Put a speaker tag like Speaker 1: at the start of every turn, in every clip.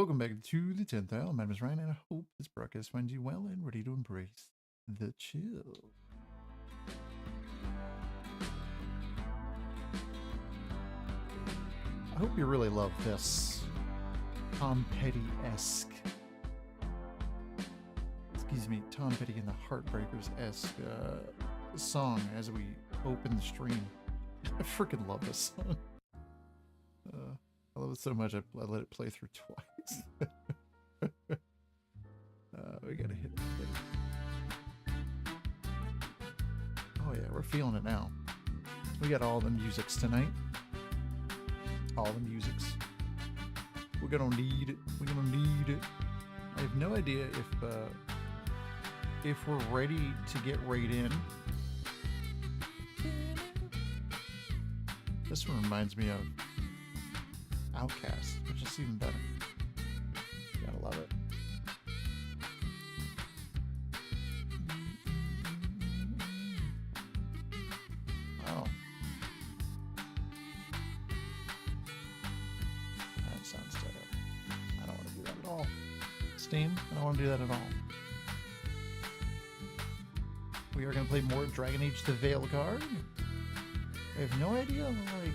Speaker 1: Welcome back to the 10th Isle. My name is Ryan, and I hope this broadcast finds you well and ready to embrace the chill. I hope you really love this Tom Petty-esque, Tom Petty and the Heartbreakers-esque song as we open the stream. I freaking love this song. I love it so much I let it play through twice. We gotta hit play. Oh yeah, we're feeling it now. We got all the musics tonight. All the musics. We're gonna need it. We're gonna need it. I have no idea if we're ready to get right in. This one reminds me of Outcast, which is even better. Gotta love it. Oh. That sounds better. I don't want to do that at all. Steam, I don't want to do that at all. We are going to play more Dragon Age the Veilguard. I have no idea, like,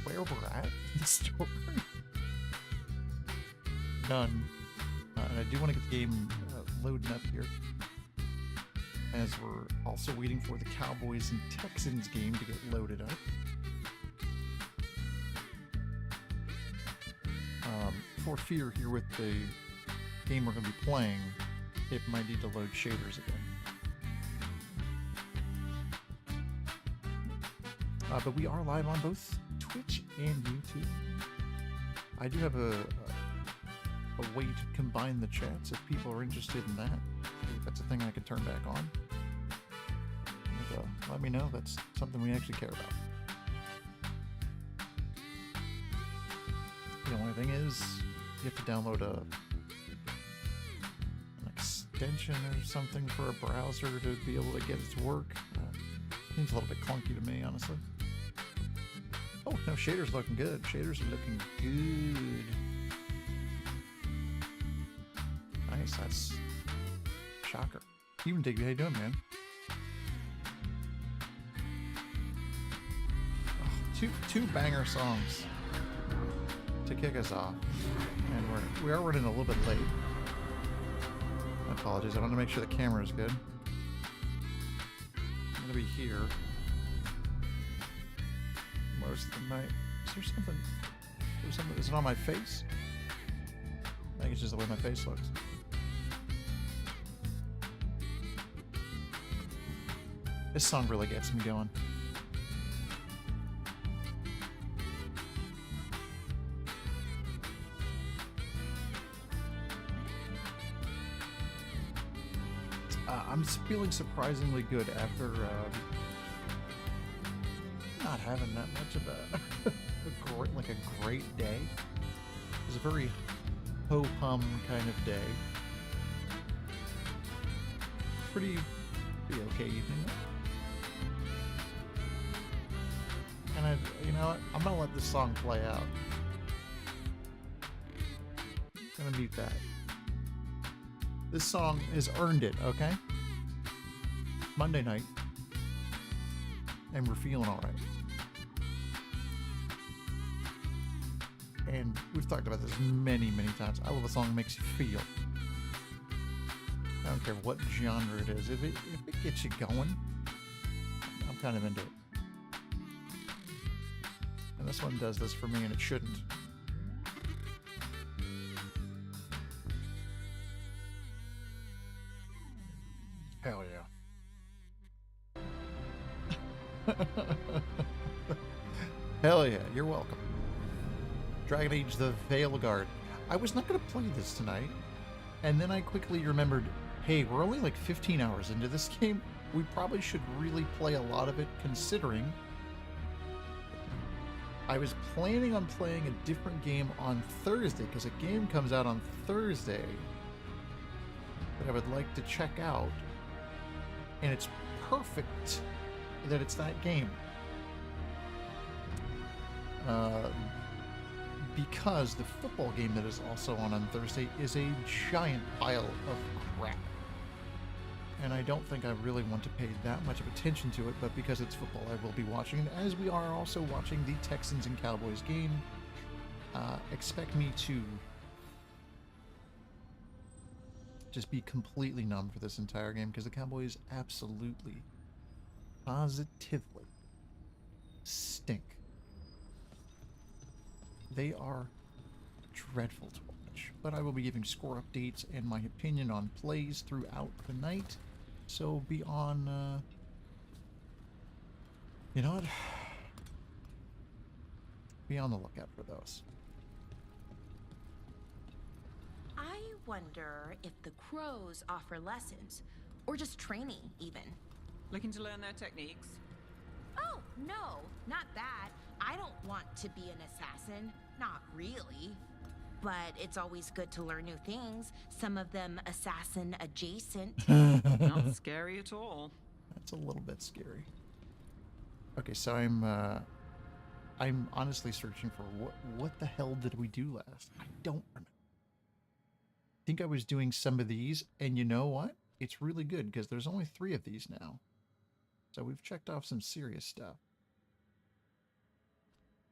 Speaker 1: where we're at in the story. None. And I do want to get the game loading up here, as we're also waiting for the Cowboys and Texans game to get loaded up. For fear here with the game we're going to be playing, it might need to load shaders again. But we are live on both Twitch and YouTube. I do have a way to combine the chats if people are interested in that. If that's a thing I can turn back on. And, let me know if that's something we actually care about. The only thing is, you have to download an extension or something for a browser to be able to get it to work. Seems a little bit clunky to me, honestly. Oh, no, shaders looking good. Shaders are looking good. Nice, that's shocker. Even Digby, how you doing, man? Oh, two banger songs to kick us off. And we are running a little bit late. My apologies, I want to make sure the camera is good. I'm going to be here most of the night. Is there something? Is it on my face? I think it's just the way my face looks. This song really gets me going. I'm feeling surprisingly good after not having that much of a great day. It was a very ho-hum kind of day. Pretty okay evening. And you know what? I'm gonna let this song play out. I'm gonna mute that. This song has earned it, okay? Monday night. And we're feeling alright. And we've talked about this many, many times. I love a song that makes you feel. I don't care what genre it is. If it gets you going, I'm kind of into it. And this one does this for me, and it shouldn't. Hell yeah. Hell yeah, you're welcome. Dragon Age the Veilguard. I was not going to play this tonight, and then I quickly remembered, hey, we're only like 15 hours into this game. We probably should really play a lot of it, considering I was planning on playing a different game on Thursday, because a game comes out on Thursday that I would like to check out, and it's perfect that it's that game. because the football game that is also on Thursday is a giant pile of crap. And I don't think I really want to pay that much of attention to it, but because it's football, I will be watching it, as we are also watching the Texans and Cowboys game. Expect me to just be completely numb for this entire game, because the Cowboys absolutely, positively stink. They are dreadful to watch, but I will be giving score updates and my opinion on plays throughout the night, so be on, you know what, be on the lookout for those.
Speaker 2: I wonder if the crows offer lessons, or just training, even.
Speaker 3: Looking to learn their techniques?
Speaker 2: Oh, no, not that. I don't want to be an assassin. Not really. But it's always good to learn new things, some of them assassin adjacent.
Speaker 3: Not scary at all.
Speaker 1: That's a little bit scary. Okay, so I'm honestly searching for what the hell did we do last? I don't remember. I think I was doing some of these, and you know what? It's really good because there's only 3 of these now. So we've checked off some serious stuff.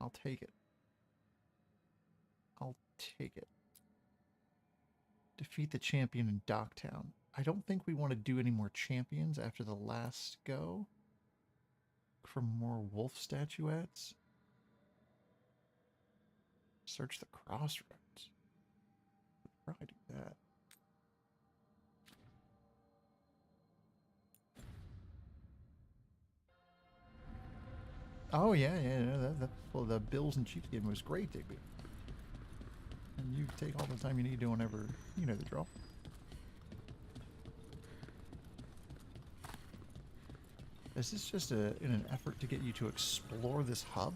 Speaker 1: I'll take it. I'll take it. Defeat the champion in Docktown. I don't think we want to do any more champions after the last go. For more wolf statuettes. Search the crossroads. Probably do that. Oh yeah, well, the Bills and Chiefs game was great, Digby. And you take all the time you need to whenever you know the drill. Is this just in an effort to get you to explore this hub?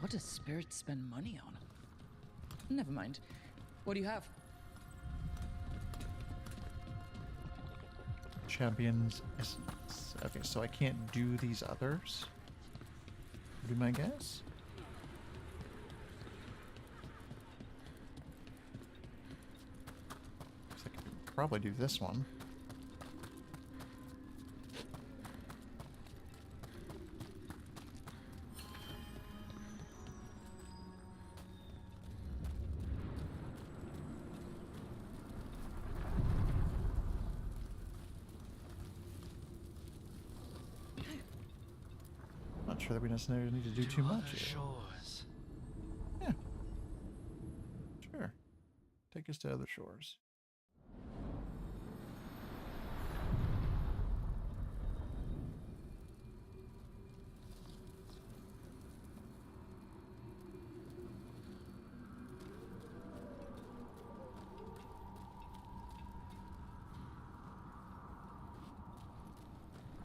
Speaker 4: What does Spirit spend money on? Never mind. What do you have?
Speaker 1: Champions essence. Okay, so I can't do these others. Would be my guess. So I could probably do this one. Not sure that we necessarily need to do too much here.
Speaker 5: Shores.
Speaker 1: Yeah. Sure. Take us to other shores.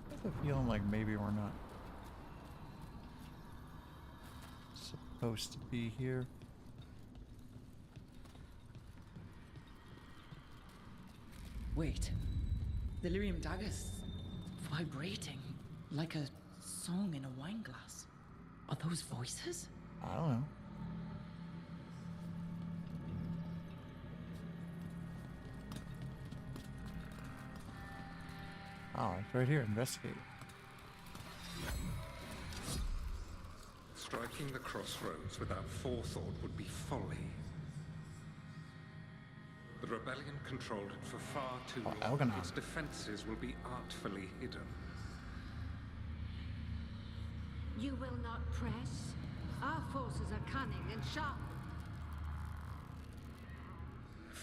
Speaker 1: I have a feeling like maybe we're not supposed to be here.
Speaker 4: Wait. The lyrium daggers vibrating like a song in a wine glass. Are those voices?
Speaker 1: I don't know. Oh, it's right here. Investigate.
Speaker 5: Striking the crossroads without forethought would be folly. The rebellion controlled it for far too long.
Speaker 1: Algernon.
Speaker 5: Its defenses will be artfully hidden.
Speaker 6: You will not press. Our forces are cunning and sharp.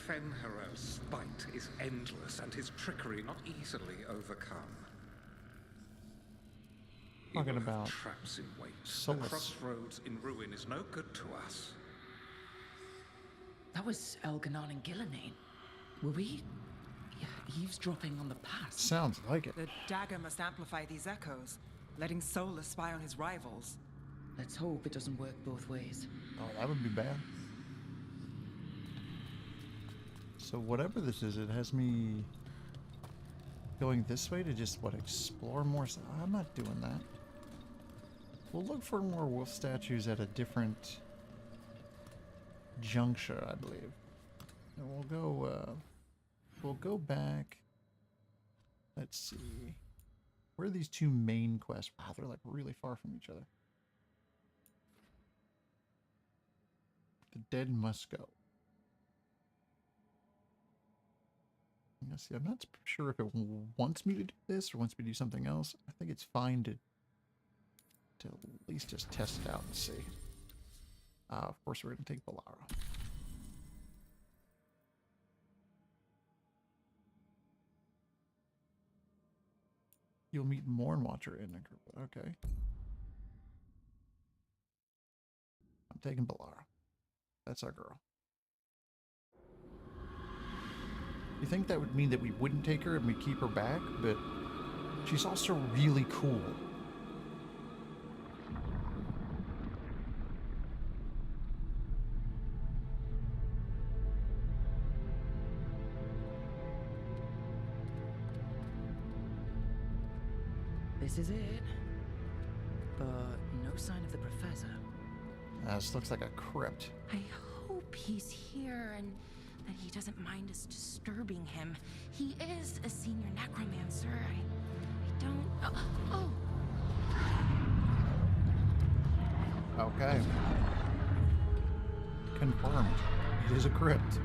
Speaker 5: Fen'Harel's spite is endless and his trickery not easily overcome. He
Speaker 1: Talking
Speaker 5: will have
Speaker 1: about
Speaker 5: traps in wait. The
Speaker 1: Solus.
Speaker 5: crossroads in ruin is no good to us.
Speaker 4: That was Elganon and Gillenane. Were we eavesdropping on the past?
Speaker 1: Sounds like it.
Speaker 3: The dagger must amplify these echoes, letting Solus spy on his rivals.
Speaker 4: Let's hope it doesn't work both ways.
Speaker 1: Oh, that would be bad. So whatever this is, it has me going this way to just, what, explore more? I'm not doing that. We'll look for more wolf statues at a different juncture, I believe. And we'll go back. Let's see. Where are these two main quests? Wow, they're like really far from each other. The dead must go. Let's see, I'm not sure if it wants me to do this or wants me to do something else. I think it's fine to at least just test it out and see. Of course, we're going to take Balara. You'll meet Mournwatcher in a group. Okay. I'm taking Balara. That's our girl. You think that would mean that we wouldn't take her and we'd keep her back, but she's also really cool.
Speaker 4: This is it. But no sign of the professor.
Speaker 1: This looks like a crypt.
Speaker 2: I hope he's here and that he doesn't mind us disturbing him. He is a senior necromancer. I don't... Oh!
Speaker 1: Okay. Confirmed. It is a crypt.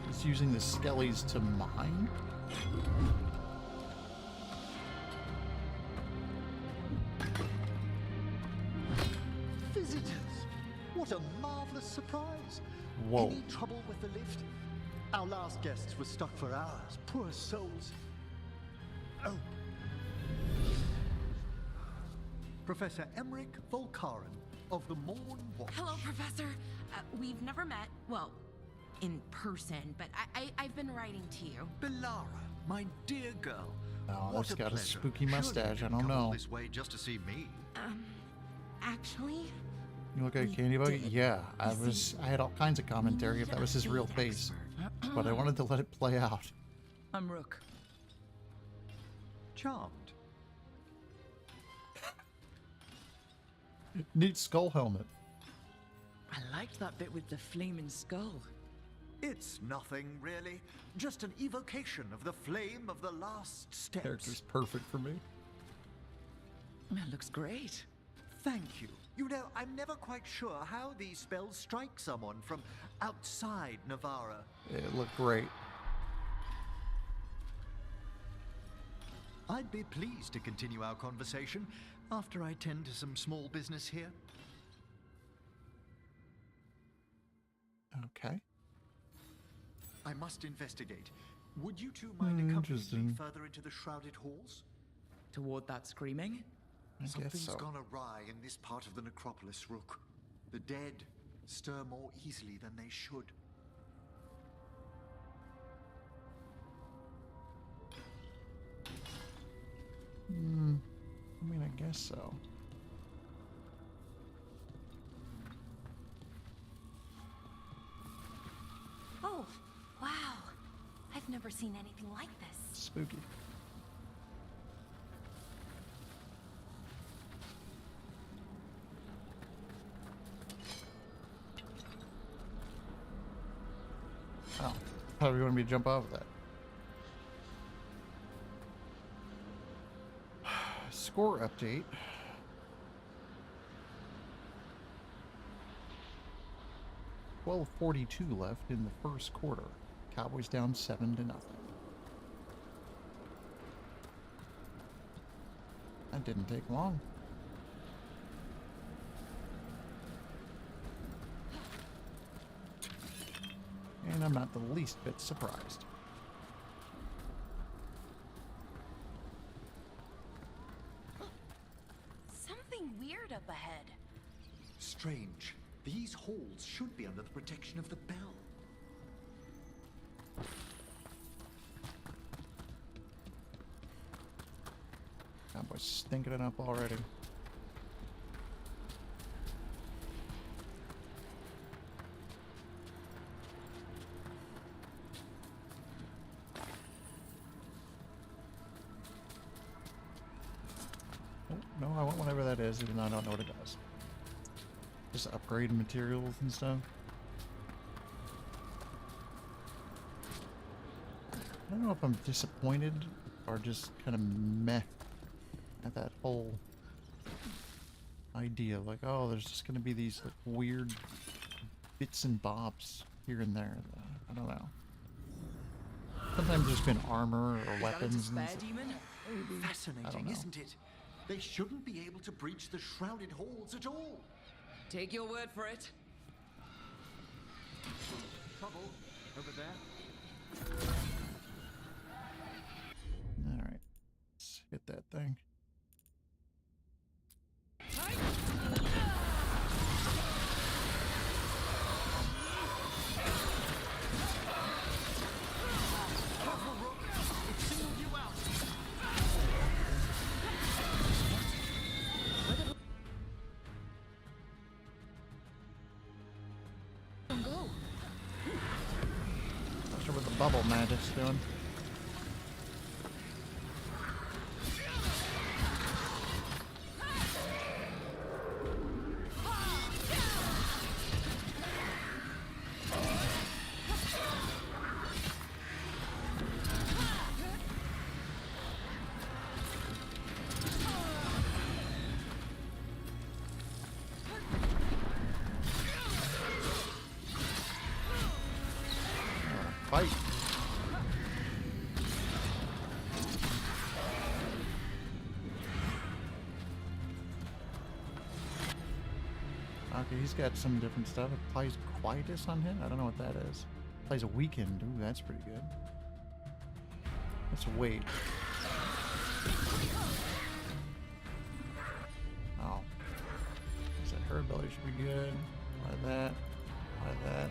Speaker 1: It's using the skellies to mine?
Speaker 7: Visitors! What a marvelous surprise!
Speaker 1: Whoa.
Speaker 7: Any trouble with the lift? Our last guests were stuck for hours. Poor souls. Oh. Professor Emmerich Volkaren of the Morn Watch.
Speaker 2: Hello, Professor. We've never met. Well, in person, but I've been writing to you.
Speaker 8: Balara, my dear girl.
Speaker 1: Oh,
Speaker 8: what
Speaker 1: that's got a
Speaker 8: pleasure.
Speaker 1: spooky mustache.
Speaker 8: Surely
Speaker 1: I don't
Speaker 8: you didn't come all
Speaker 1: know.
Speaker 8: this way just to see me.
Speaker 2: Actually,
Speaker 1: You look at
Speaker 2: We
Speaker 1: Candy Bug?
Speaker 2: did.
Speaker 1: Yeah, I had all kinds of commentary if that was his real face. But I wanted to let it play out.
Speaker 4: I'm Rook.
Speaker 7: Charmed.
Speaker 1: Neat skull helmet.
Speaker 4: I liked that bit with the flaming skull.
Speaker 7: It's nothing, really. Just an evocation of the flame of the last steps.
Speaker 1: Character's perfect for me.
Speaker 4: That looks great.
Speaker 7: Thank you. You know, I'm never quite sure how these spells strike someone from outside Navarra.
Speaker 1: It looked great.
Speaker 7: I'd be pleased to continue our conversation after I tend to some small business here.
Speaker 1: Okay.
Speaker 7: I must investigate. Would you two mind accompanying me
Speaker 1: Interesting.
Speaker 7: further into the shrouded halls?
Speaker 4: Toward that screaming?
Speaker 1: I guess
Speaker 7: Something's
Speaker 1: so.
Speaker 7: gone awry in this part of the necropolis, Rook. The dead stir more easily than they should.
Speaker 1: I mean, I guess so.
Speaker 2: oh, wow. I've never seen anything like this.
Speaker 1: Spooky. Oh, thought you wanted me to jump off of that. Score update. $12:42 left in the first quarter. Cowboys down 7-0. That didn't take long. And I'm not the least bit surprised.
Speaker 2: Something weird up ahead.
Speaker 7: Strange. These halls should be under the protection of the bell.
Speaker 1: Cowboys stinking it up already. I want whatever that is, even though I don't know what it does. Just upgrade materials and stuff. I don't know if I'm disappointed or just kind of meh at that whole idea. Like, oh, there's just going to be these like, weird bits and bobs here and there. I don't know. Sometimes there's been armor or weapons. And
Speaker 4: demon?
Speaker 7: Fascinating, isn't it? They shouldn't be able to breach the shrouded halls at all.
Speaker 4: Take your word for it.
Speaker 7: Trouble over there.
Speaker 1: Alright. Let's hit that thing. Not sure what the bubble magic's doing. Fight. Okay, he's got some different stuff. It applies quietus on him. I don't know what that is. Plays a weekend. Ooh, that's pretty good. Let's wait. Oh. So her ability should be good. Like that. Like that.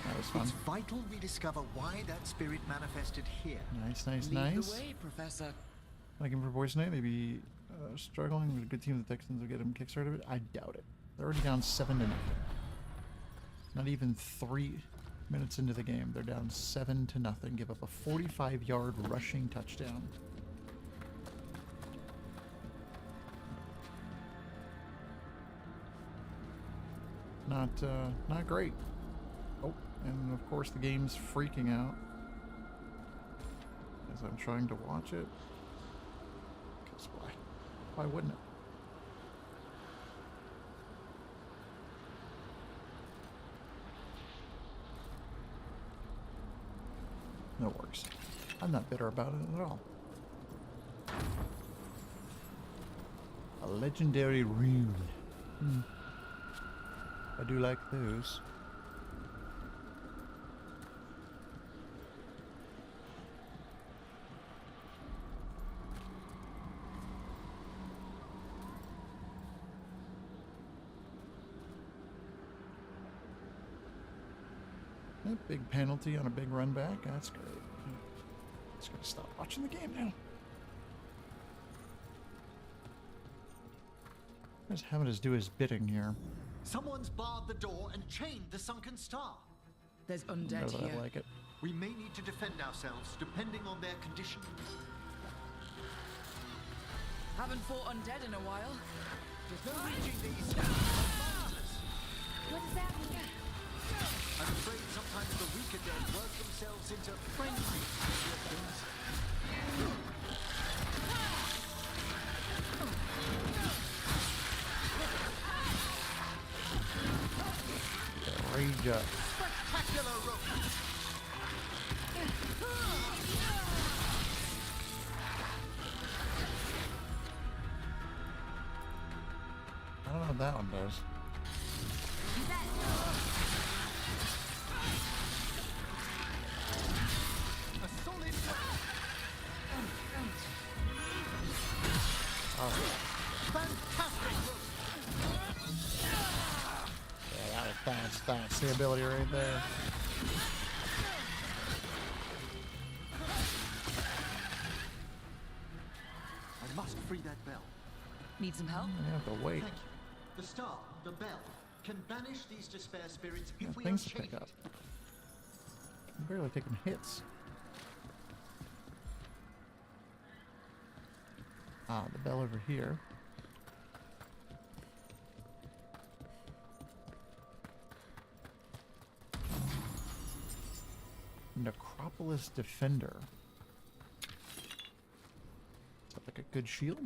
Speaker 1: That was fun.
Speaker 7: It's vital we discover why that spirit manifested here.
Speaker 1: Nice, nice,
Speaker 4: Lead
Speaker 1: nice.
Speaker 4: the way, Professor.
Speaker 1: Like him for voice tonight, maybe struggling with a good team of the Texans will get him kickstarted. I doubt it. They're already down 7-0. Not even 3 minutes into the game, they're down 7-0. Give up a 45-yard rushing touchdown. Not great. Oh, and of course the game's freaking out as I'm trying to watch it. Because why wouldn't it? That works. I'm not bitter about it at all. A legendary rune. I do like those. A big penalty on a big run back. That's great. Just gotta stop watching the game now. Just having us do his bidding here.
Speaker 7: Someone's barred the door and chained the sunken star.
Speaker 4: There's
Speaker 1: I
Speaker 4: undead
Speaker 1: know that
Speaker 4: here.
Speaker 1: I like it.
Speaker 7: We may need to defend ourselves depending on their condition.
Speaker 4: Haven't fought undead in a while.
Speaker 7: There's no reaching these.
Speaker 6: What does that mean?
Speaker 7: I'm afraid sometimes the weaker dead work themselves into frenzy.
Speaker 1: Rage up.
Speaker 7: Spectacular rope.
Speaker 1: I don't know what that one does.
Speaker 7: A solid fantastic rope.
Speaker 1: Yeah, that's the ability right there.
Speaker 7: I must free that bell.
Speaker 4: Need some help?
Speaker 1: I have to wait.
Speaker 7: Thank you. The star, the bell, can banish these despair spirits if we
Speaker 1: Things to
Speaker 7: unchain
Speaker 1: pick
Speaker 7: it.
Speaker 1: up. I'm barely taking hits. Ah, the bell over here. Necropolis Defender. Is that like a good shield?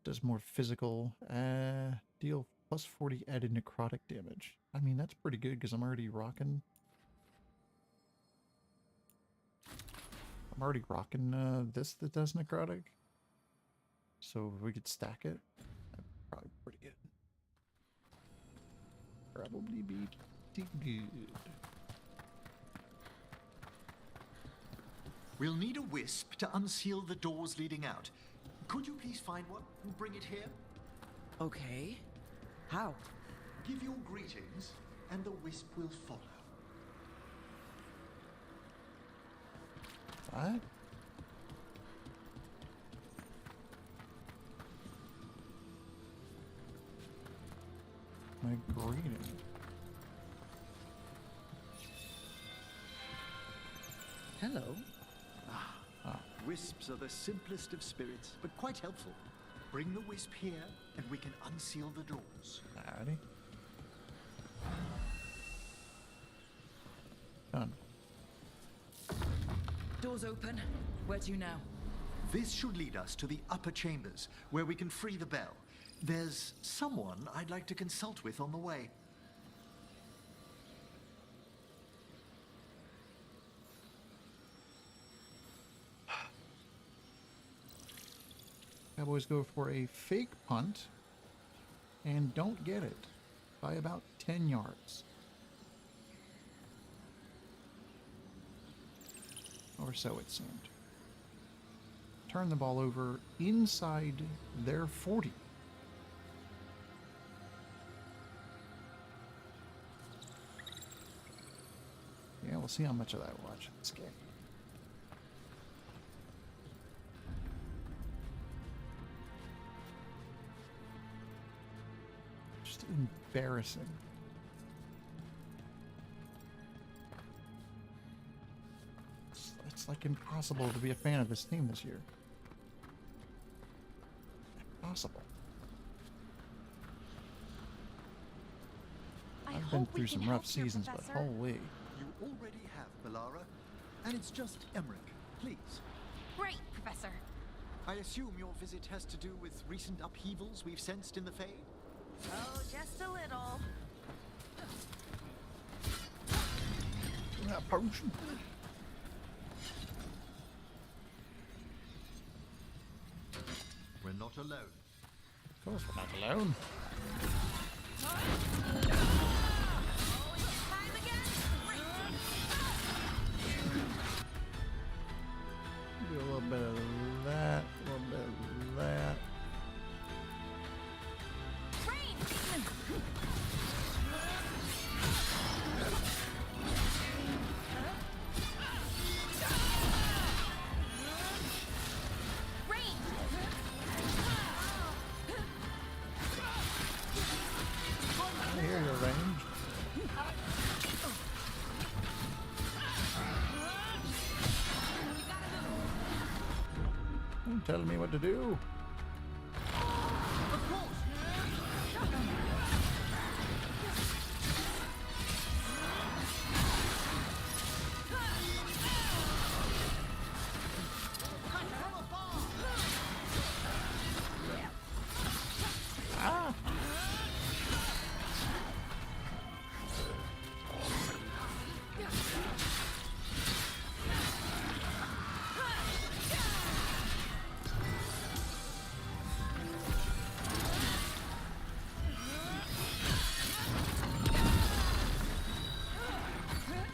Speaker 1: Does more physical. Deal plus 40 added necrotic damage. I mean, that's pretty good because I'm already rocking. This that does necrotic. So if we could stack it, that'd probably be pretty good. Probably be pretty good.
Speaker 7: We'll need a wisp to unseal the doors leading out. Could you please find one and bring it here?
Speaker 4: Okay. How?
Speaker 7: Give your greetings, and the wisp will follow.
Speaker 1: What? My greeting.
Speaker 4: Hello.
Speaker 7: Wisps are the simplest of spirits, but quite helpful. Bring the wisp here, and we can unseal the doors.
Speaker 1: Alrighty. Done.
Speaker 4: Doors open. Where to now?
Speaker 7: This should lead us to the upper chambers, where we can free the bell. There's someone I'd like to consult with on the way.
Speaker 1: Cowboys go for a fake punt and don't get it by about 10 yards. Or so it seemed. Turn the ball over inside their 40. Yeah, we'll see how much of that we'll watch in this game. Just embarrassing. It's like impossible to be a fan of this team this year. Impossible. I've been through some rough seasons, but holy.
Speaker 7: You already have, Bellara. And it's just Emmerich. Please.
Speaker 2: Right, Professor.
Speaker 7: I assume your visit has to do with recent upheavals we've sensed in the Fae?
Speaker 2: Oh, just a little.
Speaker 1: That potion.
Speaker 7: We're not alone.
Speaker 1: Of course we're not alone. Do a little bit of that, a little bit of that. I hear your range. Don't tell me what to do. Ah.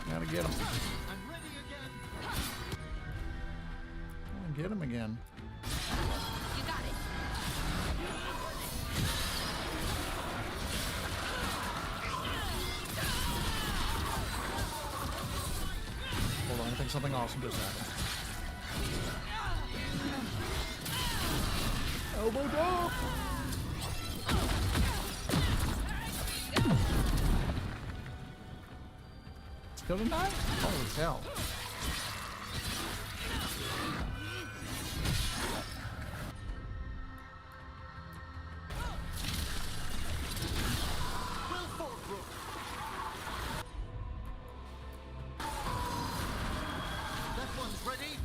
Speaker 1: Gotta get him.
Speaker 7: I'm ready again.
Speaker 1: Get him again.
Speaker 2: You got it.
Speaker 1: Hold on, I think something awesome just happened. Elbow drop! Still tonight? Holy hell.
Speaker 7: That one's ready.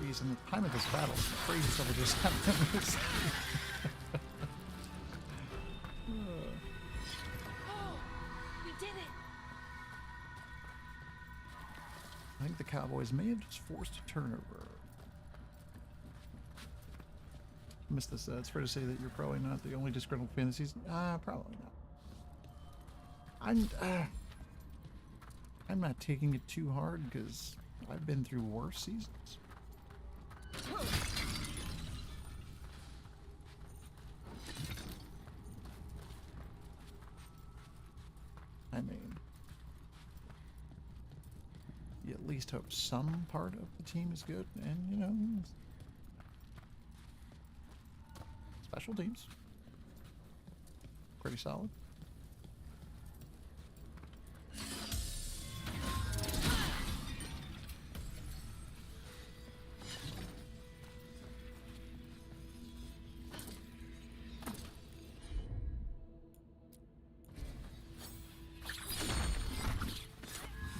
Speaker 1: Jeez, in the time of this battle, some crazy stuff will just happen.
Speaker 2: We did it.
Speaker 1: I think the Cowboys may have just forced a turnover. Missed this. It's fair to say that you're probably not the only disgruntled fan this season. Probably not. I'm not taking it too hard because I've been through worse seasons. I mean, you at least hope some part of the team is good, and you know, special teams, pretty solid.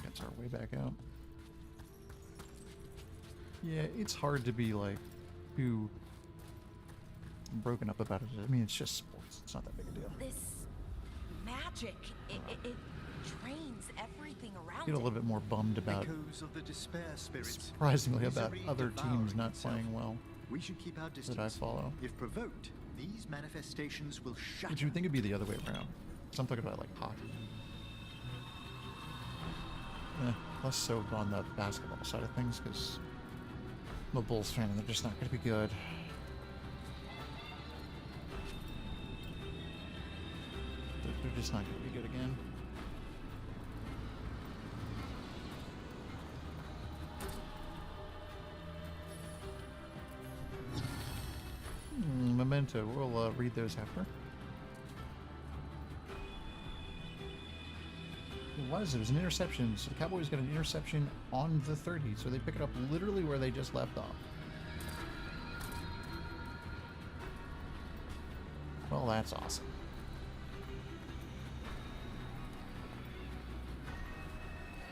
Speaker 1: That's our way back out. Yeah, it's hard to be like too broken up about it. I mean, it's just sports. It's not that big a deal.
Speaker 2: This magic, it drains everything around
Speaker 1: Get a little bit more bummed about,
Speaker 7: Echoes of the despair spirits.
Speaker 1: surprisingly, about
Speaker 7: Misery
Speaker 1: other
Speaker 7: devouring
Speaker 1: teams not
Speaker 7: itself.
Speaker 1: playing well
Speaker 7: We should keep our distance.
Speaker 1: that I follow.
Speaker 7: If provoked, these manifestations will shatter.
Speaker 1: But you would think it'd be the other way around. So I'm talking about like hockey. Less so on the basketball side of things, because I'm a Bulls fan and they're just not going to be good. They're just not going to be good again. Memento. We'll read those after. It was an interception. So the Cowboys got an interception on the 30, so they pick it up literally where they just left off. Well, that's awesome.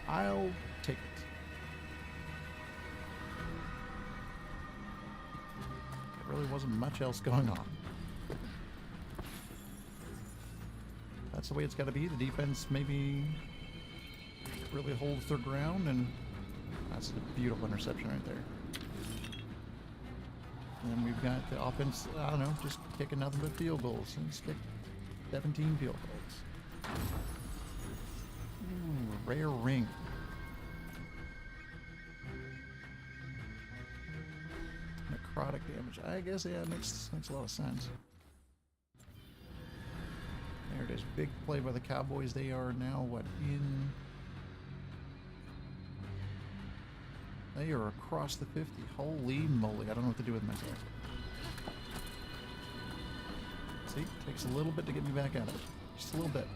Speaker 1: I'll take it. There really wasn't much else going on. That's the way it's got to be. The defense maybe really holds their ground, and that's a beautiful interception right there. And we've got the offense, I don't know, just kicking nothing but field goals. Let's kick 17 field goals. Ooh, rare ring. Necrotic damage. I guess, yeah, it makes a lot of sense. There it is. Big play by the Cowboys. They are now, what, in... They are across the 50. Holy moly. I don't know what to do with myself. See? Takes a little bit to get me back out of it. Just a little bit.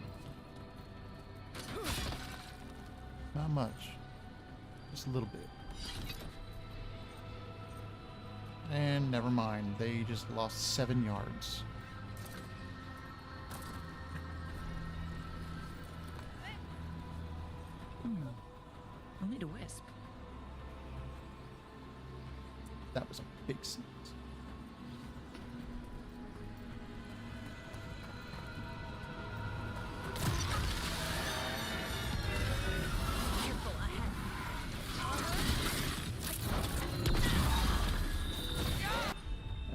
Speaker 1: Not much. Just a little bit. And never mind. They just lost 7 yards.
Speaker 4: Only a wisp.
Speaker 1: That was a big sneeze.
Speaker 2: Careful ahead.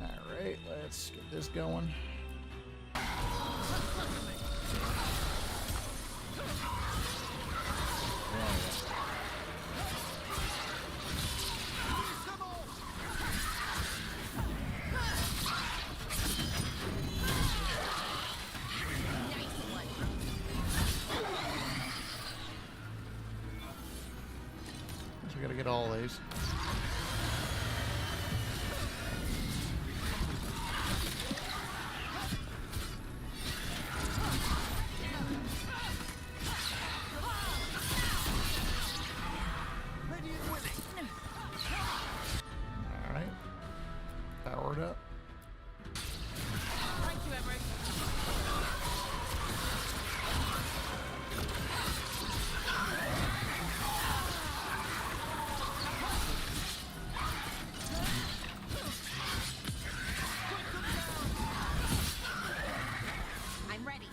Speaker 1: All right, let's get this going. powered up.
Speaker 2: Thank you, Everett. I'm ready.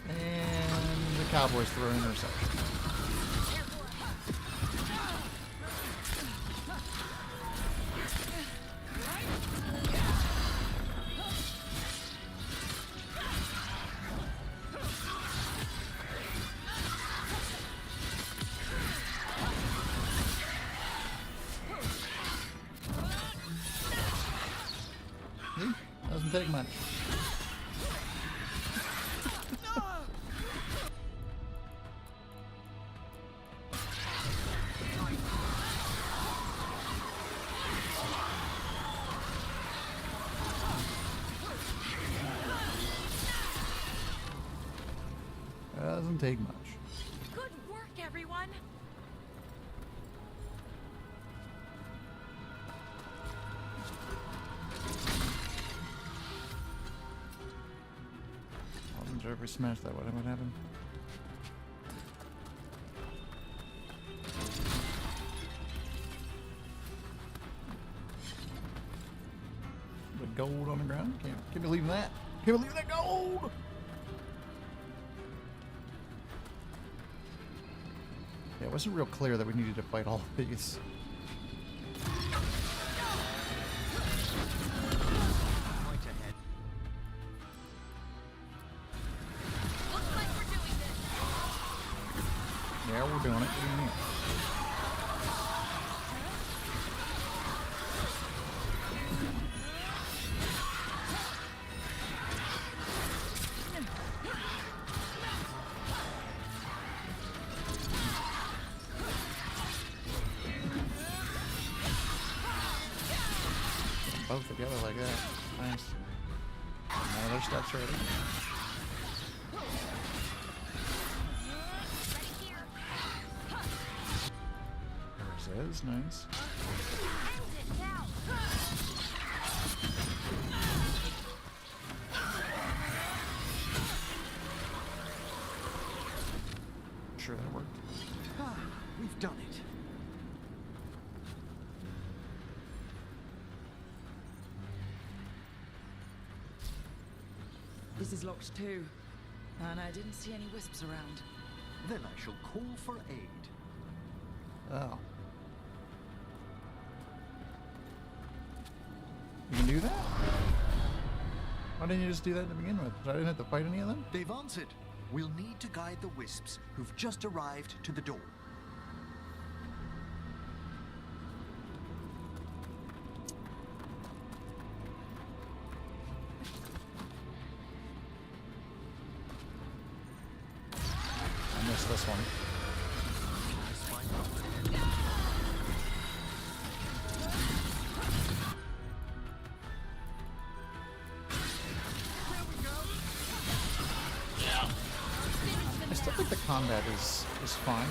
Speaker 1: And the Cowboys throw an interception. See? Doesn't take much. Doesn't take much.
Speaker 2: Good work, everyone.
Speaker 1: I wasn't sure if we smashed that, what would happen? The gold on the ground? Can't believe that. Can't believe that gold! Yeah, it wasn't real clear that we needed to fight all of these.
Speaker 7: Right ahead.
Speaker 2: Looks like we're doing this.
Speaker 1: Yeah, we're doing it. What do you mean? Both together like that. Nice. Now their stuff's ready. There's his. Nice. Sure that worked.
Speaker 7: Ah, we've done it.
Speaker 4: This is locked too. And I didn't see any wisps around.
Speaker 7: Then I shall call for aid.
Speaker 1: Oh. You can do that? Why didn't you just do that to begin with? So I didn't have to fight any of them?
Speaker 7: They've answered. We'll need to guide the wisps who've just arrived to the door.
Speaker 1: I missed this one. I still think the combat is fine.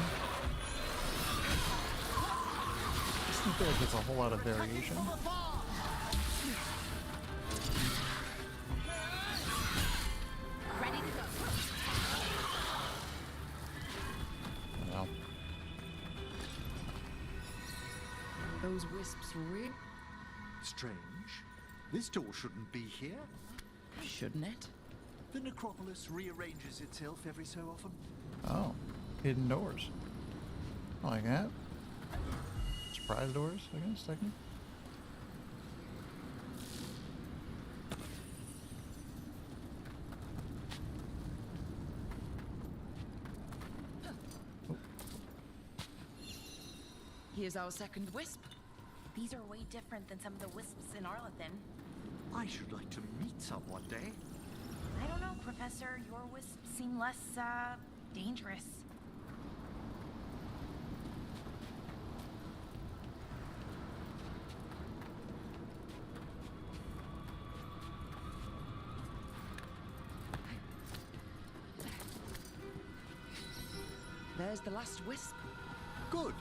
Speaker 1: I just don't feel like there's a whole lot of variation.
Speaker 2: Ready to go.
Speaker 1: Well,
Speaker 4: Those wisps were real,
Speaker 7: Strange. This door shouldn't be here.
Speaker 4: shouldn't it?
Speaker 7: The necropolis rearranges itself every so often.
Speaker 1: oh, hidden doors. I like that. Surprise doors, I guess, technically.
Speaker 4: Here's our second wisp.
Speaker 2: These are way different than some of the wisps in Arlethan.
Speaker 7: I should like to meet some one day.
Speaker 2: I don't know, Professor. Your wisps seem less, dangerous.
Speaker 4: There's the last wisp.
Speaker 7: Good.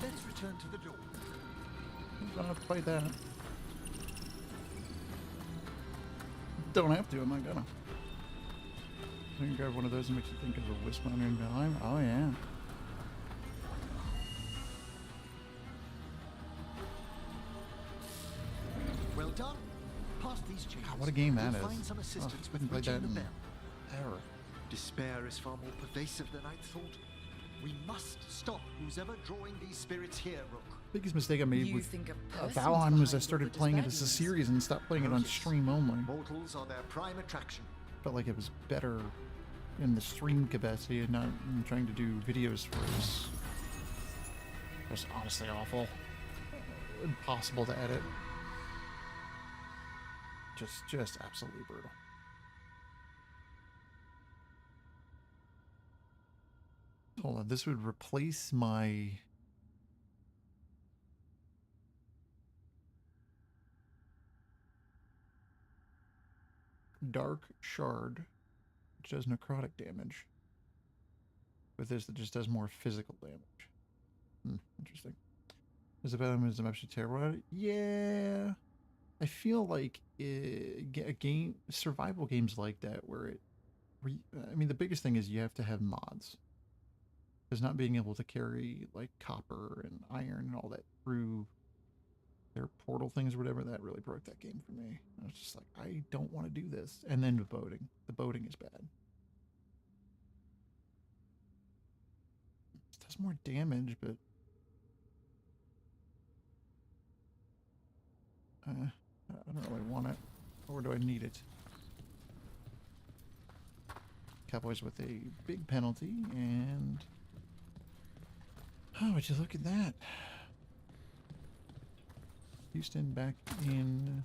Speaker 7: Let's return to the door.
Speaker 1: Don't have to fight that. Don't have to, am I gonna? You can grab one of those and makes you think of a wisp on your time. Oh yeah.
Speaker 7: Well done. Past these changes.
Speaker 1: God, what a game that
Speaker 7: you'll
Speaker 1: is.
Speaker 7: find some assistance with
Speaker 1: haven't played
Speaker 7: reaching
Speaker 1: that
Speaker 7: the
Speaker 1: in
Speaker 7: bell.
Speaker 1: ever.
Speaker 7: Despair is far more pervasive than I thought. We must stop who's ever drawing these spirits here, Rook.
Speaker 1: Biggest mistake I made
Speaker 4: You
Speaker 1: with
Speaker 4: think a person's
Speaker 1: Valheim was I
Speaker 4: behind
Speaker 1: started
Speaker 4: all the
Speaker 1: playing it as a
Speaker 4: despair
Speaker 1: series and stopped playing it
Speaker 7: Oh,
Speaker 1: on
Speaker 7: yes.
Speaker 1: stream only.
Speaker 7: Mortals are their prime attraction.
Speaker 1: Felt like it was better in the stream capacity and not in trying to do videos for us. It was honestly awful. Impossible to edit. Just absolutely brutal. Hold on, this would replace my Dark Shard, which does necrotic damage, with this that just does more physical damage. Interesting. Is the Veilguard actually terrible at it? Yeah. I feel like survival games like that where I mean, the biggest thing is you have to have mods. Because not being able to carry like copper and iron and all that through their portal things or whatever, that really broke that game for me. I was just like, I don't want to do this. And then the boating. The boating is bad. It does more damage, but I don't really want it. Or do I need it? Cowboys with a big penalty, and oh, would you look at that? Houston back in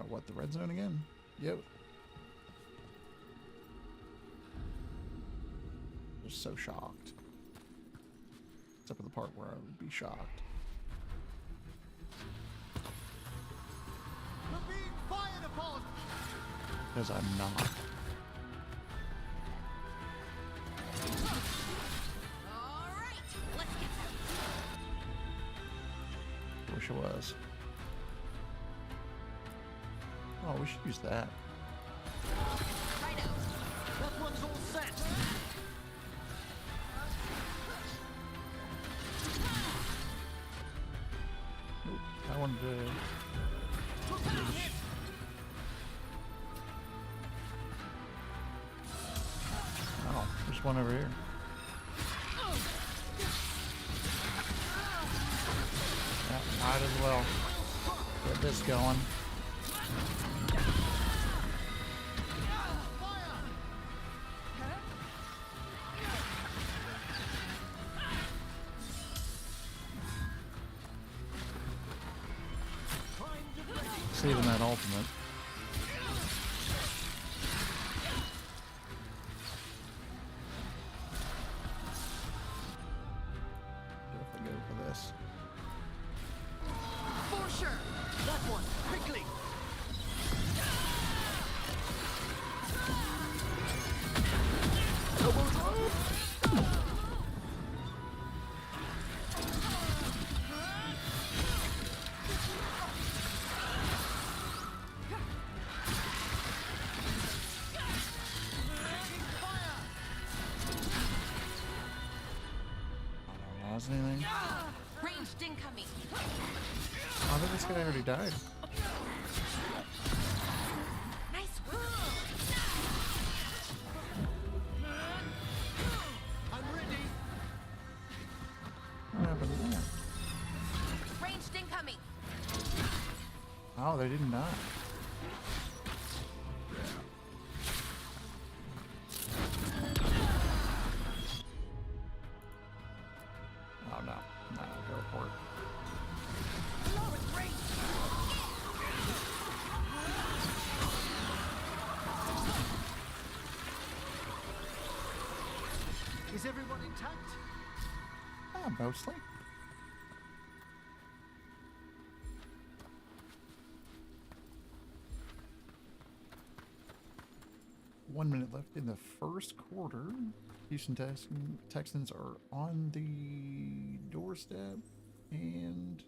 Speaker 1: what, the red zone again? Yep. Just so shocked. Except for the part where I would be shocked.
Speaker 7: You're being fired upon!
Speaker 1: Because I'm not.
Speaker 2: All right, let's get them.
Speaker 1: Wish it was. Oh, we should use that.
Speaker 2: Righto.
Speaker 7: That one's all set!
Speaker 1: Nope. I wanted to. Oh, there's one over here. Yeah, might as well get this going. Saving that ultimate. Definitely go for this.
Speaker 7: For sure! That one, quickly!
Speaker 1: Lost anything?
Speaker 2: Ranged incoming.
Speaker 1: I think this guy already died.
Speaker 2: Nice work.
Speaker 7: I'm ready!
Speaker 1: What happened there?
Speaker 2: Ranged incoming.
Speaker 1: Oh, they didn't die. Oh no. No, go for it.
Speaker 7: Is everyone intact?
Speaker 1: Ah, mostly. One minute left in the first quarter. Houston Texans are on the doorstep. stab, and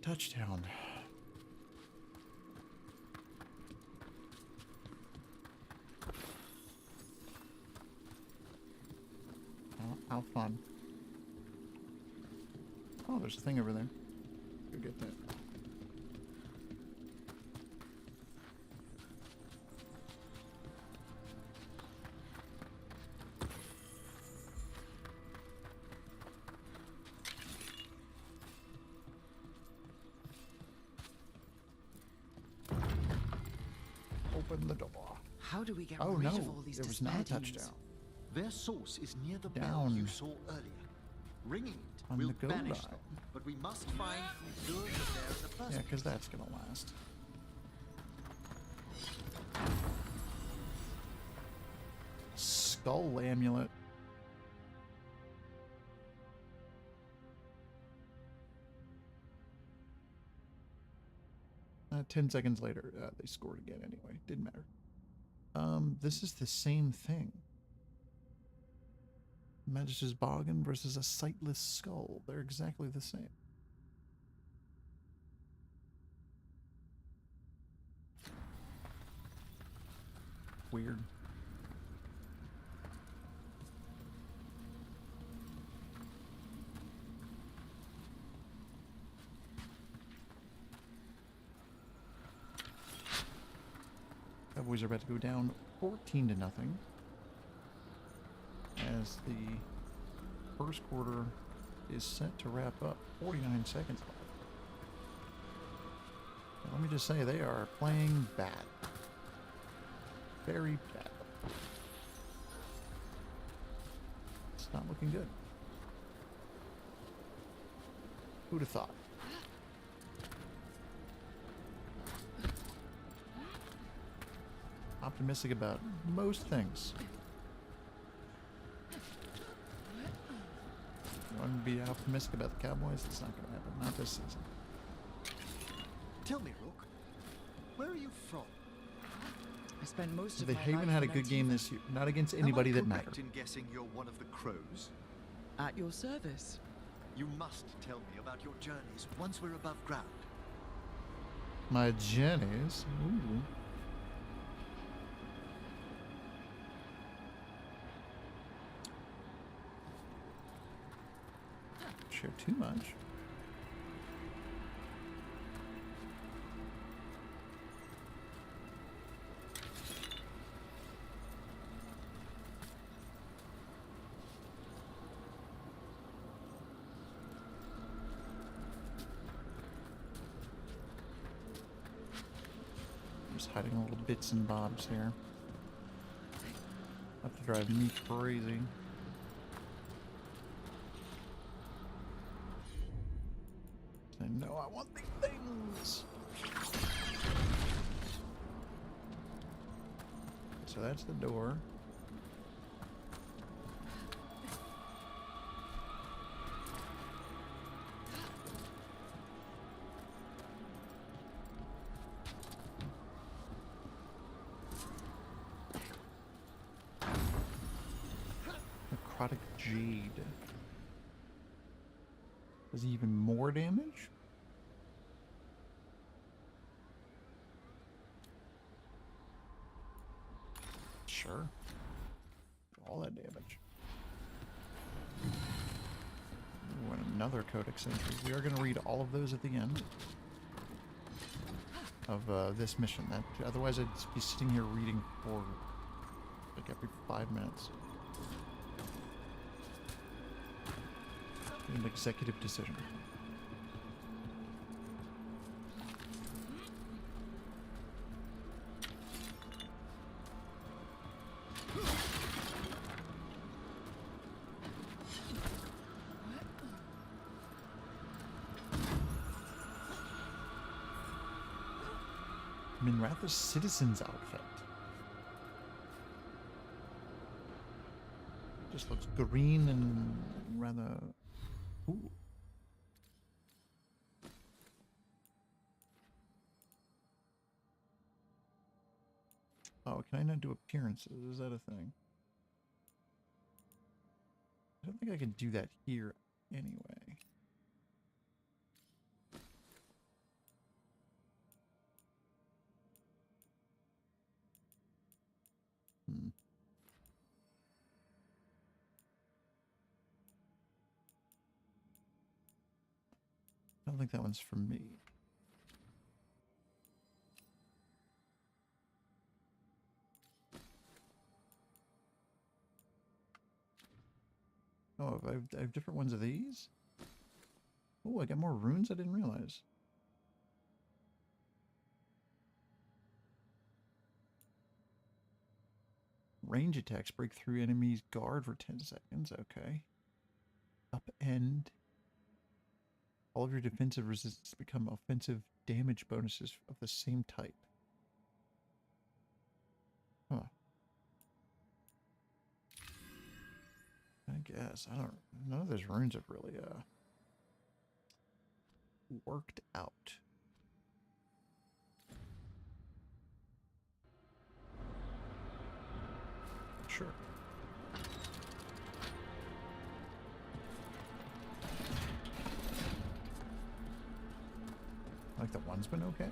Speaker 1: touchdown. How fun. Oh, there's a thing over there. Go get that. Open the door.
Speaker 3: How do we get
Speaker 1: Oh
Speaker 3: rid
Speaker 1: no,
Speaker 3: of all these
Speaker 1: it was not a
Speaker 3: despair demons?
Speaker 1: touchdown.
Speaker 7: Their source is near the bell
Speaker 1: Down.
Speaker 7: you saw earlier. Ringing it
Speaker 1: On
Speaker 7: will
Speaker 1: the go
Speaker 7: banish
Speaker 1: line.
Speaker 7: them, but we must find who lured them there in the first
Speaker 1: Yeah,
Speaker 7: place.
Speaker 1: because that's gonna last. Skull amulet. 10 seconds later, they scored again anyway. Didn't matter. This is the same thing. Magister's Boggin versus a sightless skull. They're exactly the same. Weird. Cowboys are about to go down 14 to nothing as the first quarter is set to wrap up. 49 seconds left. Now, let me just say, they are playing bad. Very bad. It's not looking good. Who'd have thought? Optimistic about most things. You want to be optimistic about the Cowboys? It's not going to happen. Not this season.
Speaker 7: Tell me, Rook, where are you from?
Speaker 3: I spent most of
Speaker 1: They
Speaker 3: my
Speaker 1: haven't
Speaker 3: life
Speaker 1: had a
Speaker 3: in
Speaker 1: good game
Speaker 3: Antiva.
Speaker 1: this year. Not against anybody
Speaker 7: Am I
Speaker 1: that
Speaker 7: correct
Speaker 1: mattered.
Speaker 7: in guessing you're one of the crows?
Speaker 3: At your service.
Speaker 7: You must tell me about your journeys once we're above ground.
Speaker 1: My journeys. Ooh. Share too much. Just hiding little bits and bobs here. Have to drive me crazy. I know I want these things. So that's the door. Necrotic Jade. Does even more damage? Sure. All that damage. Ooh, and another Codex entry. We are going to read all of those at the end of this mission. That otherwise I'd be sitting here reading for like every 5 minutes. An executive decision. Minratha's citizen's outfit. Just looks green and rather... Ooh. Oh, can I not do appearances? Is that a thing? don't think I can do that here anyway. I don't think that one's for me. Oh, I have different ones of these? Oh, I got more runes I didn't realize. Range attacks break through enemies' guard for 10 seconds. Okay. Upend. All of your defensive resists become offensive damage bonuses of the same type. Huh. I guess. I don't... None of those runes have really, worked out. Sure. Like the one's been okay?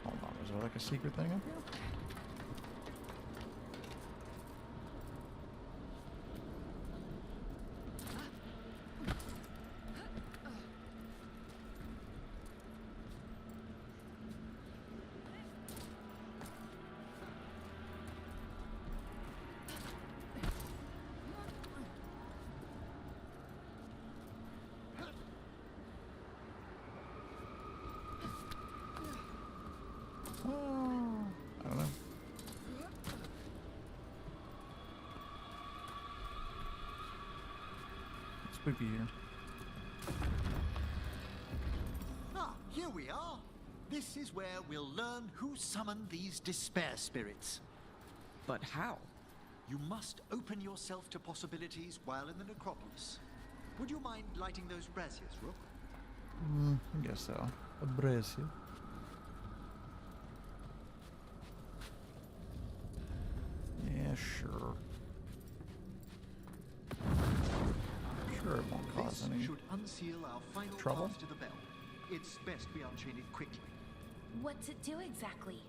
Speaker 1: Hold on, is there like a secret thing up here? I don't know. It's spooky here.
Speaker 7: Ah, here we are. This is where we'll learn who summoned these despair spirits.
Speaker 4: But how?
Speaker 7: You must open yourself to possibilities while in the necropolis. Would you mind lighting those braziers, Rook?
Speaker 1: I guess so. A brazier. Yeah, sure. Sure, it won't cause
Speaker 7: This
Speaker 1: any
Speaker 7: should unseal our final
Speaker 1: trouble.
Speaker 7: path to the bell. It's best we unchain it quickly.
Speaker 2: What's it do exactly?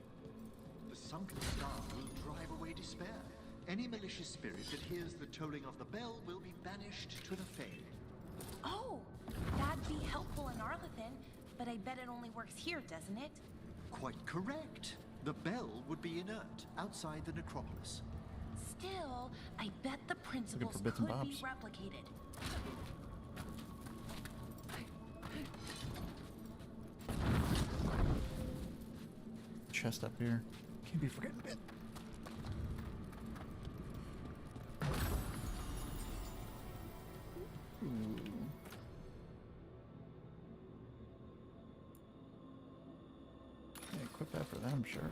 Speaker 7: The sunken star will drive away despair. Any malicious spirit that hears the tolling of the bell will be banished to the Fade.
Speaker 2: Oh, that'd be helpful in Arlathan, but I bet it only works here, doesn't it?
Speaker 7: Quite correct. The bell would be inert outside the necropolis.
Speaker 2: Still, I bet the principles
Speaker 1: bits and
Speaker 2: could be
Speaker 1: bobs.
Speaker 2: replicated.
Speaker 1: Chest up here. Can't be forgetting a bit. Ooh. Yeah, equip that for them, sure.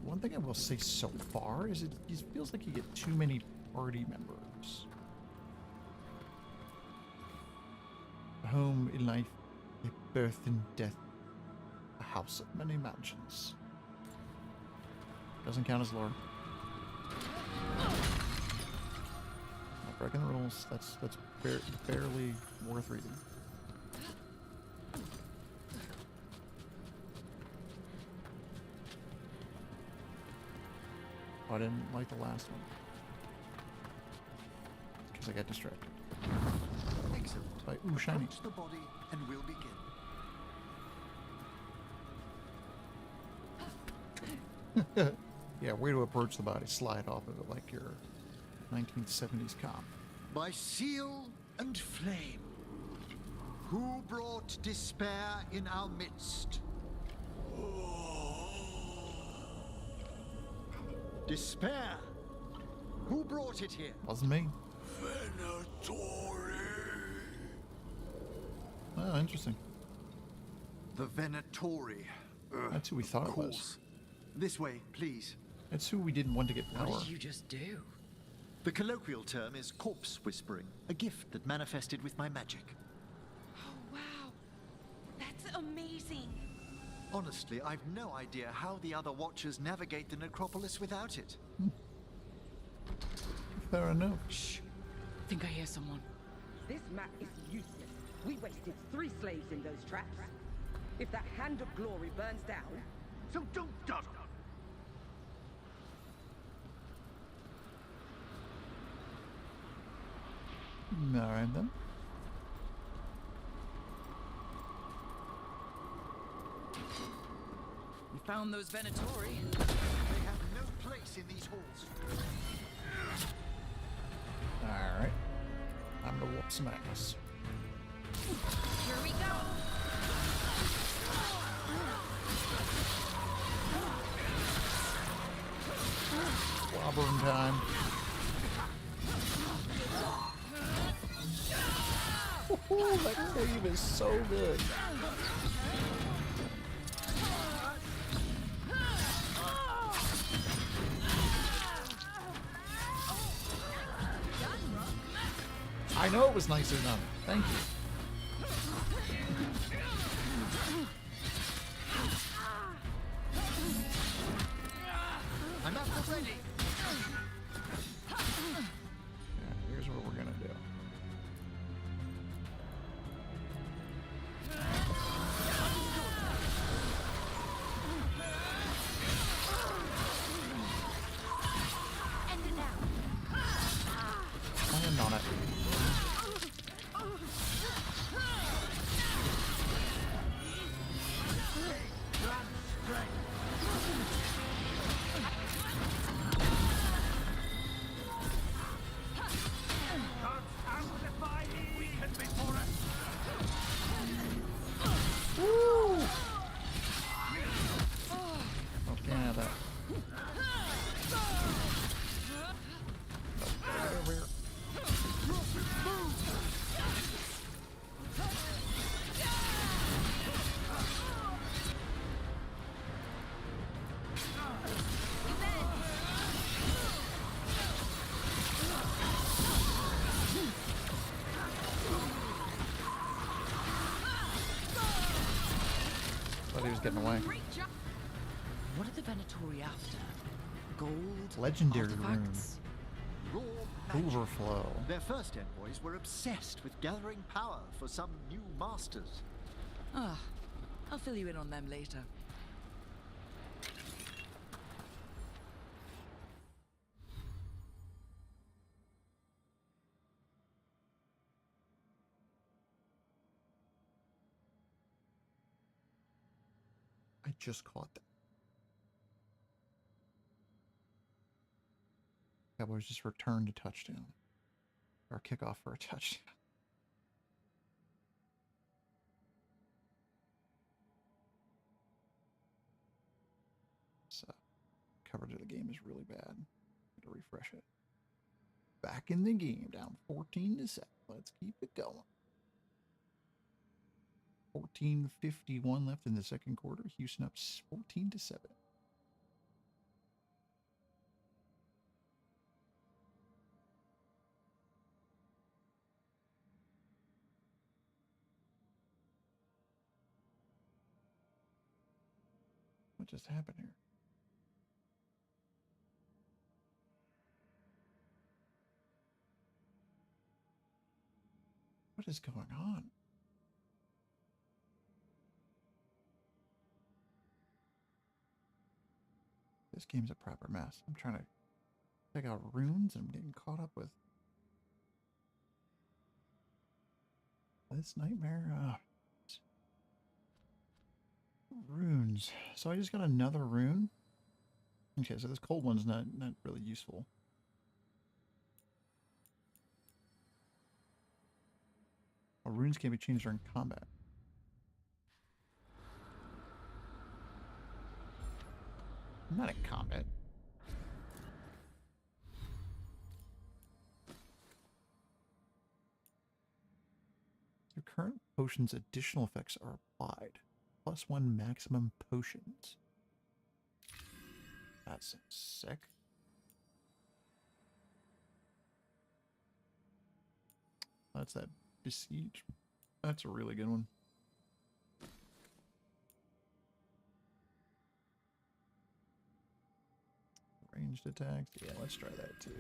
Speaker 1: One thing I will say so far is it feels like you get too many party members. A home in life, a birth and death, a house of many mansions. Doesn't count as lore. Not breaking the rules. That's barely worth reading. Oh, I didn't like the last one because I got distracted.
Speaker 7: Excellent.
Speaker 1: By ooh, shiny.
Speaker 7: Approach the body and we'll begin.
Speaker 1: Yeah, way to approach the body. Slide off of it like your 1970s cop.
Speaker 7: By seal and flame, who brought despair in our midst? Despair! Who brought it here?
Speaker 1: Wasn't me.
Speaker 7: Venatori!
Speaker 1: Oh, interesting.
Speaker 7: The Venatori.
Speaker 1: That's who we thought
Speaker 7: Of
Speaker 1: it was.
Speaker 7: course. This way, please.
Speaker 1: That's who we didn't want to get power.
Speaker 4: What did you just do?
Speaker 7: The colloquial term is corpse whispering, a gift that manifested with my magic.
Speaker 2: Oh, wow. That's amazing.
Speaker 7: Honestly, I've no idea how the other Watchers navigate the necropolis without it.
Speaker 1: Fair enough.
Speaker 4: Shh. Think I hear someone.
Speaker 9: This map is useless. We wasted 3 slaves in those traps. If that Hand of Glory burns down,
Speaker 7: So don't dawdle.
Speaker 1: Alright then.
Speaker 4: We found those Venatori.
Speaker 7: They have no place in these halls.
Speaker 1: Alright. I'm gonna whoop some ass.
Speaker 2: Here we go.
Speaker 1: Slobbering time. Ooh, that cleave is so good. I know it was nicely done. Thank you.
Speaker 7: I'm up already.
Speaker 1: Yeah, here's what we're gonna do.
Speaker 2: End it now.
Speaker 1: Land on it. Woo! Oh, can't have that. Over here. Thought he was getting away.
Speaker 4: What are the Venatori after? Gold?
Speaker 1: Legendary
Speaker 4: artifacts?
Speaker 7: Raw magic.
Speaker 1: Overflow.
Speaker 7: Their first envoys were obsessed with gathering power for some new masters.
Speaker 4: Ah, I'll fill you in on them later.
Speaker 1: I just caught that. Cowboys just returned a touchdown. Or kickoff for a touchdown. So, coverage of the game is really bad. Gotta refresh it. Back in the game, down 14-7. Let's keep it going. 14:51 left in the second quarter. Houston up 14-7. What just happened here? What is going on? This game's a proper mess. I'm trying to check out runes and I'm getting caught up with this nightmare. Runes. So I just got another rune. Okay, so this cold one's not really useful. Oh, runes can be changed during combat. I'm not in combat. Your current potion's additional effects are applied. +1 maximum potions. That's sick. that's that besiege. That's a really good one. Ranged attacks. Yeah, let's try that too.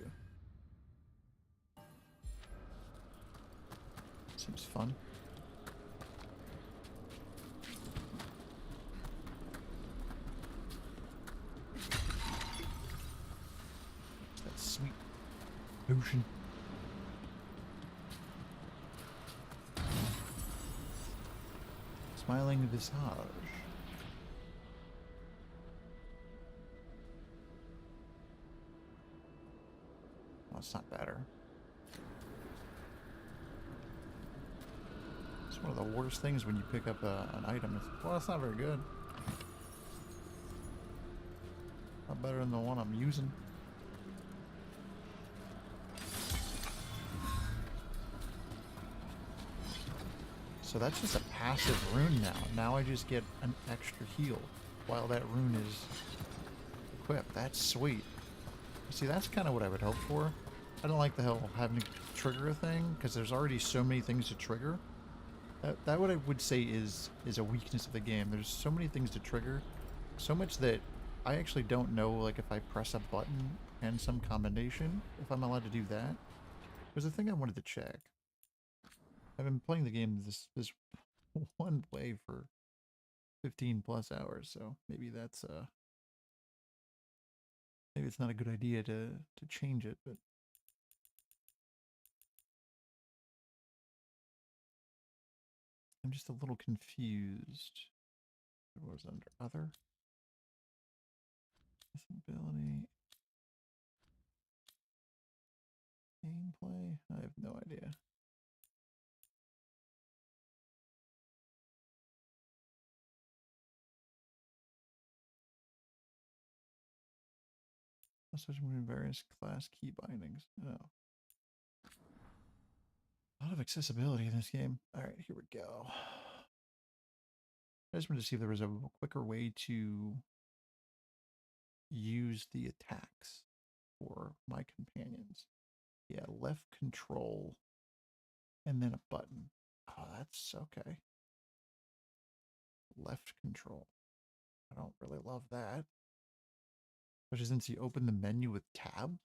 Speaker 1: Seems fun. That sweet potion. Smiling visage. Oh, it's not better. It's one of the worst things when you pick up an item. Well, it's not very good. Not better than the one I'm using. So that's just a passive rune now. Now I just get an extra heal while that rune is equipped. That's sweet. See, that's kind of what I would hope for. I don't like the hell having to trigger a thing because there's already so many things to trigger. That what I would say is a weakness of the game. There's so many things to trigger, so much that I actually don't know, like, if I press a button and some combination, if I'm allowed to do that. There's a thing I wanted to check. I've been playing the game this one way for 15 plus hours, so maybe that's maybe it's not a good idea to change it, but I'm just a little confused. What was under other? This ability. Gameplay? I have no idea. Switching between various class key bindings. Oh. A lot of accessibility in this game. Alright, here we go. I just wanted to see if there was a quicker way to use the attacks for my companions. Yeah, left control and then a button. Oh, that's okay. Left control. I don't really love that. Especially since you open the menu with tab.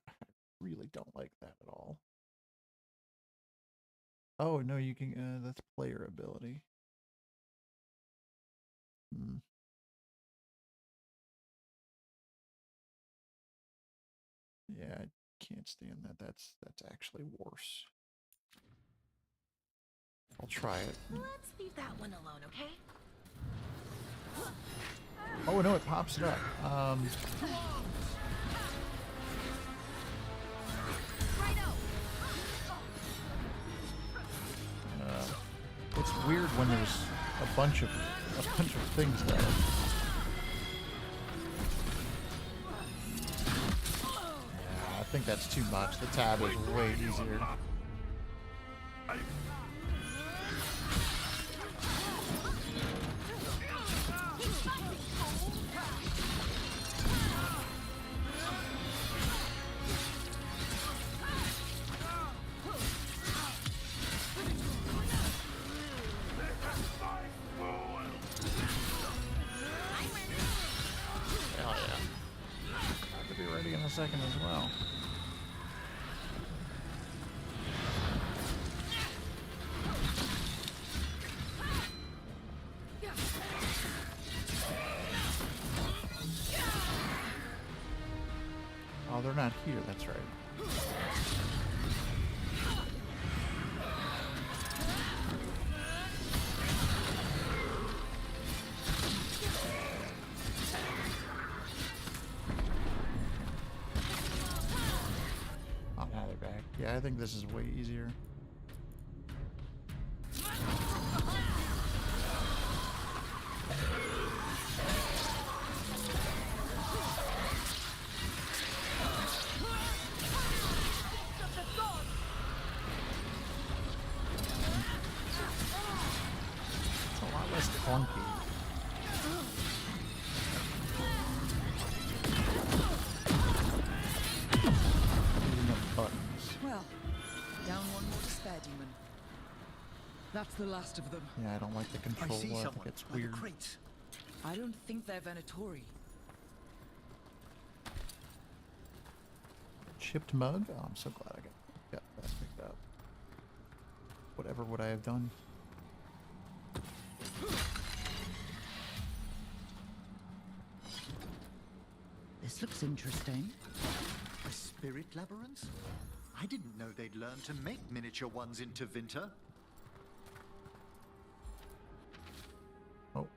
Speaker 1: I really don't like that at all. Oh, no, you can, that's player ability. Yeah, I can't stand that. That's actually worse. I'll try it.
Speaker 2: Let's leave that one alone, okay?
Speaker 1: Oh no, it pops it up. It's weird when there's a bunch of things there. Yeah, I think that's too much. The tab is way easier. Second as well. Oh, they're not here, that's right. Yeah, I think this is way easier. It's a lot less clunky. Using a button.
Speaker 4: demon. That's the last of them.
Speaker 1: Yeah, I don't like the
Speaker 8: I
Speaker 1: control.
Speaker 8: see
Speaker 1: I think
Speaker 8: someone
Speaker 1: it's
Speaker 8: by
Speaker 1: weird.
Speaker 8: the crates.
Speaker 4: I don't think they're Venatori.
Speaker 1: Chipped mug? Oh, I'm so glad I got that picked up. Whatever would I have done?
Speaker 4: This looks interesting.
Speaker 7: A spirit labyrinth? I didn't know they'd learn to make miniature ones in Tevinter.
Speaker 1: Oh.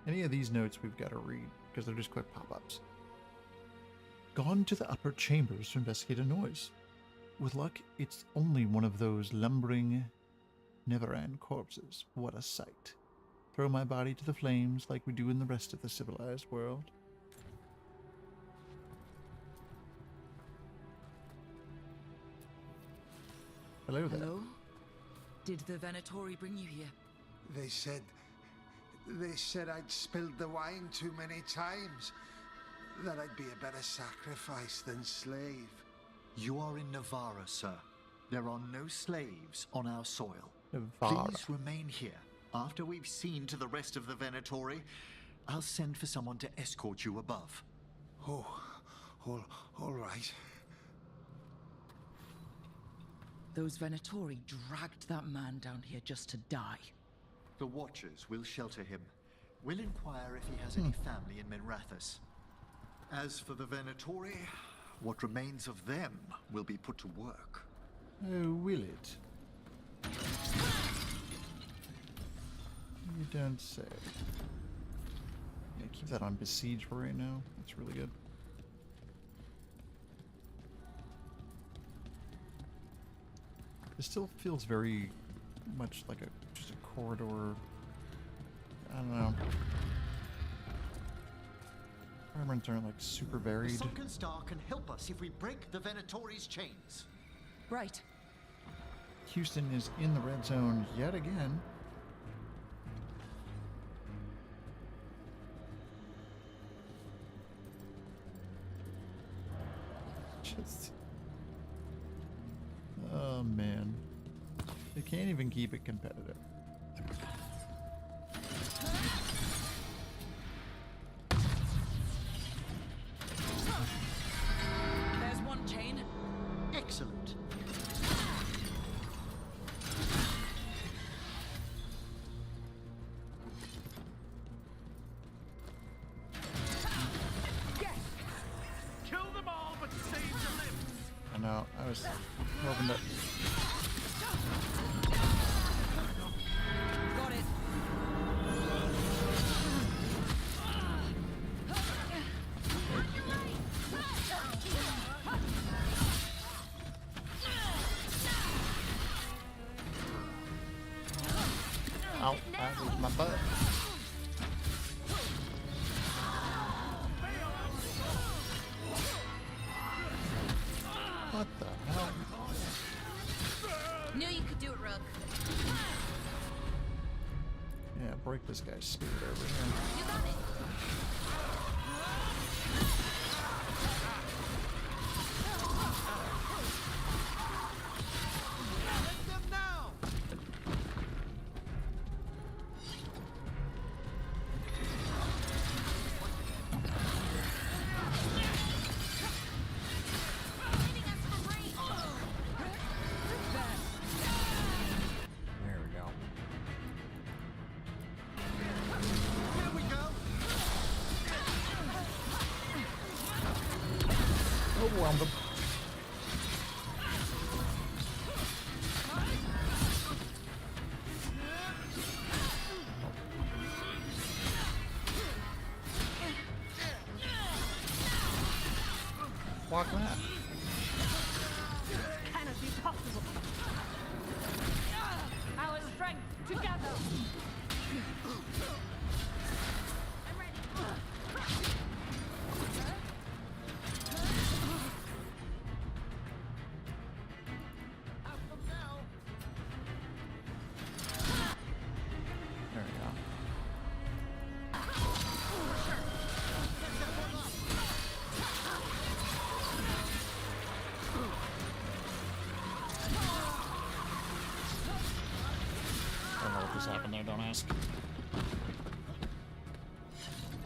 Speaker 1: Any of these notes we've got to read, because they're just quick pop-ups. Gone to the upper chambers to investigate a noise. With luck, it's only one of those lumbering Neverand corpses. What a sight. Throw my body to the flames like we do in the rest of the civilized world. Hello there.
Speaker 4: Hello? Did the Venatori bring you here?
Speaker 10: They said I'd spilled the wine too many times. That I'd be a better sacrifice than slave.
Speaker 7: You are in Navarra, sir. There are no slaves on our soil.
Speaker 1: Navarra.
Speaker 7: Please remain here. After we've seen to the rest of the Venatori, I'll send for someone to escort you above.
Speaker 10: Oh, all right.
Speaker 4: Those Venatori dragged that man down here just to die.
Speaker 7: The Watchers will shelter him. We'll inquire if he has any family in Minrathous. As for the Venatori, what remains of them will be put to work.
Speaker 1: Oh, will it? You don't say. Yeah, keep that on besiege for right now. That's really good. It still feels very much like just a corridor. I don't know. Environments aren't like super
Speaker 7: The
Speaker 1: varied.
Speaker 7: Sunken Star can help us if we break the Venatori's chains.
Speaker 4: Right.
Speaker 1: Houston is in the red zone yet again. Just... oh man. They can't even keep it competitive.
Speaker 4: There's one chain.
Speaker 7: Excellent.
Speaker 8: Kill them all, but save your limbs.
Speaker 1: I know, I was hoping to...
Speaker 4: Got it.
Speaker 1: Ow, that was my butt. What the hell?
Speaker 2: Knew you could do it, Rook.
Speaker 1: Yeah, break this guy's spirit over here.
Speaker 2: You got it.
Speaker 1: There we go.
Speaker 7: Here we go.
Speaker 1: Overwhelmed him. Walk that.
Speaker 6: Cannot be possible. Our strength together.
Speaker 1: There we go. no, don't ask.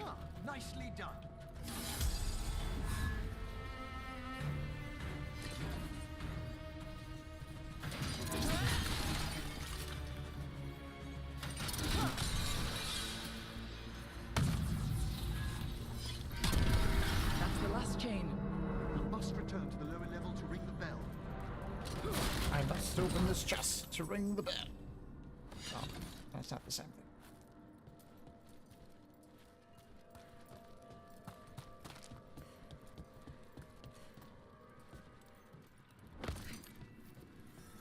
Speaker 7: Ah, nicely done.
Speaker 4: That's the last chain.
Speaker 7: You must return to the lower level to ring the bell.
Speaker 1: I must open this chest to ring the bell. Oh, that's not the same thing.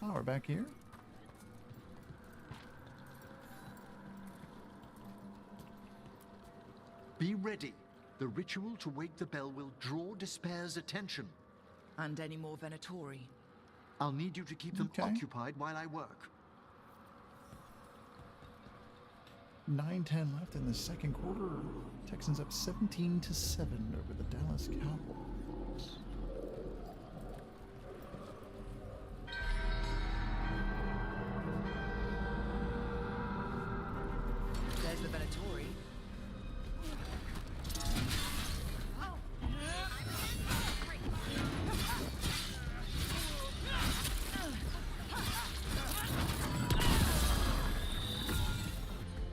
Speaker 1: Oh, we're back here.
Speaker 7: Be ready. The ritual to wake the bell will draw Despair's attention.
Speaker 4: And any more Venatori.
Speaker 7: I'll need you to keep them
Speaker 1: Okay.
Speaker 7: occupied while I work.
Speaker 1: 9-10 left in the second quarter. Texans up 17-7 over the Dallas Cowboys.
Speaker 4: There's the Venatori.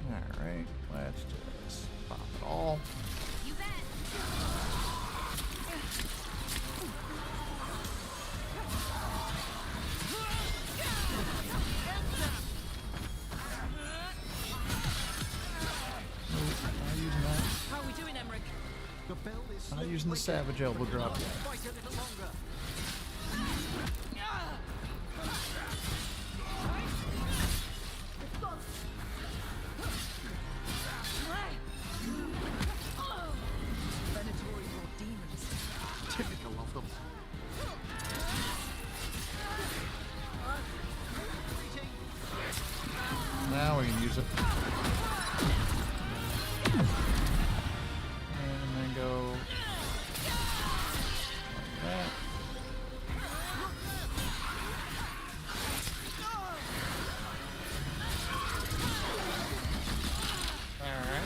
Speaker 1: Alright, let's just pop it all.
Speaker 2: You bet.
Speaker 1: Not using that.
Speaker 4: How are we doing, Emmerich?
Speaker 7: The bell is
Speaker 1: Not using the savage elbow drop yet.
Speaker 7: Fight a little longer.
Speaker 4: Venatori brought demons.
Speaker 7: Typical of them.
Speaker 1: Now we can use it. And then go like that. Alright.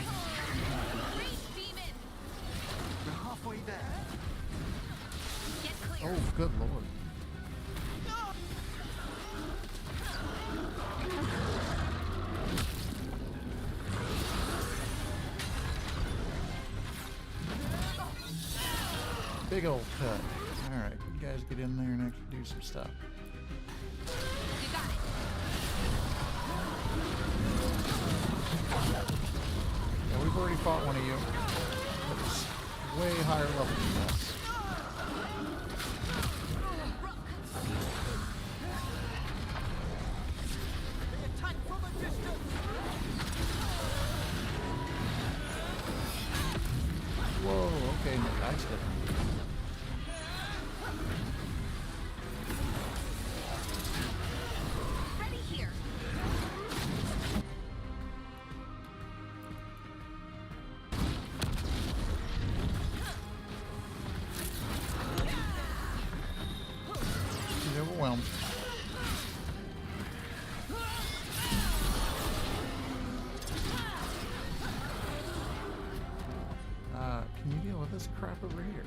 Speaker 2: Great demon.
Speaker 7: We're halfway there.
Speaker 2: Get clear.
Speaker 1: Oh, good lord. Big old cut. Alright, you guys get in there and actually do some stuff.
Speaker 2: You got it.
Speaker 1: Yeah, we've already fought one of you. It's way higher level than us. Whoa, okay, no, that's different.
Speaker 2: Ready here.
Speaker 1: She's overwhelmed. Can you deal with this crap over here?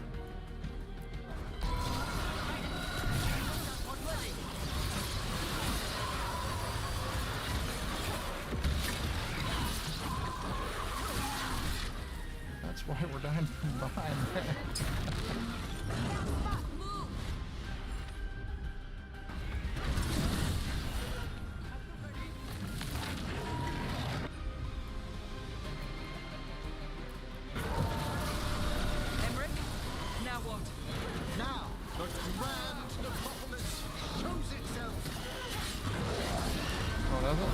Speaker 1: That's why we're dying from behind.
Speaker 4: Emmerich? Now what?
Speaker 7: Now, the grand necropolis shows itself.
Speaker 1: Oh, does it?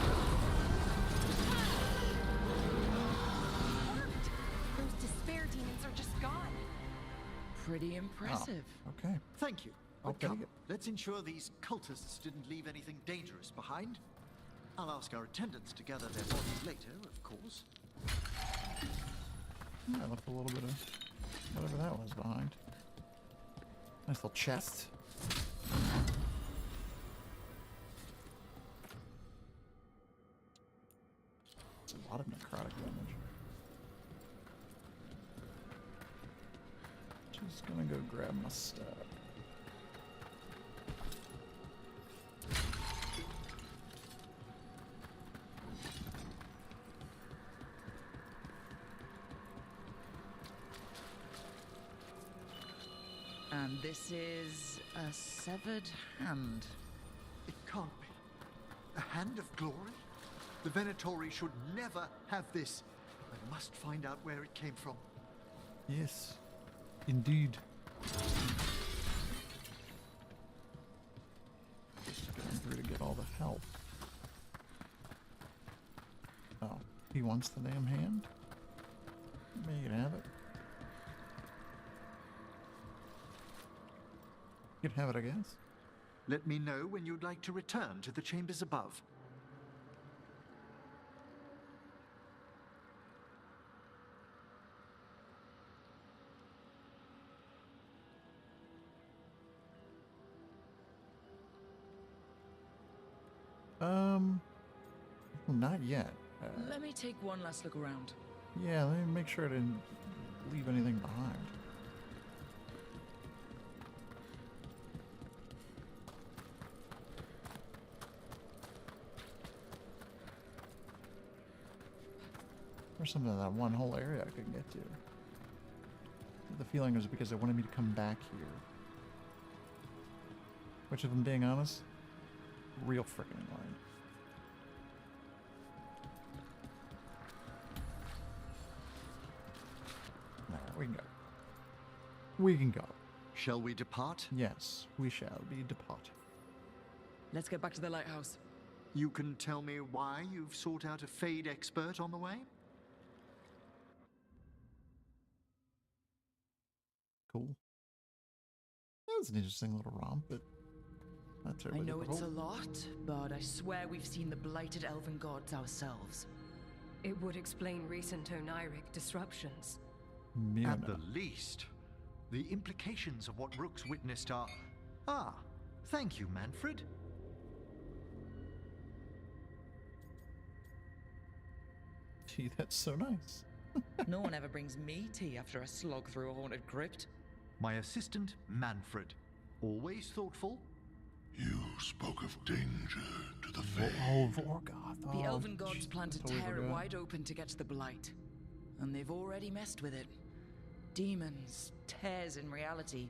Speaker 2: Those despair demons are just gone.
Speaker 4: Pretty impressive.
Speaker 1: Oh, okay.
Speaker 7: Thank you.
Speaker 1: I'll
Speaker 7: But come,
Speaker 1: take it.
Speaker 7: let's ensure these cultists didn't leave anything dangerous behind. I'll ask our attendants to gather their bodies later, of course.
Speaker 1: I left a little bit of whatever that was behind. Nice little chest. It's a lot of necrotic damage. Just gonna go grab my stuff.
Speaker 4: And this is a severed hand.
Speaker 7: It can't be. A hand of glory? The Venatori should never have this. I must find out where it came from.
Speaker 1: Yes, indeed. Just going through to get all the help. Oh, he wants the damn hand? You can have it. You can have it, I guess.
Speaker 7: Let me know when you'd like to return to the chambers above.
Speaker 1: Not yet.
Speaker 4: Let me take one last look around.
Speaker 1: Yeah, let me make sure I didn't leave anything behind. There's something in that one whole area I couldn't get to. The feeling was because they wanted me to come back here. Which, if I'm being honest, real freaking annoying. Alright, we can go. We can go.
Speaker 7: Shall we depart?
Speaker 1: Yes, we shall be depart.
Speaker 4: Let's get back to the lighthouse.
Speaker 7: You can tell me why you've sought out a Fade expert on the way?
Speaker 1: Cool. That was an interesting little romp, but not terribly
Speaker 4: I know it's a
Speaker 1: difficult.
Speaker 4: lot, but I swear we've seen the blighted elven gods ourselves.
Speaker 6: It would explain recent Oniric disruptions.
Speaker 1: Yeah,
Speaker 7: At
Speaker 1: no.
Speaker 7: the least, the implications of what Rook's witnessed are... Ah, thank you, Manfred.
Speaker 1: Gee, that's so nice.
Speaker 4: No one ever brings me tea after a slog through a haunted crypt.
Speaker 7: My assistant, Manfred. Always thoughtful.
Speaker 11: You spoke of danger to the Fae.
Speaker 1: Oh, Veilguard.
Speaker 4: The
Speaker 1: Oh,
Speaker 4: elven gods
Speaker 1: jeez,
Speaker 4: plan to
Speaker 1: totally
Speaker 4: tear it
Speaker 1: forgot.
Speaker 4: wide open to get to the blight. And they've already messed with it. Demons, tears in reality.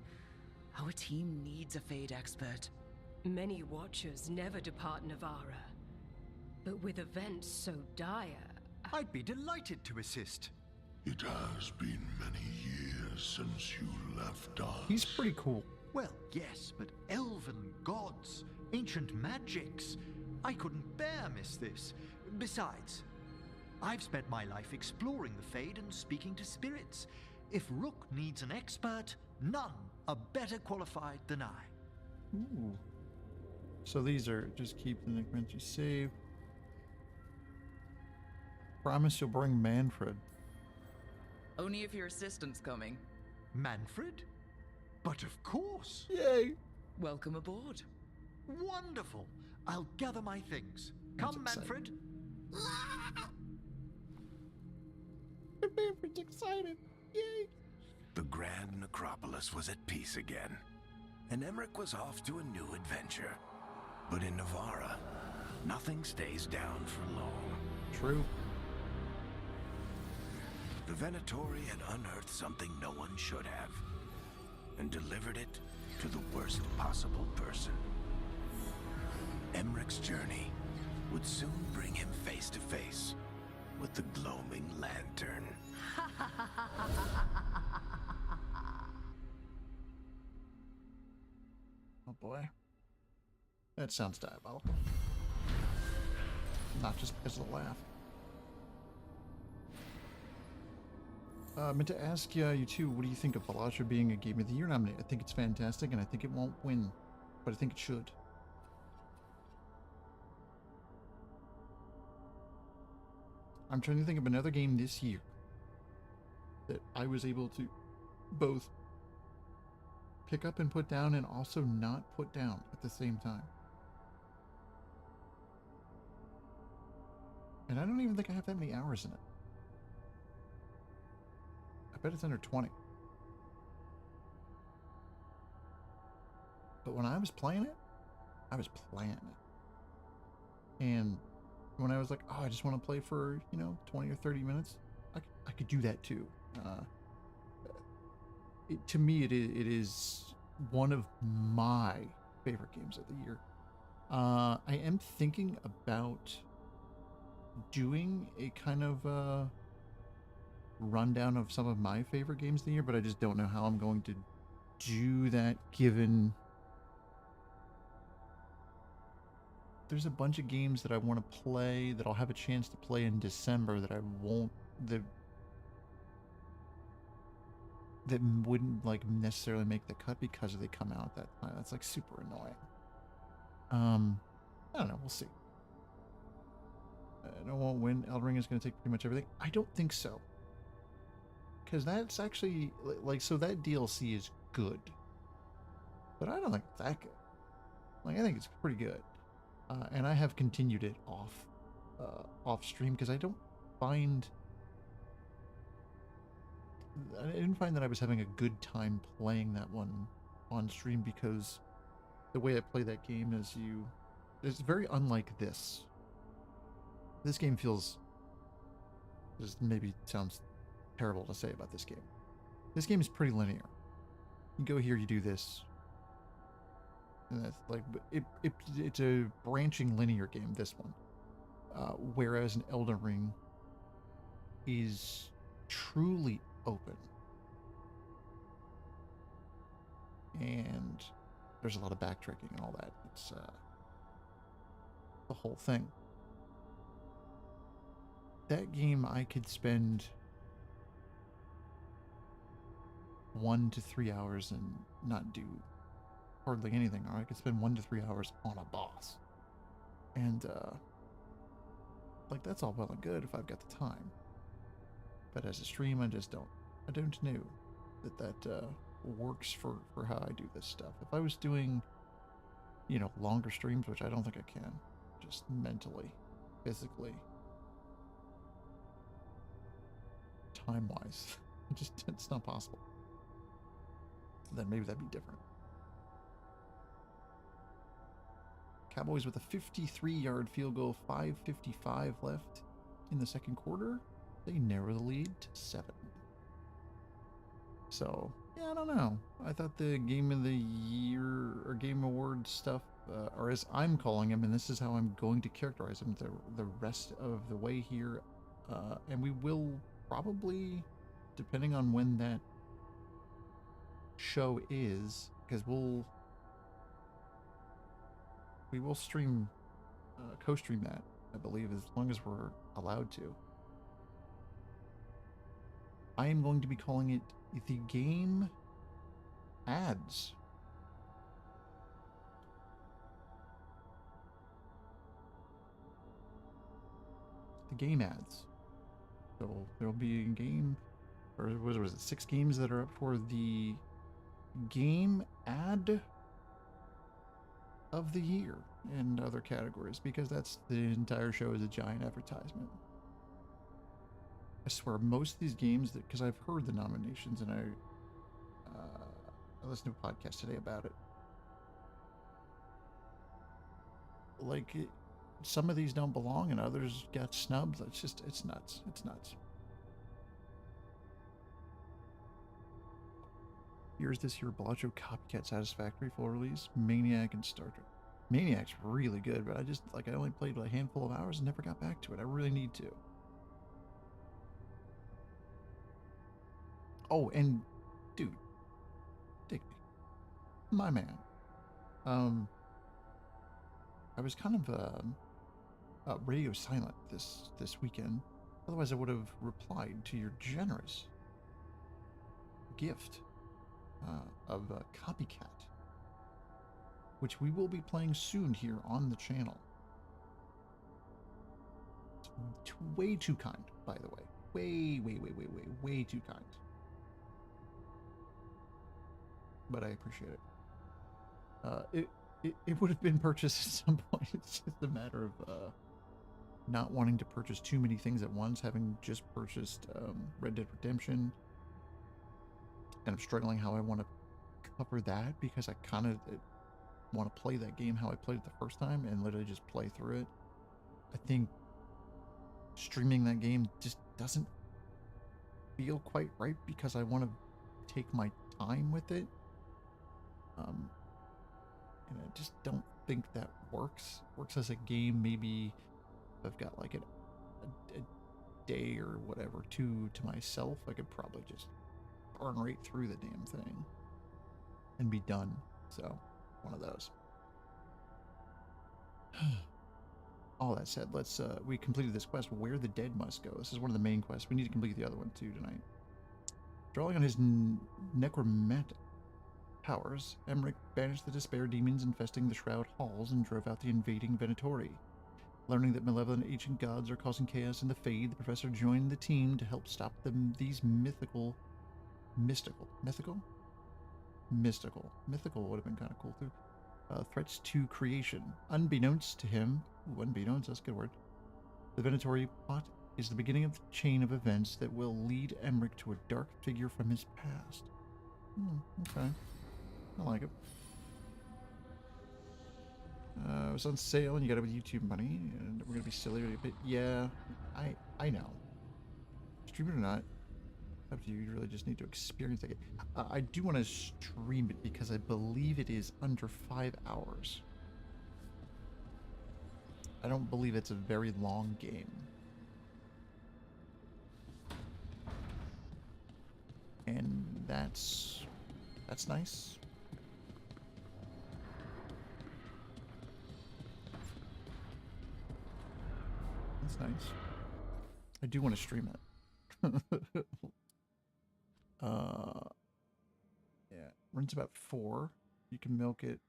Speaker 4: Our team needs a Fade expert.
Speaker 6: Many Watchers never depart Navarra. But with events so dire...
Speaker 7: I'd be delighted to assist.
Speaker 11: It has been many years since you left us.
Speaker 1: He's pretty cool.
Speaker 7: Well, yes, but elven gods, ancient magics. I couldn't bear miss this. Besides, I've spent my life exploring the Fade and speaking to spirits. If Rook needs an expert, none are better qualified than I.
Speaker 1: Ooh. So these are just keep the necromancy save. Promise you'll bring Manfred.
Speaker 4: Only if your assistant's coming.
Speaker 7: Manfred? But of course.
Speaker 1: Yay!
Speaker 4: Welcome aboard.
Speaker 7: Wonderful. I'll gather my things.
Speaker 1: That's
Speaker 7: Come,
Speaker 1: exciting.
Speaker 7: Manfred.
Speaker 1: Manfred's excited. Yay!
Speaker 12: The Grand Necropolis was at peace again, and Emmerich was off to a new adventure. But in Navarra, nothing stays down for long.
Speaker 1: True.
Speaker 12: The Venatori had unearthed something no one should have, and delivered it to the worst possible person. Emmerich's journey would soon bring him face to face with the gloaming lantern.
Speaker 1: Oh boy. That sounds diabolical. Not just because of the laugh. I meant to ask you too, what do you think of Fallujah being a Game of the Year nominee? I think it's fantastic, and I think it won't win, but I think it should. I'm trying to think of another game this year that I was able to both pick up and put down and also not put down at the same time. And I don't even think I have that many hours in it. I bet it's under 20. But when I was playing it, I was playing it. And when I was like, oh, I just want to play for, 20 or 30 minutes, I could do that too. To me, it is one of my favorite games of the year. I am thinking about doing a kind of rundown of some of my favorite games of the year, but I just don't know how I'm going to do that, given there's a bunch of games that I want to play that I'll have a chance to play in December that I won't, that wouldn't like necessarily make the cut because they come out at that time. That's like super annoying. I don't know, we'll see. I don't want when Elden Ring is going to take pretty much everything. I don't think so. Because that's actually, like, so that DLC is good. But I don't think it's that good. Like, I think it's pretty good. And I have continued it off stream because I don't find... I didn't find that I was having a good time playing that one on stream because the way I play that game is it's very unlike this. This game feels... This maybe sounds terrible to say about this game. This game is pretty linear. You go here, you do this. And that's like... It's a branching linear game, this one. Whereas an Elden Ring is truly open. And there's a lot of backtracking and all that. It's the whole thing. That game I could spend 1 to 3 hours and not do hardly anything, or I could spend 1 to 3 hours on a boss. And like that's all well and good if I've got the time. But as a stream, I don't know that works for how I do this stuff. If I was doing, longer streams, which I don't think I can, just mentally, physically, time-wise, it's not possible. Then maybe that'd be different. Cowboys with a 53-yard field goal, 5:55 left in the second quarter. They narrow the lead to 7. So, yeah, I don't know. I thought the Game of the Year or Game Award stuff, or as I'm calling them, and this is how I'm going to characterize them the rest of the way here, and we will probably, depending on when that show is, because we will stream, co-stream that, I believe, as long as we're allowed to. I am going to be calling it the Game Ads. The Game Ads. So there will be a game, or was it 6 games that are up for the Game Ad of the Year in other categories, because that's the entire show is a giant advertisement. I swear, most of these games, because I've heard the nominations and I listened to a podcast today about it. Like, some of these don't belong and others got snubbed. It's nuts. It's nuts. Here's this here Bellagio Copycat Satisfactory full release, Maniac and Star Trek. Maniac's really good, but I only played a handful of hours and never got back to it. I really need to. Oh, and dude, Digby, my man. I was kind of radio silent this weekend. Otherwise, I would have replied to your generous gift of Copycat, which we will be playing soon here on the channel. It's way too kind, by the way. Way too kind. But I appreciate it. It would have been purchased at some point. It's just a matter of not wanting to purchase too many things at once, having just purchased Red Dead Redemption. And I'm struggling how I want to cover that, because I kind of want to play that game how I played it the first time and literally just play through it. I think streaming that game just doesn't feel quite right, because I want to take my time with it. And I just don't think that works. Works as a game, maybe if I've got like a day or whatever to myself, I could probably just burn right through the damn thing and be done. So, one of those. All that said, let's we completed this quest, Where the Dead Must Go. This is one of the main quests. We need to complete the other one too tonight. Drawing on his necromantic powers, Emmerich banished the despair demons infesting the Shroud Halls and drove out the invading Venatori. Learning that malevolent ancient gods are causing chaos in the Fade, the professor joined the team to help stop these mystical would have been kind of cool too. Threats to creation. Unbeknownst to him, unbeknownst, that's a good word, the Venatori plot is the beginning of the chain of events that will lead Emmerich to a dark figure from his past. Okay. I like it. It was on sale and you got it with YouTube money, and we're gonna be silly, but yeah, I know. Stream it or not, up to you. You really just need to experience it. I do want to stream it because I believe it is under 5 hours. I don't believe it's a very long game. And that's nice. That's nice. I do want to stream it. Yeah, runs about 4. You can milk it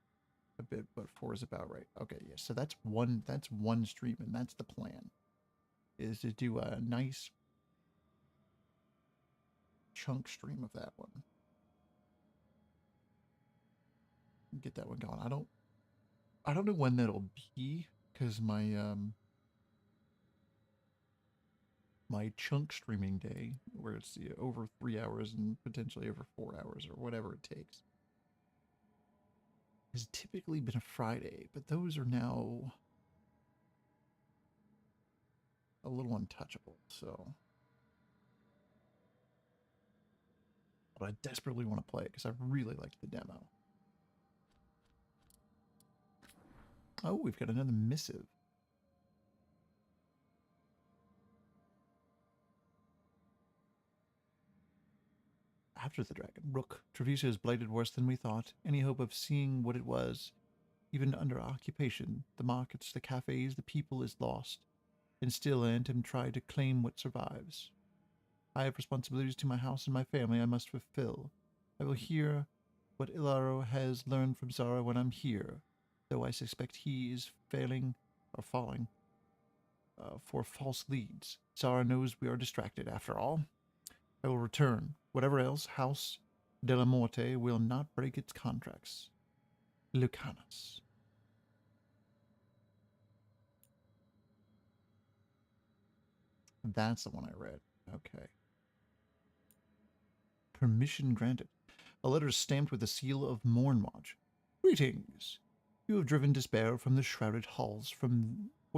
Speaker 1: a bit, but 4 is about right. Okay, yeah. So that's one stream, and that's the plan. Is to do a nice chunk stream of that one. Get that one going. I don't know when that'll be, because my my chunk streaming day, where it's over 3 hours and potentially over 4 hours or whatever it takes, has typically been a Friday, but those are now a little untouchable. So, but I desperately want to play it because I really liked the demo. Oh, we've got another missive. After the dragon, Rook, Treviso is blighted worse than we thought. Any hope of seeing what it was, even under occupation, the markets, the cafes, the people, is lost. And still Anthem tried to claim what survives. I have responsibilities to my house and my family I must fulfill. I will hear what Ilaro has learned from Zara when I'm here, though I suspect he is falling for false leads. Zara knows we are distracted, after all. I will return. Whatever else, House de la Morte will not break its contracts. Lucanus. That's the one I read. Okay. Permission granted. A letter stamped with the seal of Mornwatch. Greetings. You have driven despair from the shrouded halls. For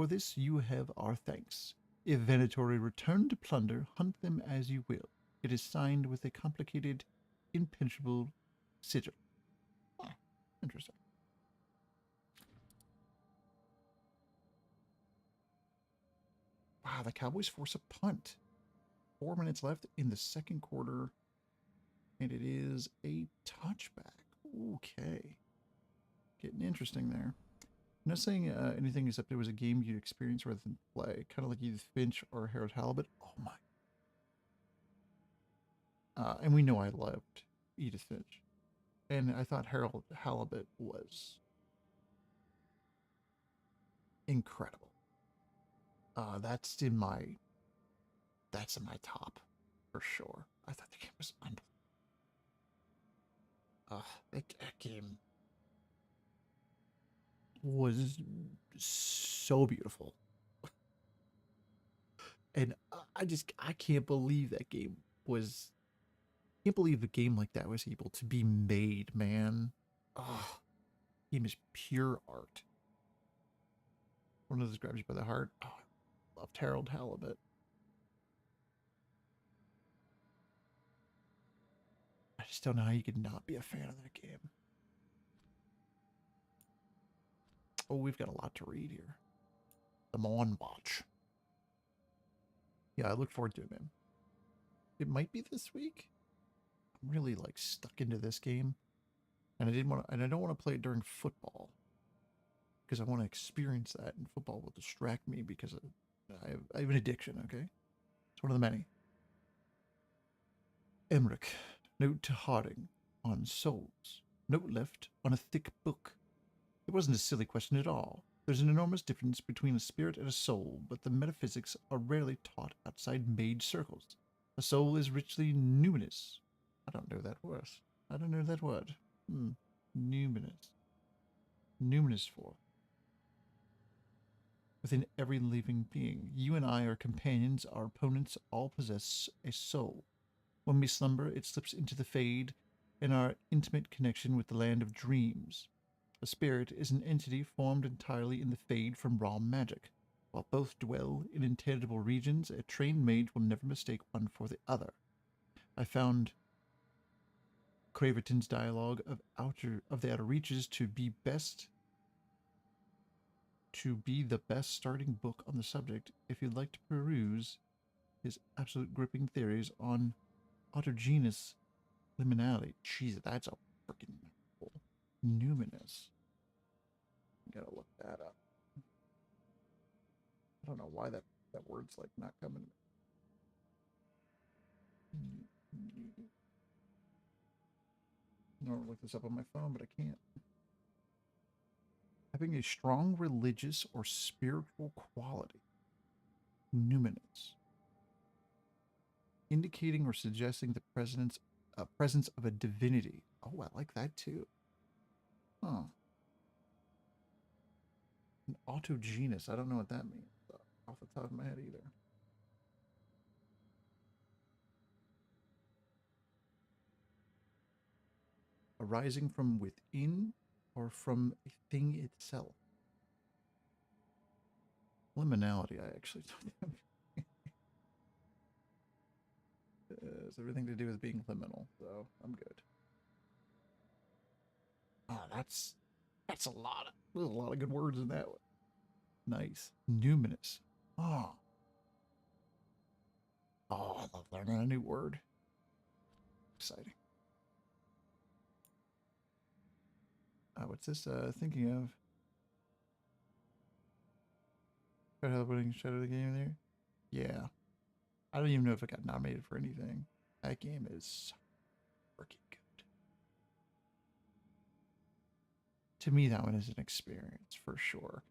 Speaker 1: this you have our thanks. If Venatori return to plunder, hunt them as you will. It is signed with a complicated, impenetrable sigil. Ah, interesting. Wow, the Cowboys force a punt. 4 minutes left in the second quarter, and it is a touchback. Okay. Getting interesting there. I'm not saying anything except it was a game you'd experience rather than play. Kind of like Edith Finch or Harold Halibut. Oh my. And we know I loved Edith Finch. And I thought Harold Halibut was incredible. That's in my top for sure. I thought the game was that game was so beautiful. And I can't believe that game was, can't believe a game like that was able to be made, man. Oh, game is pure art. One of those grabs you by the heart. Oh, I loved Harold Halibut. I just don't know how you could not be a fan of that game. Oh, we've got a lot to read here. The Mon Watch. Yeah, I look forward to it, man. It might be this week. I'm really like stuck into this game, and I don't want to play it during football because I want to experience that, and football will distract me because I have an addiction. Okay, it's one of the many. Emmerich, note to Harding on souls. Note left on a thick book. It wasn't a silly question at all. There's an enormous difference between a spirit and a soul, but the metaphysics are rarely taught outside mage circles. A soul is richly numinous. I don't know that word. I don't know that word. Numinous. Numinous for. Within every living being. You and I are companions. Our opponents all possess a soul. When we slumber, it slips into the fade in our intimate connection with the land of dreams. A spirit is an entity formed entirely in the fade from raw magic. While both dwell in intangible regions, a trained mage will never mistake one for the other. I found Craverton's dialogue of the Outer Reaches to be the best starting book on the subject if you'd like to peruse his absolute gripping theories on autogenous liminality. Jeez, that's a freaking mouthful. Numinous. Gotta look that up. I don't know why that word's like not coming. I want to look this up on my phone, but I can't. Having a strong religious or spiritual quality. Numinous. Indicating or suggesting the presence of a divinity. Oh, I like that too. Huh. An autogenous. I don't know what that means off the top of my head either. Arising from within or from a thing itself. Liminality, I actually don't know. It's everything to do with being liminal, so I'm good. Oh, that's a lot of good words in that one. Nice. Numinous. Oh, I love learning a new word. Exciting. What's this? Thinking of. Putting Shadow of the Game there? Yeah. I don't even know if it got nominated for anything. That game is so freaking good. To me, that one is an experience for sure.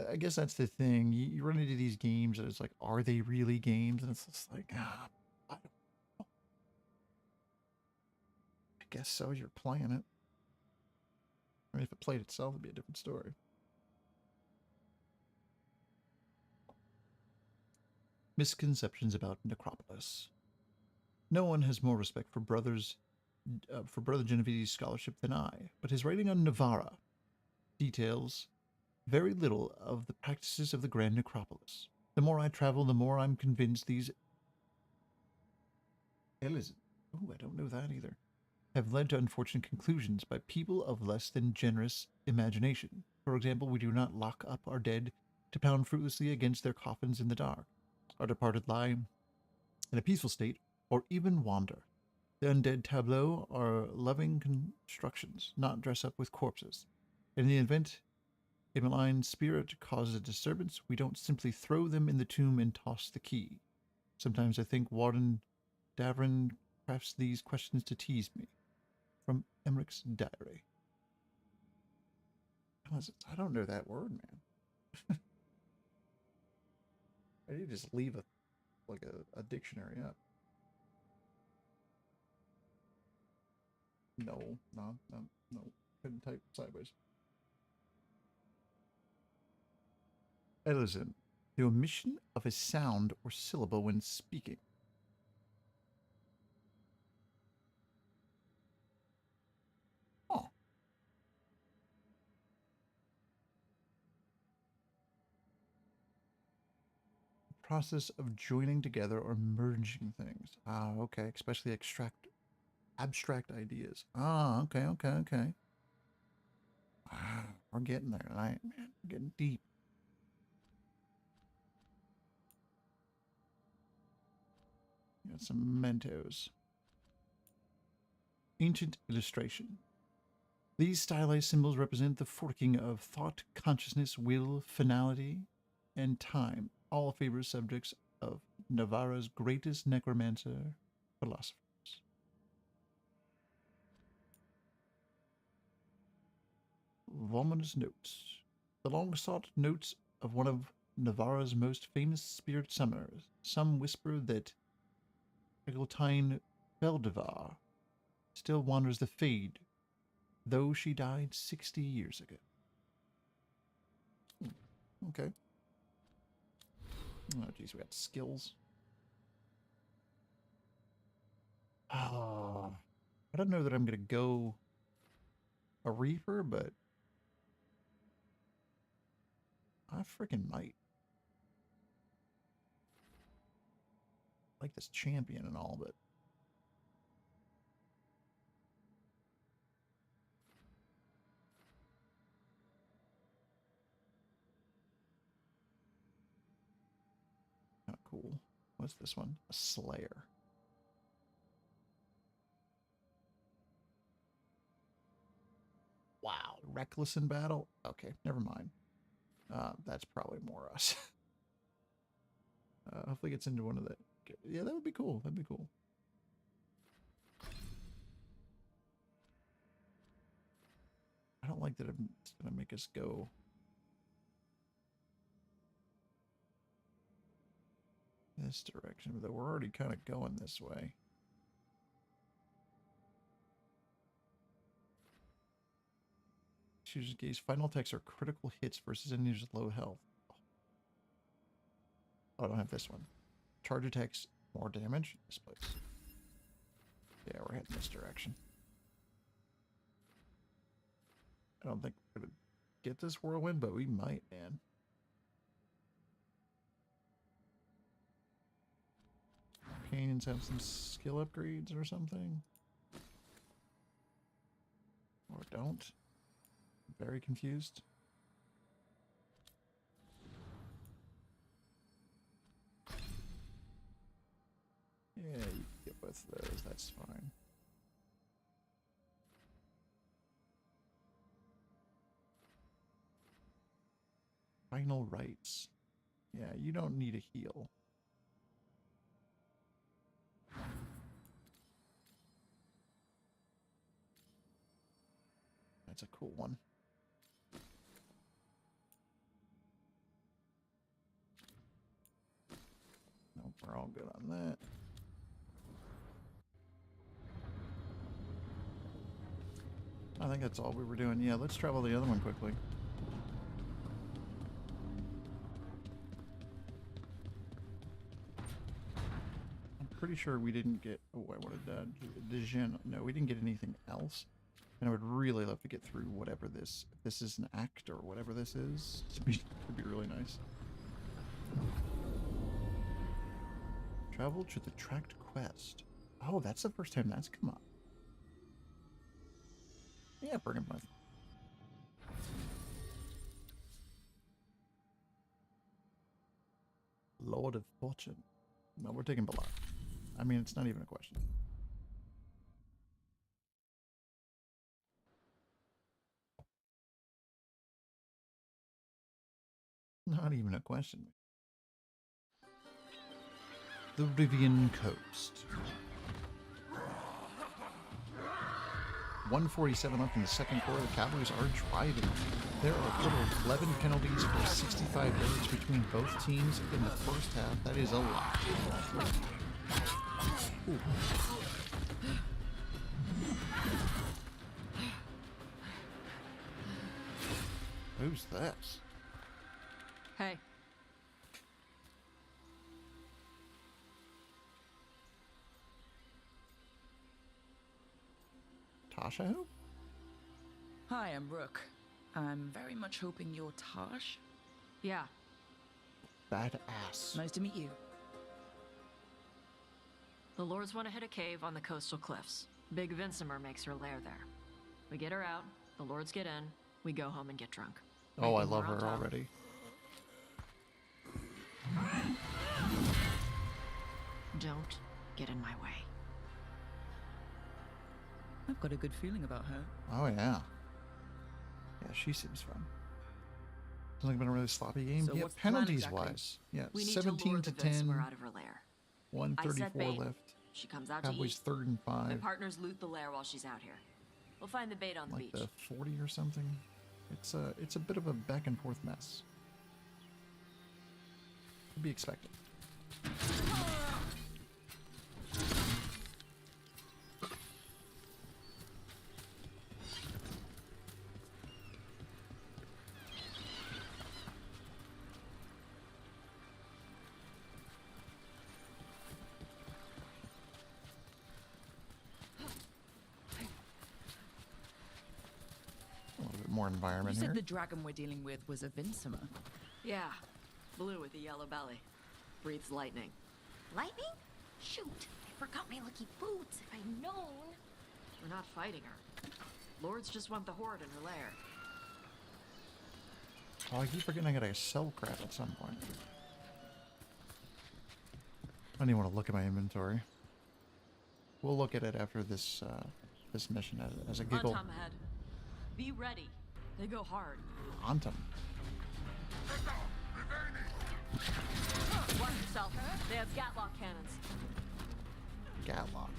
Speaker 1: I guess that's the thing. You run into these games and it's like, are they really games? And it's just like, I don't know. I guess so. You're playing it. I mean, if it played itself, it'd be a different story. Misconceptions about Necropolis. No one has more respect for Brother Genevieve's scholarship than I, but his writing on Navarra details very little of the practices of the Grand Necropolis. The more I travel, the more I'm convinced these I don't know that either. Have led to unfortunate conclusions by people of less than generous imagination. For example, we do not lock up our dead to pound fruitlessly against their coffins in the dark. Our departed lie in a peaceful state, or even wander. The undead tableau are loving constructions, not dress up with corpses. In the event a malign spirit causes a disturbance, we don't simply throw them in the tomb and toss the key. Sometimes I think Warden Davrin crafts these questions to tease me. From Emmerich's diary. I don't know that word, man. I need to just leave a dictionary up. No, no. Couldn't type sideways. Edison. The omission of a sound or syllable when speaking. Oh. Process of joining together or merging things. Ah, okay. Especially abstract ideas. Ah, okay. Ah, we're getting there tonight, man. We're getting deep. Got some mementos. Ancient illustration. These stylized symbols represent the forking of thought, consciousness, will, finality, and time, all favorite subjects of Navarra's greatest necromancer philosophers. Voluminous notes. The long-sought notes of one of Navarra's most famous spirit summoners. Some whisper that Egiltine Veilguard still wanders the fade, though she died 60 years ago. Okay. Oh, geez, we got skills. I don't know that I'm going to go a Reaper, but I freaking might. I like this champion and all, but kind of cool. What's this one? A Slayer. Wow, reckless in battle? Okay, never mind. That's probably more us. Hopefully gets into one of the... Yeah, that would be cool. That'd be cool. I don't like that it's going to make us go... this direction, but we're already kind of going this way. Choose gaze. Final attacks are critical hits versus enemies with low health. Oh, I don't have this one. Charge attacks more damage. This place. Yeah, we're heading this direction. I don't think we're gonna get this whirlwind, but we might, man. Canyons have some skill upgrades or something. Or don't. Very confused. Yeah, you can get both of those. That's fine. Final rites. Yeah, you don't need a heal. That's a cool one. Nope, we're all good on that. I think that's all we were doing. Yeah, let's travel the other one quickly. I'm pretty sure we didn't get... Oh, I wanted Dijon. No, we didn't get anything else. And I would really love to get through whatever this... If this is an act or whatever this is. It'd be really nice. Travel to the tracked quest. Oh, that's the first time that's come up. Yeah, bring him with. Lord of Fortune. No, we're taking Balak. I mean, it's not even a question. Not even a question. The Rivian Coast. 147 left in the second quarter. The Cowboys are driving. There are a total of 11 penalties for 65 yards between both teams in the first half. That is a lot. Ooh. Who's this?
Speaker 6: Hey.
Speaker 1: Tasha who?
Speaker 4: Hi, I'm Rook. I'm very much hoping you're Tosh.
Speaker 6: Yeah.
Speaker 1: Badass.
Speaker 4: Nice to meet you.
Speaker 6: The Lords want to hit a cave on the coastal cliffs. Big Vincimer makes her lair there. We get her out, the Lords get in, we go home and get drunk.
Speaker 1: Oh, I love her already.
Speaker 6: Don't get in my way.
Speaker 4: I've got a good feeling about her.
Speaker 1: Oh, yeah. Yeah, she seems fun. It's like been a really sloppy game.
Speaker 4: So
Speaker 1: Yeah,
Speaker 4: what's the plan
Speaker 1: penalties
Speaker 4: exactly?
Speaker 1: wise. Yeah,
Speaker 6: We need
Speaker 1: 17
Speaker 6: lure
Speaker 1: to
Speaker 6: the
Speaker 1: 10.
Speaker 6: Vincimer out of her lair. I set
Speaker 1: 134
Speaker 6: bait.
Speaker 1: left.
Speaker 6: She comes out
Speaker 1: Cowboys
Speaker 6: to eat.
Speaker 1: 3rd and
Speaker 6: My
Speaker 1: 5.
Speaker 6: partners loot the lair while she's out here. We'll find the bait on the
Speaker 1: Like
Speaker 6: beach.
Speaker 1: the 40 or something. It's a bit of a back and forth mess. To be expected. A little bit more environment
Speaker 4: You
Speaker 1: here.
Speaker 4: said the dragon we're dealing with was a Vincimer.
Speaker 6: Yeah. Blue with a yellow belly. Breathes lightning.
Speaker 2: Lightning? Shoot, I forgot my lucky boots. If I'd known.
Speaker 6: We're not fighting her. Lords just want the horde in her lair.
Speaker 1: Oh, I keep forgetting I gotta sell crap at some point. I don't even want to look at my inventory. We'll look at it after this this mission as a giggle.
Speaker 6: Antom ahead. Be ready. They go hard.
Speaker 1: Antom.
Speaker 6: Watch yourself. They have Gatlock cannons.
Speaker 1: Gatlock.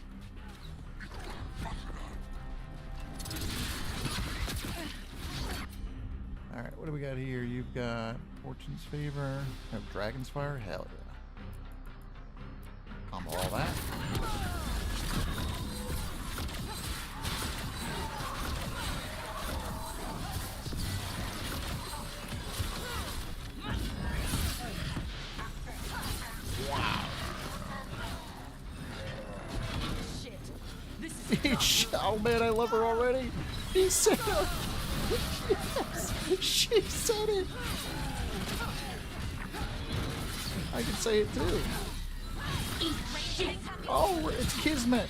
Speaker 1: Alright, what do we got here? You've got Fortune's Favor. No, Dragon's Fire? Hell yeah. Combo all that.
Speaker 6: Shit. This is
Speaker 1: Oh man, I love her already. He said it. Yes, she said it. I can say it too. Oh, it's Kismet.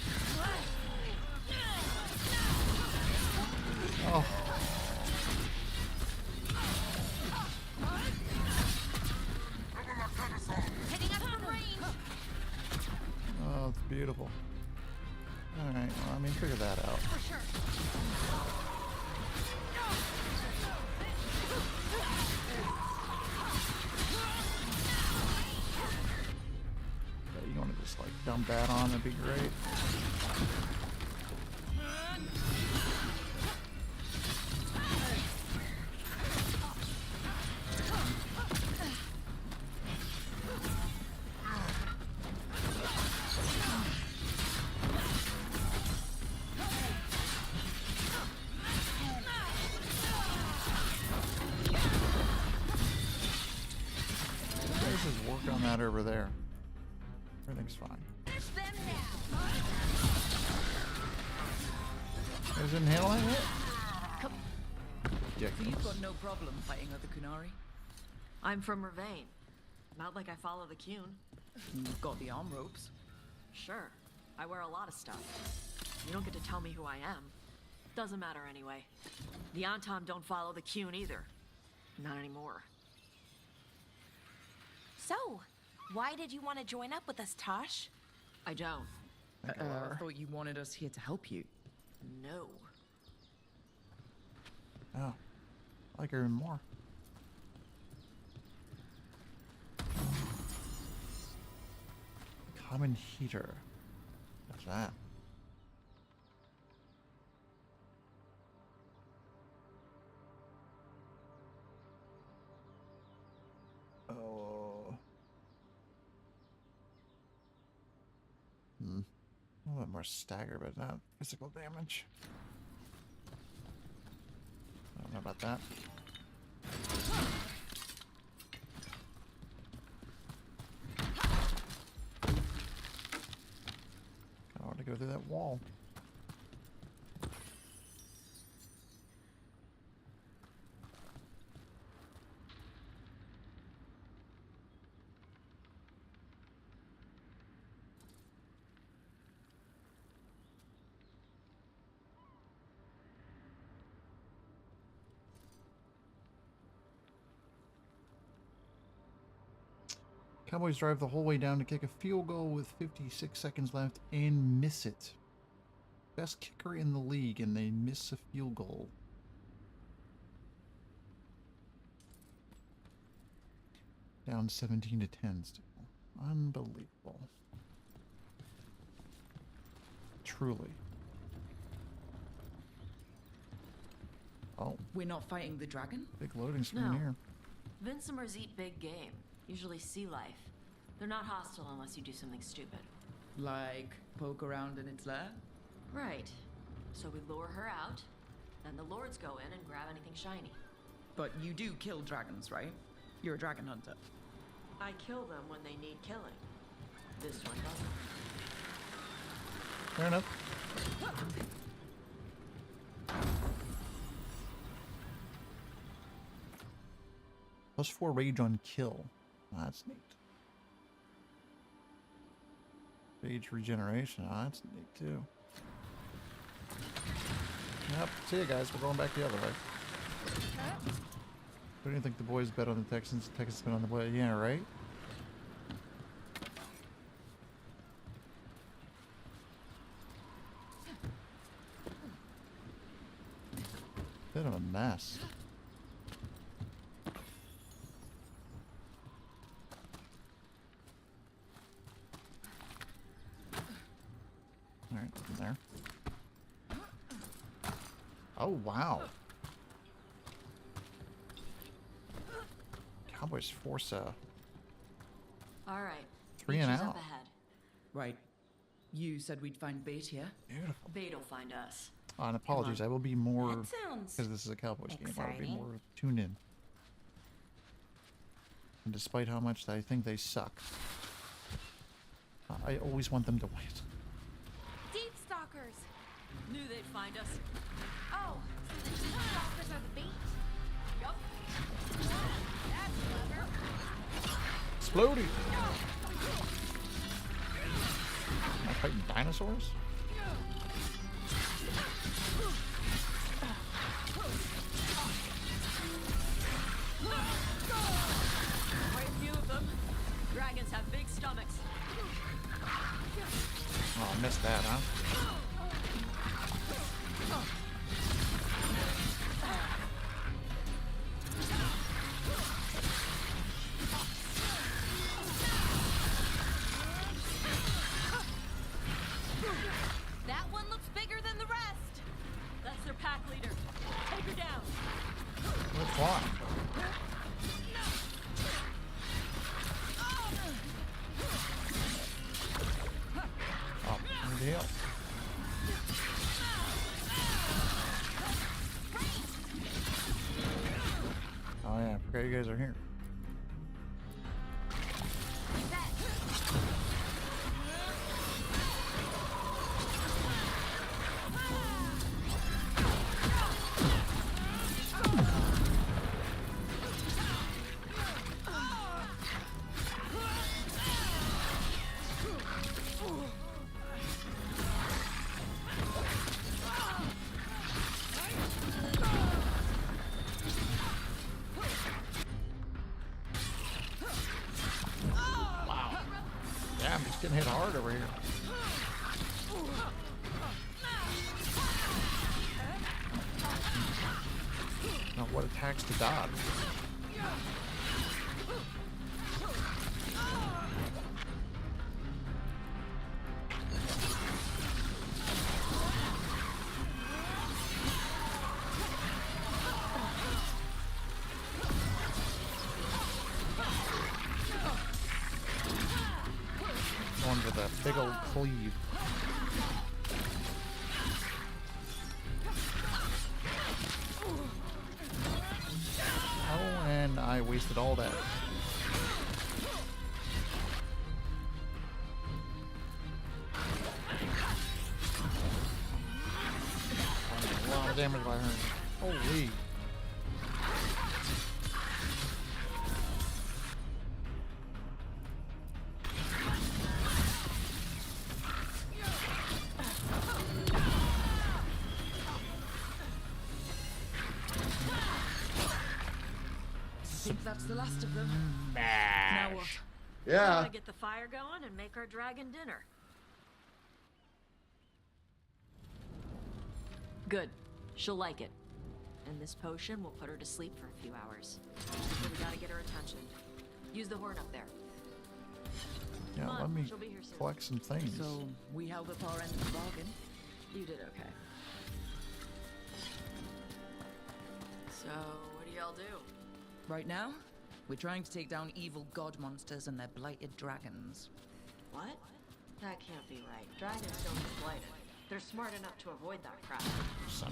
Speaker 1: Oh. Oh, it's beautiful. Alright, well, I mean, figure that out. Yeah, you want to just, like, dump that on, that'd be great. Let's just work on that over there. Everything's fine. Isn't handling it?
Speaker 4: So
Speaker 1: Ridiculous.
Speaker 4: you've got no problem fighting other Kunari?
Speaker 6: I'm from Ravane. Not like I follow the Qun.
Speaker 4: You've got the arm ropes.
Speaker 6: Sure. I wear a lot of stuff. You don't get to tell me who I am. Doesn't matter anyway. The Antom don't follow the Qun either. Not anymore.
Speaker 2: So, why did you want to join up with us, Tosh?
Speaker 6: I don't.
Speaker 4: I thought you wanted us here to help you.
Speaker 6: No.
Speaker 1: Oh, I like her even more. Common heater. What's that? A little bit more stagger, but not physical damage. I don't know about that. I want to go through that wall. Cowboys drive the whole way down to kick a field goal with 56 seconds left and miss it. Best kicker in the league, and they miss a field goal. Down 17-10 still. Unbelievable. Truly. Oh.
Speaker 4: We're not fighting the dragon?
Speaker 1: Big loading screen
Speaker 6: No.
Speaker 1: here.
Speaker 6: Vincimers eat big game, usually sea life. They're not hostile unless you do something stupid.
Speaker 4: Like poke around in its lair?
Speaker 6: Right. So we lure her out, then the lords go in and grab anything shiny.
Speaker 4: But you do kill dragons, right? You're a dragon hunter.
Speaker 6: I kill them when they need killing. This one doesn't.
Speaker 1: Fair enough. +4 rage on kill. That's neat. Rage regeneration. That's neat too. Yep. See ya, guys. We're going back the other way. What do you think the boys bet on the Texans? The Texans bet on the boys. Yeah, right? Bit of a mess. Alright, in there. Oh, wow. Cowboys force a...
Speaker 6: All right.
Speaker 1: 3 and
Speaker 6: Beaches
Speaker 1: out.
Speaker 6: up ahead.
Speaker 4: Right. You said we'd find bait here?
Speaker 1: Beautiful.
Speaker 6: Bait'll find us.
Speaker 1: And apologies, I will be more...
Speaker 2: That sounds
Speaker 1: Because this is a Cowboys game, I will be
Speaker 2: exciting.
Speaker 1: more tuned in. And despite how much I think they suck, I always want them to win.
Speaker 2: Deep stalkers.
Speaker 6: Knew they'd find us.
Speaker 2: Oh, so the deep stalkers are the bait.
Speaker 6: Yup.
Speaker 2: That's clever.
Speaker 1: Exploding! Am I fighting dinosaurs?
Speaker 6: Quite a few of them. Dragons have big stomachs.
Speaker 1: Oh, I missed that, huh?
Speaker 2: That one looks bigger than the rest.
Speaker 6: That's their pack leader. Take her down.
Speaker 1: Which one? Oh, good deal. Oh yeah, I forgot you guys are here. Yeah, I'm just getting hit hard over here. Now, what attacks to dodge? One with a big old cleave. I wasted all that. A lot of damage by her. Holy.
Speaker 4: I think that's the last of them. Now what?
Speaker 6: Yeah. Gotta get the fire going and make our dragon dinner. Good. She'll like it. And this potion will put her to sleep for a few hours. So we gotta get her attention. Use the horn up there.
Speaker 1: Yeah,
Speaker 6: Come on,
Speaker 1: let me
Speaker 6: she'll be here soon.
Speaker 1: collect some things.
Speaker 4: So, we held up our end of the bargain.
Speaker 6: You did okay. So, what do y'all do?
Speaker 4: Right now, we're trying to take down evil god monsters and their blighted dragons.
Speaker 6: What? That can't be right. Dragons don't get blighted. They're smart enough to avoid that crap.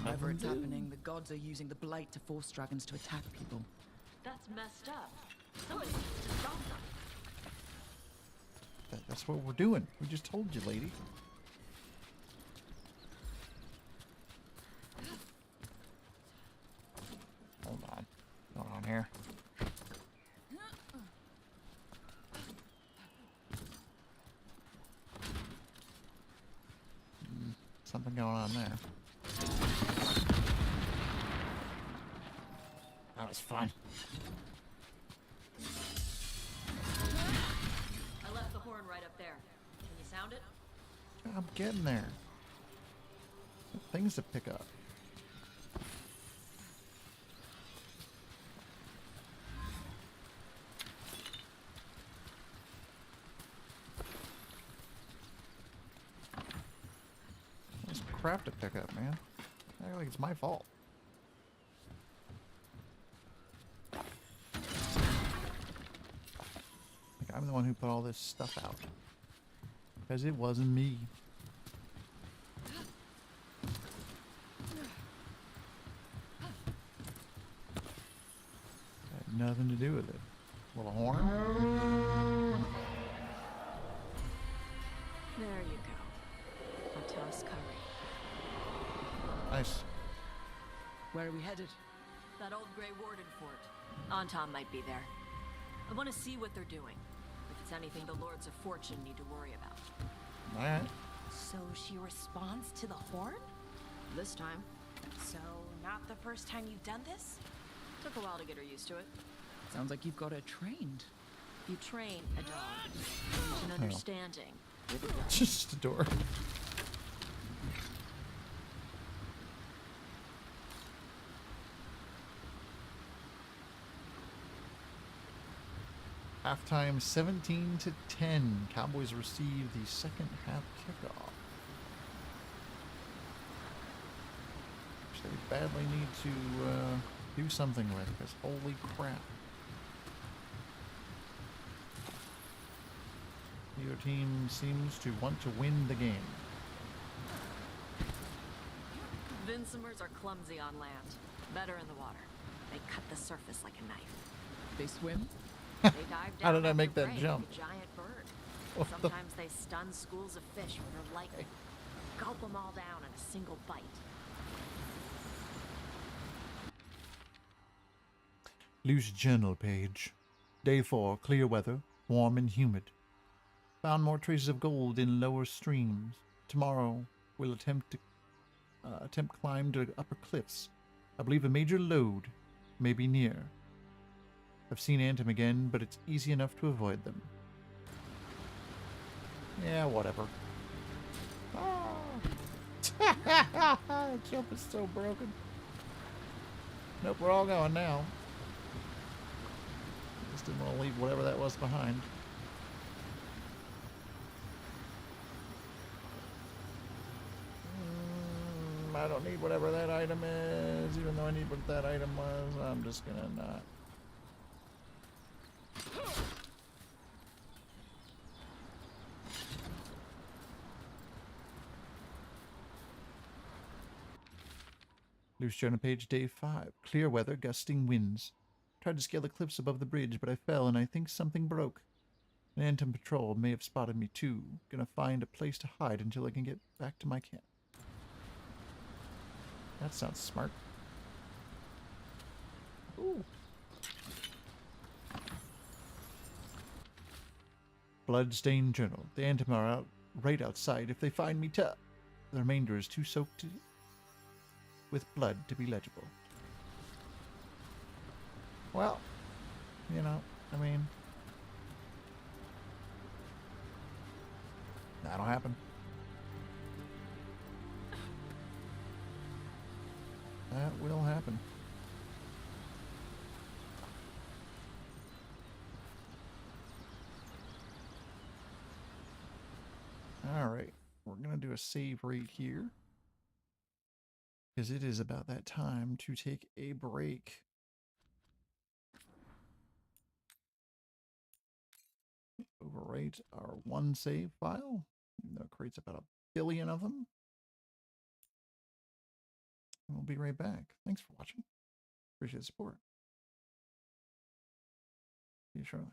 Speaker 4: Whenever it's happening, the gods are using the blight to force dragons to attack people.
Speaker 6: That's messed up. Somebody needs to stop them.
Speaker 1: That's what we're doing. We just told you, lady. Hold on. What's going on here? Something going on there. That was fun.
Speaker 6: I left the horn right up there. Can you sound it?
Speaker 1: I'm getting there. Things to pick up. There's crap to pick up, man. I feel like it's my fault. Like I'm the one who put all this stuff out. Because it wasn't me. Had nothing to do with it. Little horn.
Speaker 6: There you go. Hotel's covered.
Speaker 1: Nice.
Speaker 4: Where are we headed?
Speaker 6: That old Grey Warden fort. Anton might be there. I want to see what they're doing. If it's anything the Lords of Fortune need to worry about.
Speaker 1: Alright.
Speaker 2: So she responds to the horn?
Speaker 6: This time.
Speaker 2: So, not the first time you've done this?
Speaker 6: Took a while to get her used to it.
Speaker 4: Sounds like you've got her trained.
Speaker 6: You train a dog. You need an understanding. With a dog.
Speaker 1: Just a door. Halftime 17-10. Cowboys receive the second half kickoff. Which they badly need to do something with, because holy crap. Your team seems to want to win the game.
Speaker 6: Vincimers are clumsy on land. Better in the water. They cut the surface like a knife.
Speaker 4: They swim?
Speaker 6: They dive down.
Speaker 1: How did I make
Speaker 6: after
Speaker 1: that
Speaker 6: prey,
Speaker 1: jump?
Speaker 6: like a giant bird.
Speaker 1: What the-
Speaker 6: Sometimes they stun schools of fish with their lightning. Gulp them all down in a single bite.
Speaker 1: Loose journal page. Day 4, clear weather, warm and humid. Found more traces of gold in lower streams. Tomorrow we'll attempt climb to upper cliffs. I believe a major lode may be near. I've seen Antum again, but it's easy enough to avoid them. Yeah, whatever. Oh. Jump is so broken. Nope, we're all going now. Just didn't want to leave whatever that was behind. I don't need whatever that item is, even though I need what that item was. I'm just gonna not. Loose journal page, day 5. Clear weather, gusting winds. Tried to scale the cliffs above the bridge, but I fell and I think something broke. An Anton patrol may have spotted me too. Gonna find a place to hide until I can get back to my camp. That sounds smart. Ooh. Bloodstained journal. The Anton are out right outside. If they find me, the remainder is too soaked with blood to be legible. Well, you know, I mean, that'll happen. That will happen. Alright, we're going to do a save right here. Because it is about that time to take a break. Overwrite our one save file. Even though it creates about 1 billion of them. And we'll be right back. Thanks for watching. Appreciate the support. See you shortly.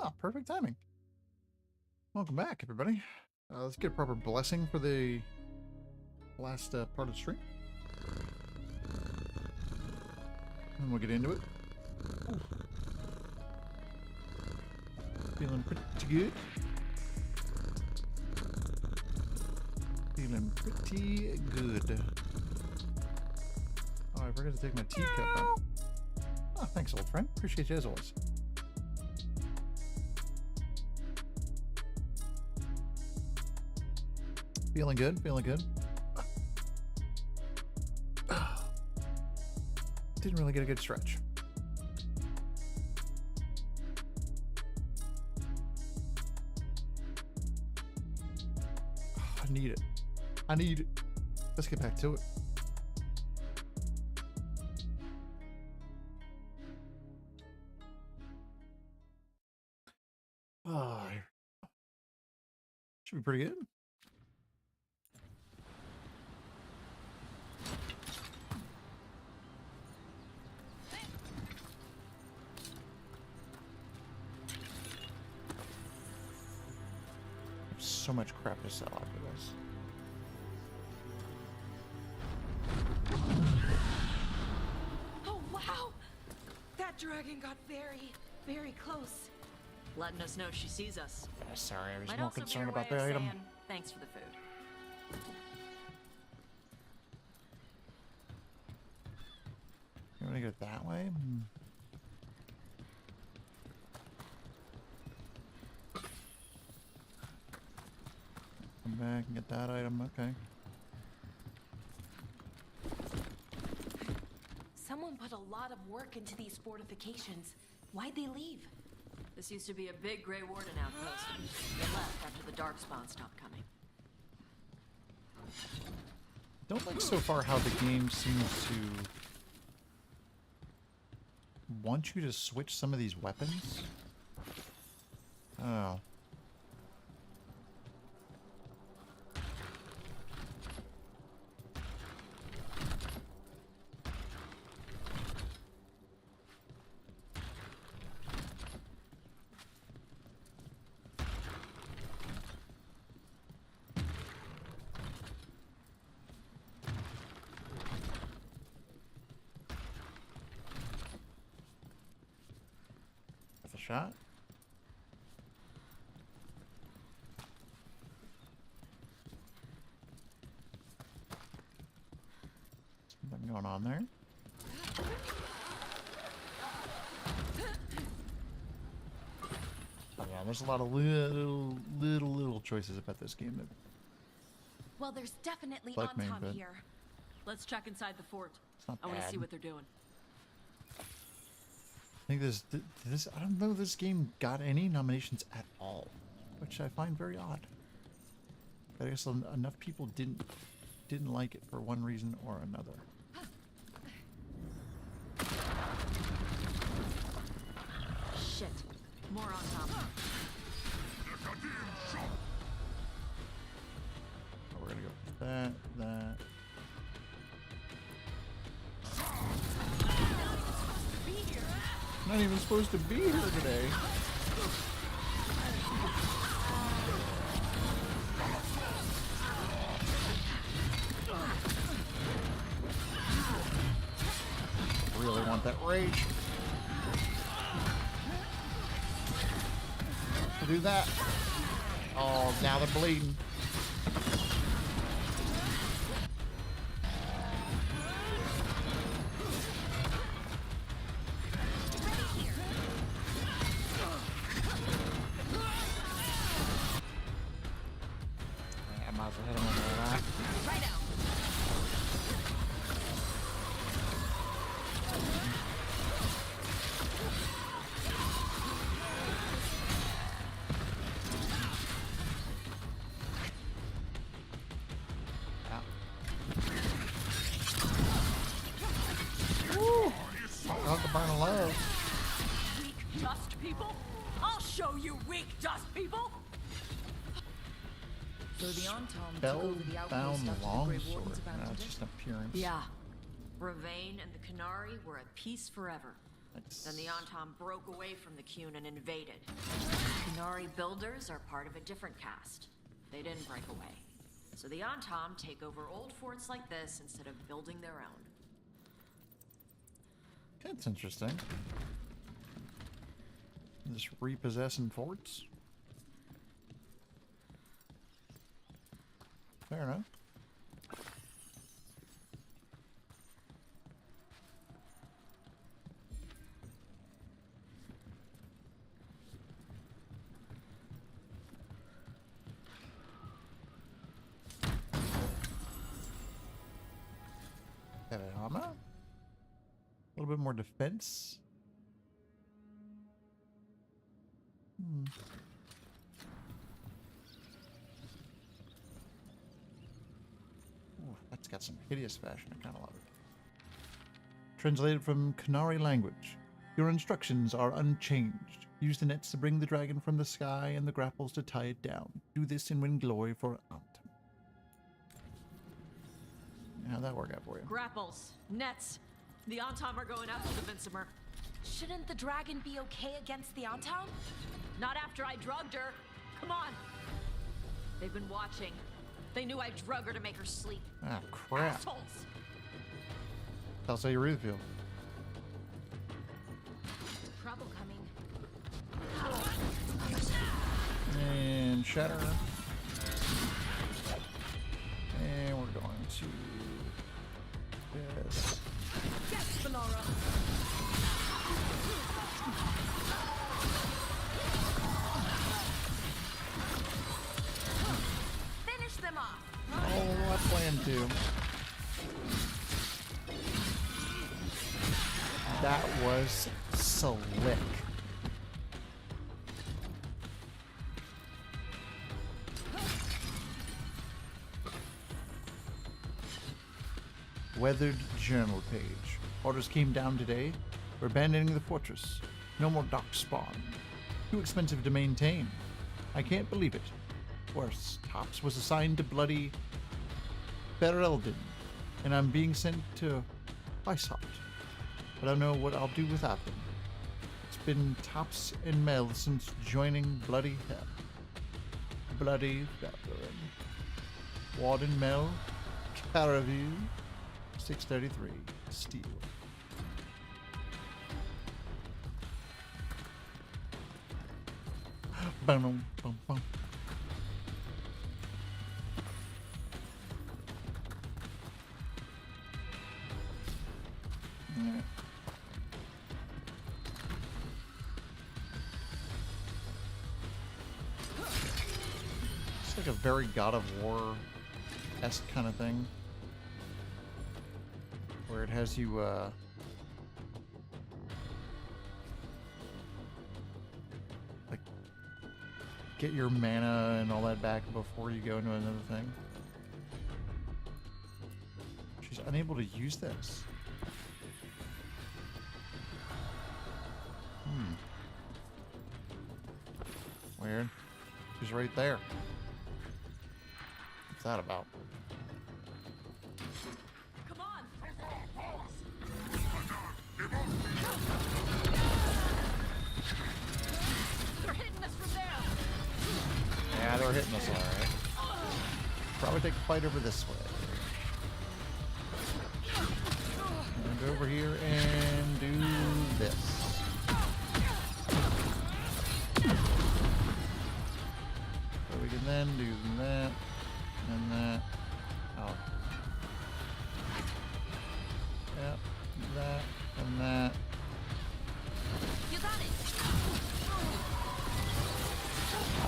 Speaker 1: Oh, perfect timing. Welcome back, everybody. Let's get a proper blessing for the last part of the stream. And we'll get into it. Ooh. Feeling pretty good. Feeling pretty good. Oh, I forgot to take my teacup out. Oh, thanks, old friend. Appreciate you as always. Feeling good, feeling good. Didn't really get a good stretch. I need it. I need it. Let's get back to it. Oh, should be pretty good. So much crap to sell after this.
Speaker 2: Oh, wow! That dragon got very, very close.
Speaker 6: Letting us know she sees us.
Speaker 1: Yeah, sorry, I was
Speaker 6: Might
Speaker 1: more
Speaker 6: also be
Speaker 1: concerned
Speaker 6: her
Speaker 1: about
Speaker 6: way
Speaker 1: the
Speaker 6: of
Speaker 1: item.
Speaker 6: saying, thanks for the food.
Speaker 1: You want to go that way? Come back and get that item. Okay.
Speaker 2: Someone put a lot of work into these fortifications. Why'd they leave?
Speaker 6: This used to be a big Grey Warden outpost. They left after the Darkspawn stopped coming.
Speaker 1: Don't like so far how the game seems to want you to switch some of these weapons. Oh. Shot. Something going on there. Oh yeah, there's a lot of little choices about this game that
Speaker 2: Well, there's definitely
Speaker 1: like me,
Speaker 2: Anton
Speaker 1: but
Speaker 2: here.
Speaker 6: Let's check inside the fort.
Speaker 1: it's not
Speaker 6: I want to see
Speaker 1: bad.
Speaker 6: what they're doing.
Speaker 1: I think this I don't know if this game got any nominations at all, which I find very odd. But I guess enough people didn't like it for one reason or another.
Speaker 6: Shit. More on top.
Speaker 1: Oh, we're gonna go with that. Not even supposed to be here today. Really want that rage. To do that. Oh, now they're bleeding. I might as well hit him over that.
Speaker 2: Right out.
Speaker 1: Woo! Not the burn of love.
Speaker 6: Weak dust people? I'll show you weak dust people!
Speaker 4: So the Antom took over the outpost
Speaker 1: Spellbound
Speaker 4: after the Grey
Speaker 1: longsword.
Speaker 4: Wardens abandoned
Speaker 1: That's
Speaker 4: it?
Speaker 1: just an appearance.
Speaker 6: Yeah. Ravane and the Canary were at peace forever.
Speaker 1: That's...
Speaker 6: Then the Antom broke away from the Qun and invaded. Canary builders are part of a different caste. They didn't break away. So the Antom take over old forts like this instead of building their own.
Speaker 1: That's interesting. Just repossessing forts. Fair enough. Have armor? A little bit more defense. Ooh, that's got some hideous fashion. I kind of love it. Translated from Canary language. Your instructions are unchanged. Use the nets to bring the dragon from the sky and the grapples to tie it down. Do this and win glory for Antum. How'd that work out for you?
Speaker 6: Grapples, nets. The Antom are going after the Vincimer.
Speaker 2: Shouldn't the dragon be okay against the Antom?
Speaker 6: Not after I drugged her. Come on. They've been watching. They knew I drug her to make her sleep.
Speaker 1: Ah, crap.
Speaker 6: Assholes.
Speaker 1: Tell us how you really feel.
Speaker 2: Trouble coming.
Speaker 1: And shatter. And we're going to this.
Speaker 6: Yes, Valora.
Speaker 2: Finish them off.
Speaker 1: Oh, I plan to. That was slick. Weathered journal page. Orders came down today. We're abandoning the fortress. No more dock spawn. Too expensive to maintain. I can't believe it. Worse, Tops was assigned to bloody Veilguard, and I'm being sent to Weishaupt. But I don't know what I'll do without them. It's been Tops and Mel since joining Bloody Hell. Bloody Veilguard. Warden Mel, Caravue, 633, Steel. Bum, bum, bum. Yeah. It's like a very God of War-esque kind of thing. Where it has you, like, get your mana and all that back before you go into another thing. She's unable to use this. Weird. She's right there. What's that about?
Speaker 6: Come on. They're hitting us from there.
Speaker 1: Yeah, they're hitting us all right. Probably take the fight over this way. And go over here and do this. So we can then do that and that. Oh. Yep, that and that.
Speaker 2: You got it.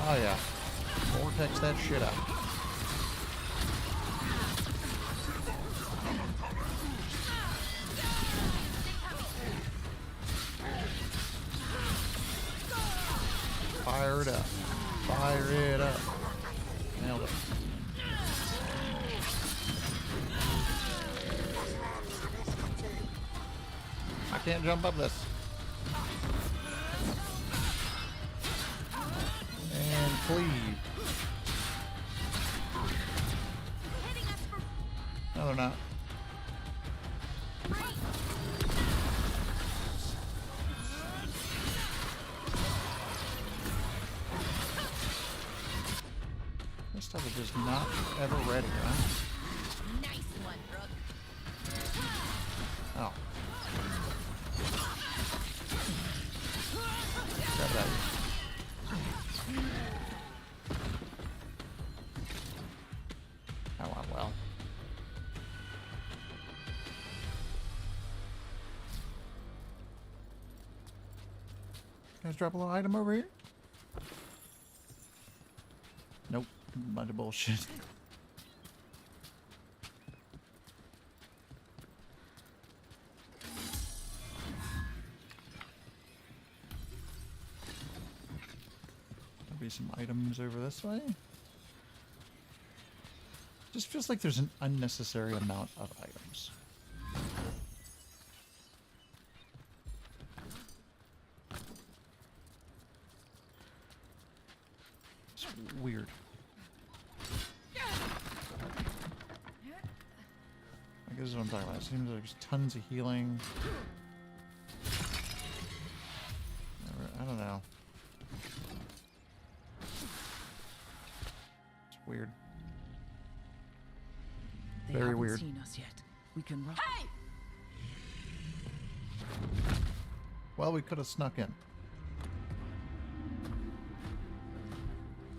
Speaker 1: Oh yeah. Vortex that shit out. Fire it up. Fire it up. Nailed it. I can't jump up this. And cleave. No, they're not. This stuff is just not ever ready, huh?
Speaker 2: Nice one, Brooke.
Speaker 1: Oh. Guys, drop a little item over here. Nope, bunch of bullshit. There'll be some items over this way. Just feels like there's an unnecessary amount of items. It's weird. I guess this is what I'm talking about. It seems like there's tons of healing. I don't know. It's weird.
Speaker 4: They
Speaker 1: Very
Speaker 4: haven't
Speaker 1: weird.
Speaker 4: seen us yet. We can run.
Speaker 6: Hey!
Speaker 1: Well, we could have snuck in.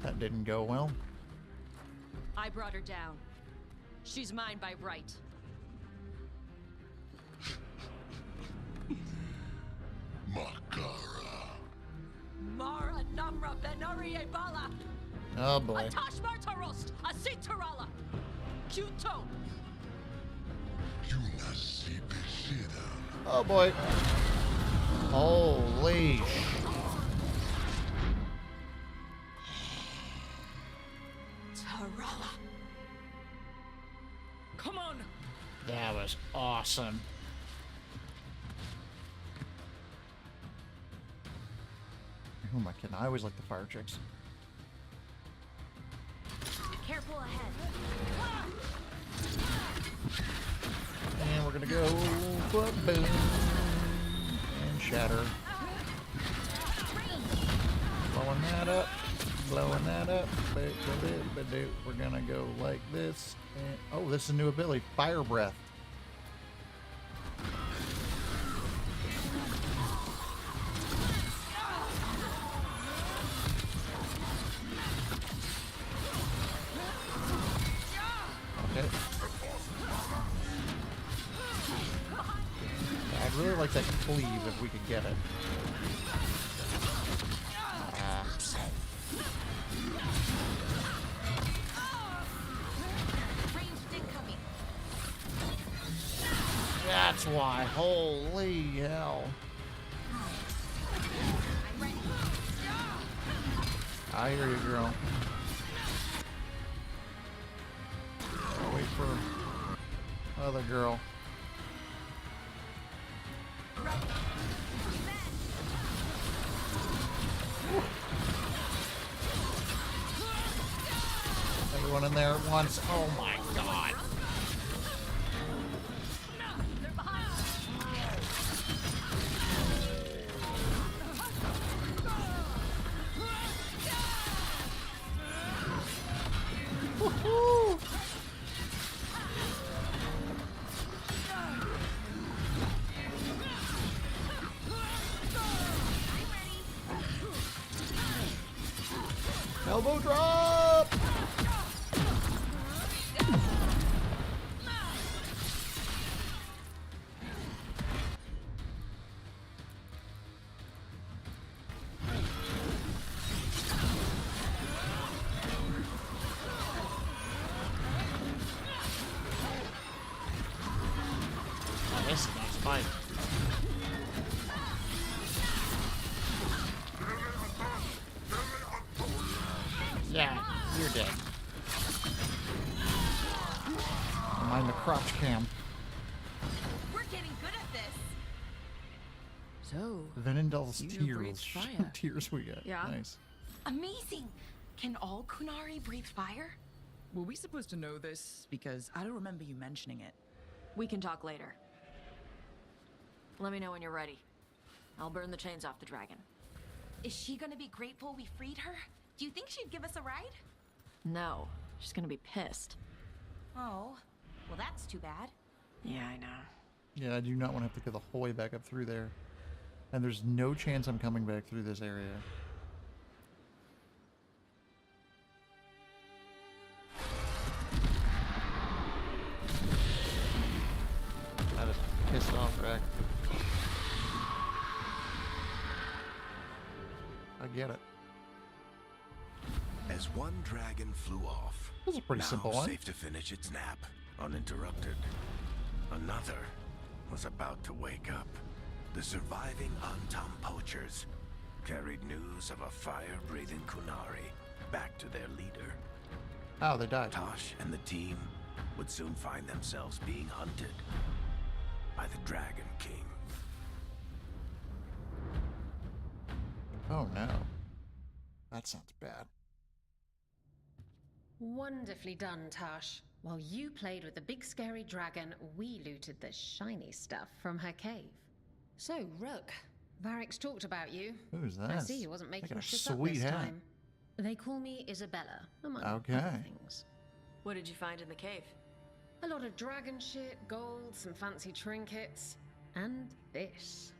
Speaker 1: That didn't go well.
Speaker 13: I brought her down. She's mine by right.
Speaker 11: Makara.
Speaker 13: Mara Namra Benari Ebala.
Speaker 1: Oh boy.
Speaker 13: Atash Martarost. Asitarala. Kyuto.
Speaker 1: Oh boy. Holy sh...
Speaker 13: Tarala. Come on.
Speaker 1: That was awesome. Who am I kidding? I always like the fire chicks.
Speaker 2: Careful ahead.
Speaker 1: And we're gonna go boom and shatter. Blowing that up, blowing that up. We're gonna go like this. And, oh, this is a new ability, fire breath. Okay. I'd really like that cleave if we could get it. That's why. Holy hell. I hear you, girl. I'll wait for other girl. Everyone in there at once. Oh my god. Woohoo! Elbow drop! Oh, this is a nice fight. Yeah, you're dead. Mind the crotch cam.
Speaker 2: We're getting good at this.
Speaker 4: So,
Speaker 1: Venendel's
Speaker 4: you know breathes
Speaker 1: tears.
Speaker 4: fire.
Speaker 1: Tears we get.
Speaker 6: Yeah.
Speaker 1: Nice.
Speaker 2: Amazing. Can all Kunari breathe fire?
Speaker 4: were we supposed to know this? Because I don't remember you mentioning it.
Speaker 6: We can talk later. Let me know when you're ready. I'll burn the chains off the dragon.
Speaker 2: Is she gonna be grateful we freed her? Do you think she'd give us a ride?
Speaker 6: No, she's gonna be pissed.
Speaker 2: Oh, well that's too bad.
Speaker 6: Yeah, I know.
Speaker 1: Yeah, I do not want to have to go the whole way back up through there. And there's no chance I'm coming back through this area. That is pissed off, Rack. get it.
Speaker 12: As one dragon flew off,
Speaker 1: This is a pretty
Speaker 12: now
Speaker 1: simple one.
Speaker 12: safe to finish its nap, uninterrupted. Another was about to wake up. The surviving Antam poachers carried news of a fire-breathing Kunari back to their leader.
Speaker 1: Oh, they died.
Speaker 12: Tosh and the team would soon find themselves being hunted by the Dragon King.
Speaker 1: Oh no. That sounds bad.
Speaker 13: Wonderfully done, Tash. While you played with the big scary dragon, we looted the shiny stuff from her cave. So, Rook, Varric's talked about you.
Speaker 1: Who's that?
Speaker 13: I see he wasn't making
Speaker 1: a
Speaker 13: shit up
Speaker 1: sweet
Speaker 13: this
Speaker 1: hat.
Speaker 13: time. They call me Isabella, among
Speaker 1: Okay.
Speaker 13: other things.
Speaker 6: What did you find in the cave?
Speaker 13: A lot of dragon shit, gold, some fancy trinkets, and this.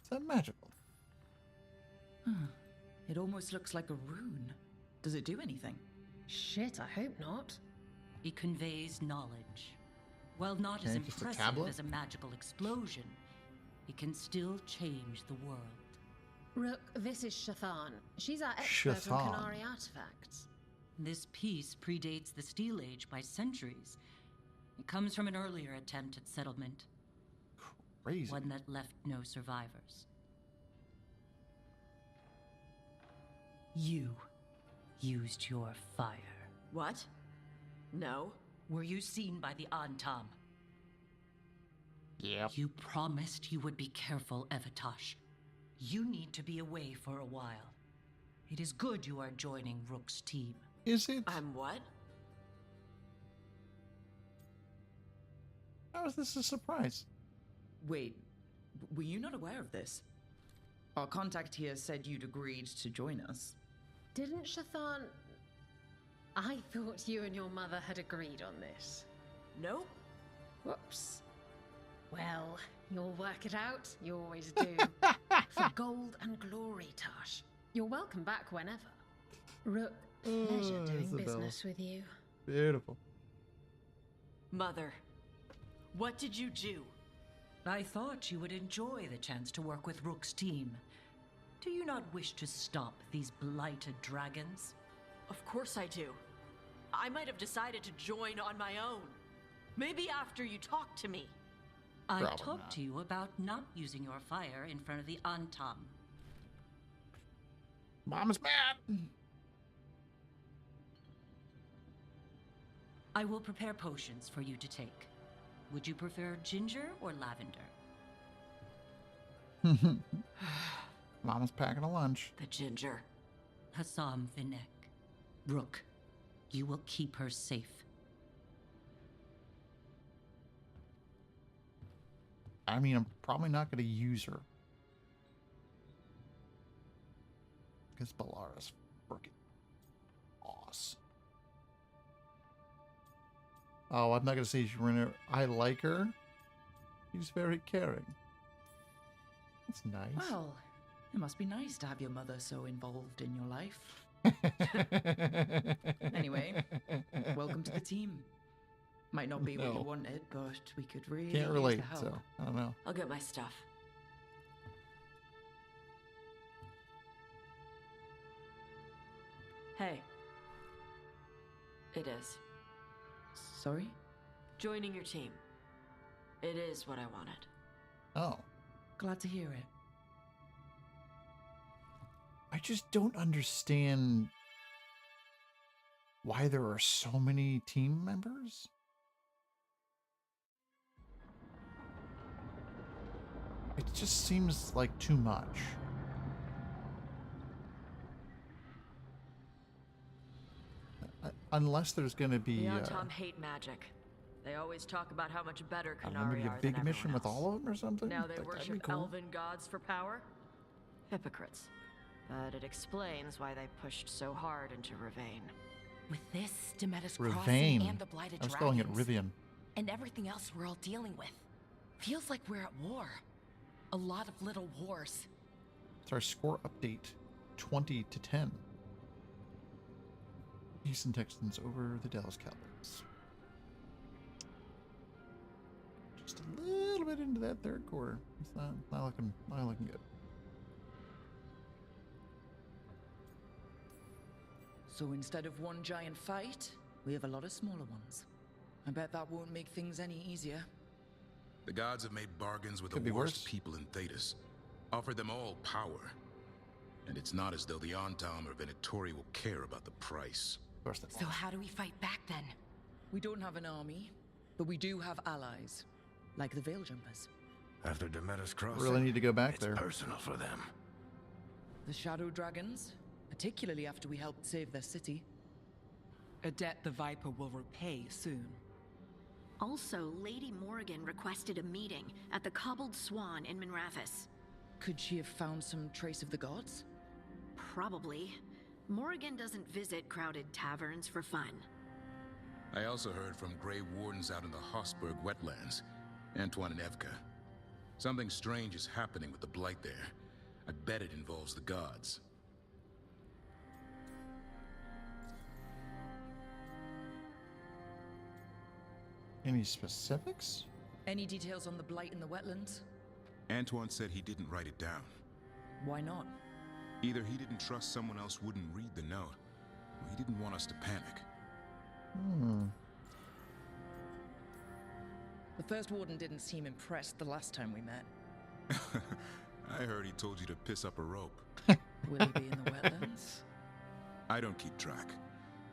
Speaker 1: Is that magical?
Speaker 4: It almost looks like a rune. Does it do anything?
Speaker 13: Shit, I hope not.
Speaker 14: It conveys knowledge. While not as
Speaker 1: Okay, just a
Speaker 14: impressive
Speaker 1: tablet?
Speaker 14: as a magical explosion, it can still change the world.
Speaker 13: Rook, this is Shathan. She's our expert on
Speaker 1: Shathan.
Speaker 13: Qunari artifacts.
Speaker 14: This piece predates the Steel Age by centuries. It comes from an earlier attempt at settlement.
Speaker 1: Crazy.
Speaker 14: One that left no survivors. You used your fire.
Speaker 6: What? No.
Speaker 14: Were you seen by the Antam?
Speaker 1: Yep.
Speaker 14: You promised you would be careful, Evatosh. You need to be away for a while. It is good you are joining Rook's team.
Speaker 1: Is it?
Speaker 6: I'm what?
Speaker 1: How is this a surprise?
Speaker 4: Wait, were you not aware of this? Our contact here said you'd agreed to join us.
Speaker 13: Didn't Shathan... I thought you and your mother had agreed on this.
Speaker 6: Nope.
Speaker 13: Whoops. Well, you'll work it out. You always do. For gold and glory, Tash. You're welcome back whenever. Rook, pleasure doing
Speaker 1: Isabel.
Speaker 13: business with you.
Speaker 1: Beautiful.
Speaker 6: Mother, what did you do?
Speaker 14: I thought you would enjoy the chance to work with Rook's team. Do you not wish to stop these blighted dragons?
Speaker 6: Of course I do. I might have decided to join on my own. Maybe after you talked to me.
Speaker 14: I
Speaker 1: Probably
Speaker 14: talked
Speaker 1: not.
Speaker 14: to you about not using your fire in front of the Antam.
Speaker 1: Mom's mad.
Speaker 14: I will prepare potions for you to take. Would you prefer ginger or lavender?
Speaker 1: Mama's packing a lunch.
Speaker 6: The ginger.
Speaker 14: Hassam Vinek. Rook, you will keep her safe.
Speaker 1: I mean, I'm probably not going to use her. Because Balara's freaking awesome. Oh, I'm not going to say she's running. I like her. She's very caring. That's nice.
Speaker 4: Well, it must be nice to have your mother so involved in your life. Anyway, welcome to the team. Might not be what you
Speaker 1: No.
Speaker 4: wanted, but we could really
Speaker 1: Can't
Speaker 4: use
Speaker 1: relate,
Speaker 4: the help.
Speaker 1: so I don't know.
Speaker 6: I'll get my stuff. Hey. It is.
Speaker 4: Sorry?
Speaker 6: Joining your team. It is what I wanted.
Speaker 1: Oh.
Speaker 4: Glad to hear it.
Speaker 1: I just don't understand why there are so many team members. It just seems like too much. Unless there's going to be
Speaker 6: The Antam hate magic. They always talk about how much better
Speaker 1: maybe
Speaker 6: Qunari
Speaker 1: a
Speaker 6: are
Speaker 1: big
Speaker 6: than
Speaker 1: mission
Speaker 6: everyone
Speaker 1: with
Speaker 6: else.
Speaker 1: all of them or something.
Speaker 6: Now they
Speaker 1: That'd be
Speaker 6: worship
Speaker 1: cool.
Speaker 6: elven gods for power? Hypocrites. But it explains why they pushed so hard into Rivain.
Speaker 2: With this, Demetta's
Speaker 1: Rivain.
Speaker 2: crossing and the blighted
Speaker 1: I was
Speaker 2: dragons.
Speaker 1: calling it Rivian.
Speaker 2: And everything else we're all dealing with. Feels like we're at war. A lot of little wars.
Speaker 1: It's our score update, 20-10. Houston Texans over the Dallas Cowboys. Just a little bit into that third quarter. It's not looking good.
Speaker 4: So instead of one giant fight, we have a lot of smaller ones. I bet that won't make things any easier.
Speaker 15: The gods have made bargains with
Speaker 1: Could
Speaker 15: the
Speaker 1: be
Speaker 15: worst
Speaker 1: worse.
Speaker 15: people in Thetis. Offered them all power. And it's not as though the Antam or Venatori will care about the price.
Speaker 1: Of course they
Speaker 14: So how do we fight back then?
Speaker 4: We don't have an army, but we do have allies, like the Veil Jumpers.
Speaker 12: After Demeter's crossing,
Speaker 1: really need to go back
Speaker 12: it's
Speaker 1: there.
Speaker 12: personal for them.
Speaker 4: The Shadow Dragons, particularly after we helped save their city.
Speaker 3: A debt the Viper will repay soon.
Speaker 6: Also, Lady Morrigan requested a meeting at the Cobbled Swan in Minrathis.
Speaker 4: Could she have found some trace of the gods?
Speaker 6: Probably. Morrigan doesn't visit crowded taverns for fun.
Speaker 15: I also heard from Grey Wardens out in the Hossberg wetlands, Antoine and Evka. Something strange is happening with the Blight there. I bet it involves the gods.
Speaker 1: Any specifics?
Speaker 4: Any details on the blight in the wetlands?
Speaker 15: Antoine said he didn't write it down.
Speaker 4: Why not?
Speaker 15: Either he didn't trust someone else wouldn't read the note, or he didn't want us to panic.
Speaker 4: The First Warden didn't seem impressed the last time we met.
Speaker 15: I heard he told you to piss up a rope.
Speaker 4: Will he be in the wetlands?
Speaker 15: I don't keep track,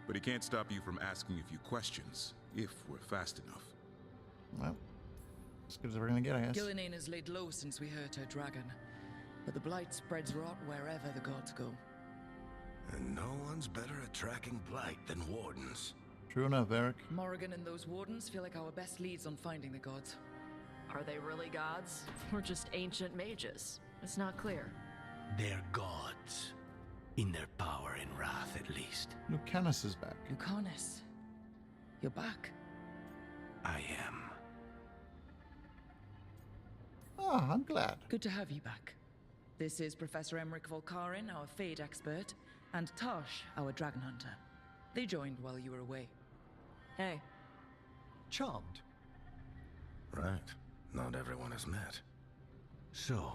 Speaker 15: but he can't stop you from asking a few questions, if we're fast enough.
Speaker 1: Well, as good as we're gonna get, I guess.
Speaker 4: Gillinane has laid low since we hurt her dragon, but the blight spreads rot wherever the gods go.
Speaker 12: And no one's better at tracking blight than wardens.
Speaker 1: True enough, Eric.
Speaker 4: Morrigan and those wardens feel like our best leads on finding the gods.
Speaker 6: Are they really gods? Or just ancient mages? It's not clear.
Speaker 12: They're gods. In their power and wrath, at least.
Speaker 1: Lucanus is back.
Speaker 4: Lucanus, you're back.
Speaker 12: I am.
Speaker 1: Ah, I'm glad.
Speaker 4: Good to have you back. This is Professor Emmerich Volkarin, our Fade expert, and Tosh, our Dragon Hunter. They joined while you were away.
Speaker 6: Hey.
Speaker 12: Charmed. Right. Not everyone has met. So,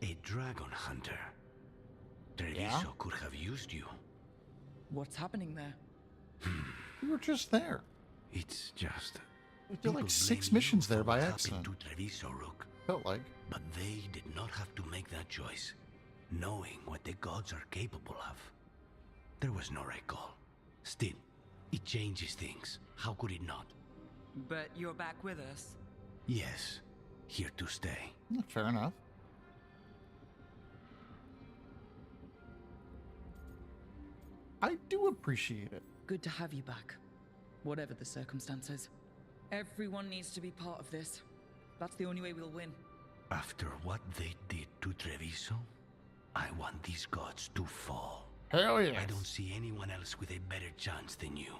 Speaker 12: a Dragon Hunter. Treviso could have used you.
Speaker 4: What's happening there?
Speaker 1: We were just there.
Speaker 12: It's just...
Speaker 1: We did like 6 missions there by accident.
Speaker 12: To Treviso, Rook.
Speaker 1: Felt like.
Speaker 12: But they did not have to make that choice, knowing what the gods are capable of. There was no recall. Still, it changes things. How could it not?
Speaker 3: But you're back with us.
Speaker 12: Yes, here to stay.
Speaker 1: Fair enough. I do appreciate it.
Speaker 4: Good to have you back, whatever the circumstances. Everyone needs to be part of this. That's the only way we'll win.
Speaker 12: After what they did to Treviso, I want these gods to fall.
Speaker 1: Hell yes.
Speaker 12: I don't see anyone else with a better chance than you.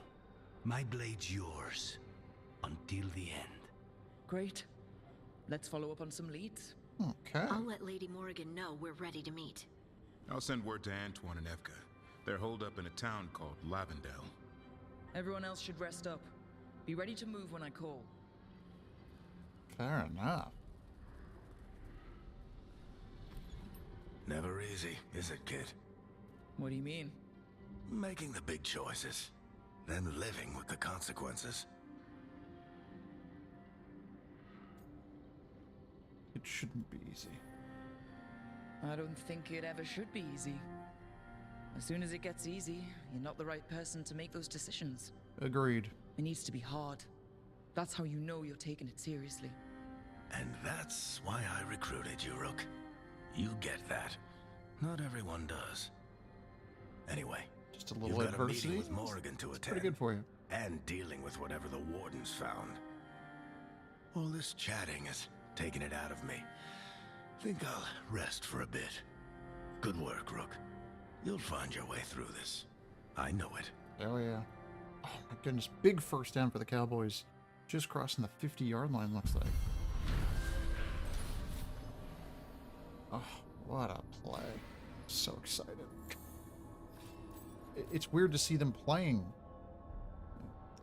Speaker 12: My blade's yours, until the end.
Speaker 4: Great. Let's follow up on some leads.
Speaker 1: Okay.
Speaker 6: I'll let Lady Morrigan know we're ready to meet.
Speaker 15: I'll send word to Antoine and Evka. They're holed up in a town called Lavendale.
Speaker 4: Everyone else should rest up. Be ready to move when I call.
Speaker 1: Fair enough.
Speaker 12: Never easy, is it, kid?
Speaker 4: What do you mean?
Speaker 12: Making the big choices, then living with the consequences.
Speaker 1: It shouldn't be easy.
Speaker 4: I don't think it ever should be easy. As soon as it gets easy, you're not the right person to make those decisions.
Speaker 1: Agreed.
Speaker 4: It needs to be hard. That's how you know you're taking it seriously.
Speaker 12: And that's why I recruited you, Rook. You get that. Not everyone does. Anyway,
Speaker 1: just a little
Speaker 12: you've got
Speaker 1: adversity.
Speaker 12: A meeting with Morrigan to attend.
Speaker 1: Pretty good for you.
Speaker 12: And dealing with whatever the wardens found. All this chatting has taken it out of me. Think I'll rest for a bit. Good work, Rook. You'll find your way through this. I know it.
Speaker 1: Hell yeah. Oh my goodness. Big first down for the Cowboys. Just crossing the 50-yard line, looks like. Oh, what a play. So excited. It's weird to see them playing.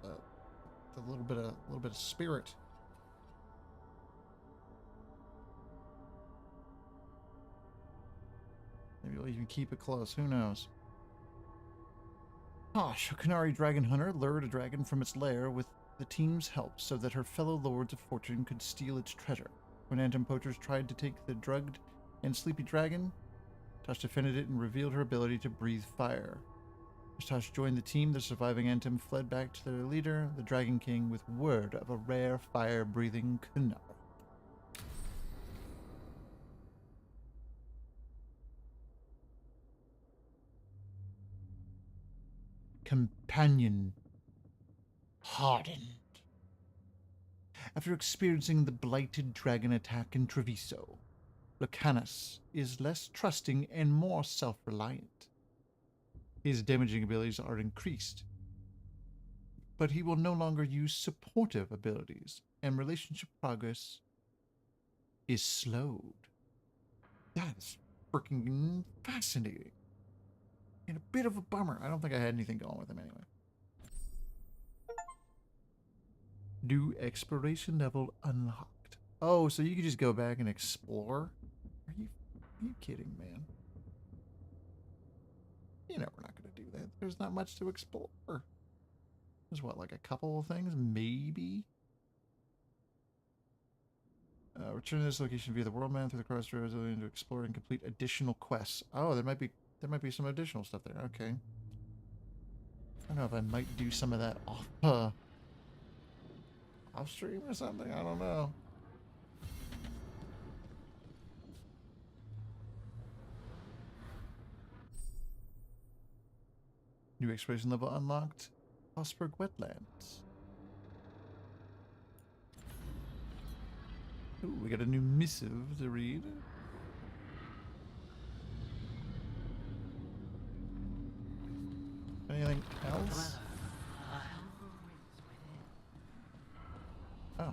Speaker 1: A little bit of spirit. Maybe we'll even keep it close. Who knows? Tosh, a Canary dragon hunter, lured a dragon from its lair with the team's help so that her fellow lords of fortune could steal its treasure. When Antum poachers tried to take the drugged and sleepy dragon, Tosh defended it and revealed her ability to breathe fire. As Tosh joined the team, the surviving Antum fled back to their leader, the Dragon King, with word of a rare fire-breathing Canary. Companion hardened. After experiencing the blighted dragon attack in Treviso, Lucanus is less trusting and more self-reliant. His damaging abilities are increased, but he will no longer use supportive abilities, and relationship progress is slowed. That's freaking fascinating. And a bit of a bummer. I don't think I had anything going with him anyway. New exploration level unlocked. Oh, so you can just go back and explore? Are you kidding, man? You know we're not going to do that. There's not much to explore. There's what, like a couple of things? Maybe? Return to this location via the world map through the crossroads to explore and complete additional quests. Oh, there might be some additional stuff there. Okay. I don't know if I might do some of that off stream or something. I don't know. New exploration level unlocked. Hosberg Wetlands. Ooh, we got a new missive to read. Anything else? Oh.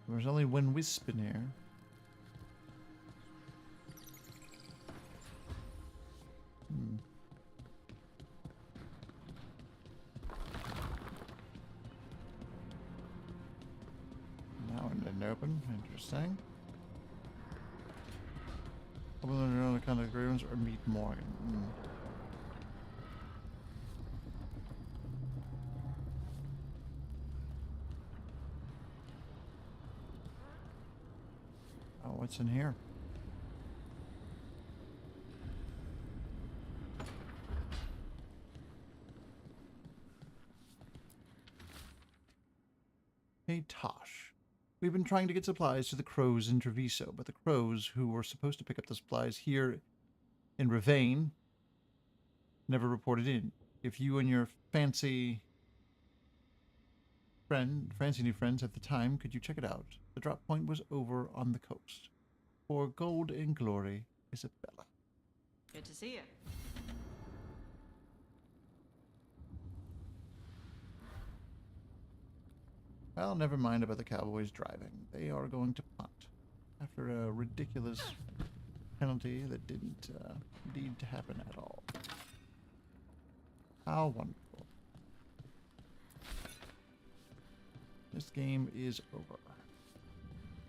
Speaker 1: There's only one wisp in here. Now it didn't open. Interesting. Open on the kind of agreements or meet Morgan. Oh, what's in here? Hey, Tosh. We've been trying to get supplies to the crows in Treviso, but the crows who were supposed to pick up the supplies here in Ravane never reported in. If you and your fancy new friends at the time, could you check it out? The drop point was over on the coast. For gold and glory, Isabella.
Speaker 6: Good to see you.
Speaker 1: Well, never mind about the Cowboys driving. They are going to punt after a ridiculous penalty that didn't need to happen at all. How wonderful. This game is over.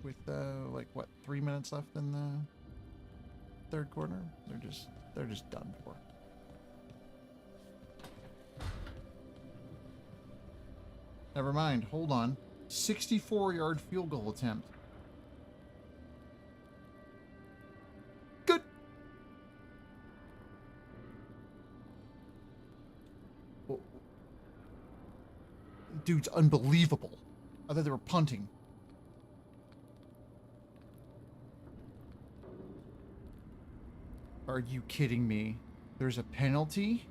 Speaker 1: With, like, what, 3 minutes left in the third quarter? They're just done for. Never mind. Hold on. 64-yard field goal attempt. Good. Oh. Dude's unbelievable. I thought they were punting. Are you kidding me? There's a penalty?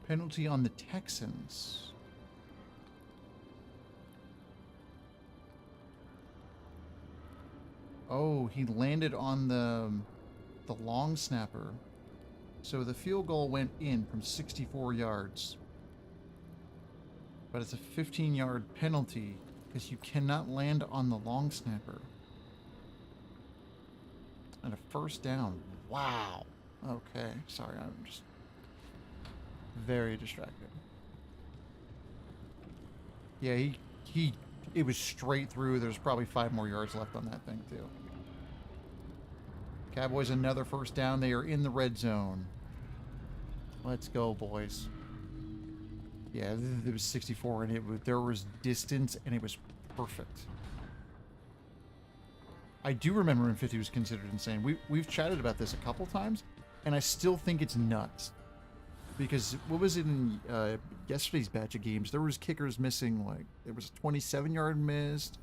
Speaker 1: Penalty on the Texans. Oh, he landed on the long snapper. So the field goal went in from 64 yards. But it's a 15-yard penalty because you cannot land on the long snapper. And a first down. Wow. Okay, sorry, I'm just very distracted. Yeah, it was straight through. There's probably 5 more yards left on that thing, too. Cowboys another first down. They are in the red zone. Let's go, boys. Yeah, it was 64, and there was distance, and it was perfect. I do remember when 50 was considered insane. We've chatted about this a couple times, and I still think it's nuts. Because what was it in yesterday's batch of games? There was kickers missing, like, there was a 27-yard missed,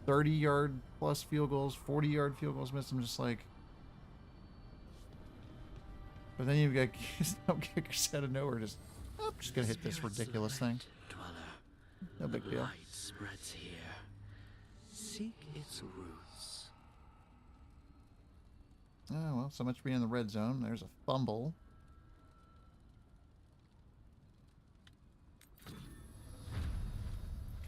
Speaker 1: 30-yard plus field goals, 40-yard field goals missed. I'm just like... But then you've got some kickers out of nowhere just... Oh, I'm just going to hit this ridiculous thing. No big deal.
Speaker 16: Light spreads here. Seek its roots.
Speaker 1: Oh, well, so much being in the red zone. There's a fumble.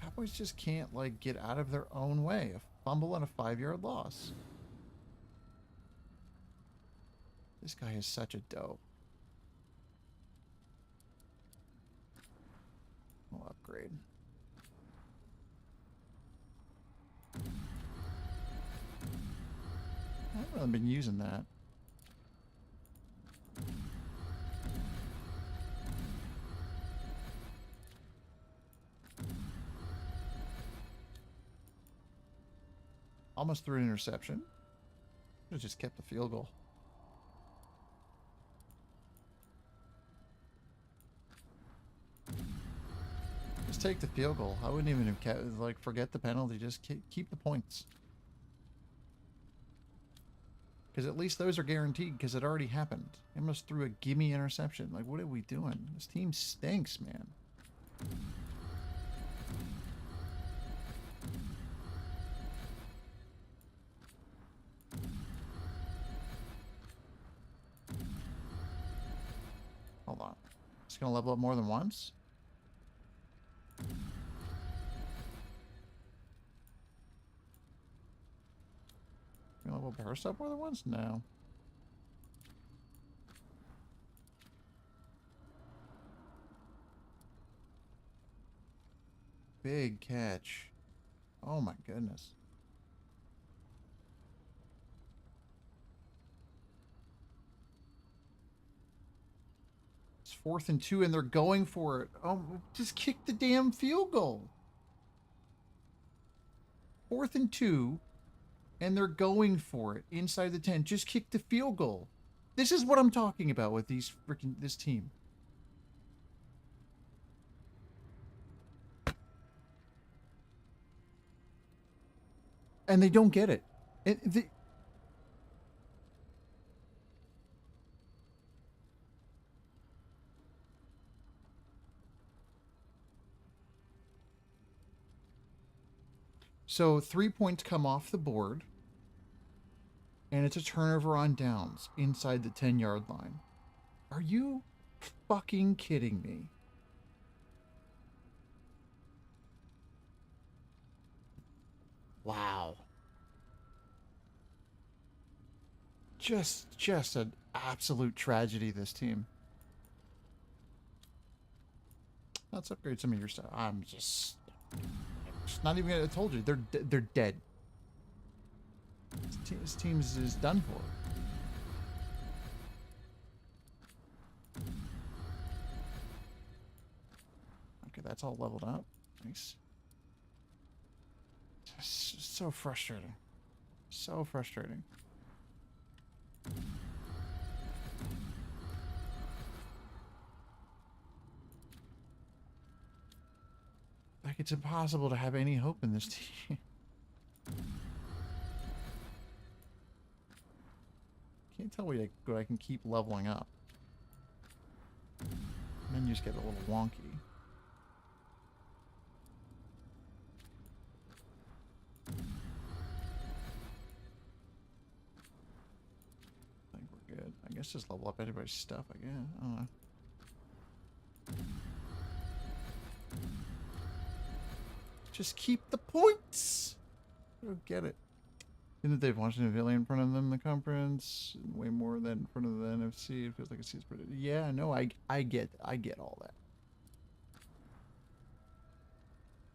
Speaker 1: Cowboys just can't, like, get out of their own way. A fumble and a 5-yard loss. This guy is such a dope. We'll upgrade. I haven't really been using that. Almost threw an interception. Should have just kept the field goal. Just take the field goal. I wouldn't even have kept, like, forget the penalty. Just keep the points. Because at least those are guaranteed because it already happened. They almost threw a gimme interception. Like, what are we doing? This team stinks, man. Hold on. It's going to level up more than once? Level burst up more than once? No. Big catch. Oh my goodness. It's 4th and 2 and they're going for it. Oh, just kick the damn field goal. 4th and 2. And they're going for it inside the 10. Just kick the field goal. This is what I'm talking about with this team. And they don't get it. So 3 points come off the board. And it's a turnover on downs inside the 10-yard line. Are you fucking kidding me? Wow. Just an absolute tragedy, this team. Let's upgrade some of your stuff. I'm just not even gonna. I told you, they're dead. This team is done for. Okay, that's all leveled up. Nice. Just so frustrating. So frustrating. Like, it's impossible to have any hope in this team. can tell what I can keep leveling up. Menus get a little wonky. I think we're good. I guess just level up anybody's stuff, I guess. I don't know. Just keep the points! I don't get it. Didn't they have Washington Philly in front of them in the conference? Way more than in front of the NFC. It feels like it's pretty. Yeah, no, I get all that.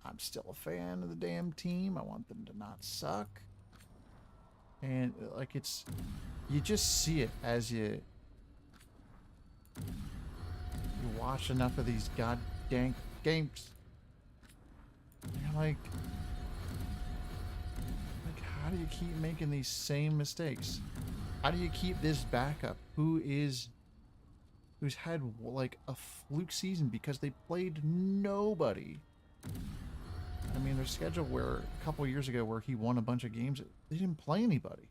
Speaker 1: I'm still a fan of the damn team. I want them to not suck. And like you just see it as you watch enough of these goddamn games. You're like, how do you keep making these same mistakes? How do you keep this backup who's had like a fluke season because they played nobody? I mean, their schedule where a couple years ago where he won a bunch of games, they didn't play anybody.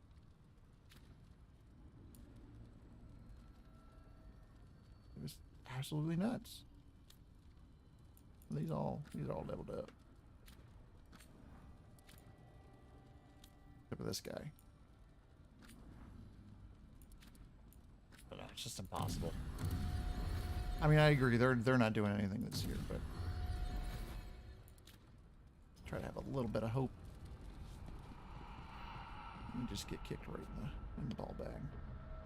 Speaker 1: It was absolutely nuts. These all leveled up. Except for this guy. But it's just impossible. I mean, I agree. They're not doing anything this year, but try to have a little bit of hope. And just get kicked right in the ball bag.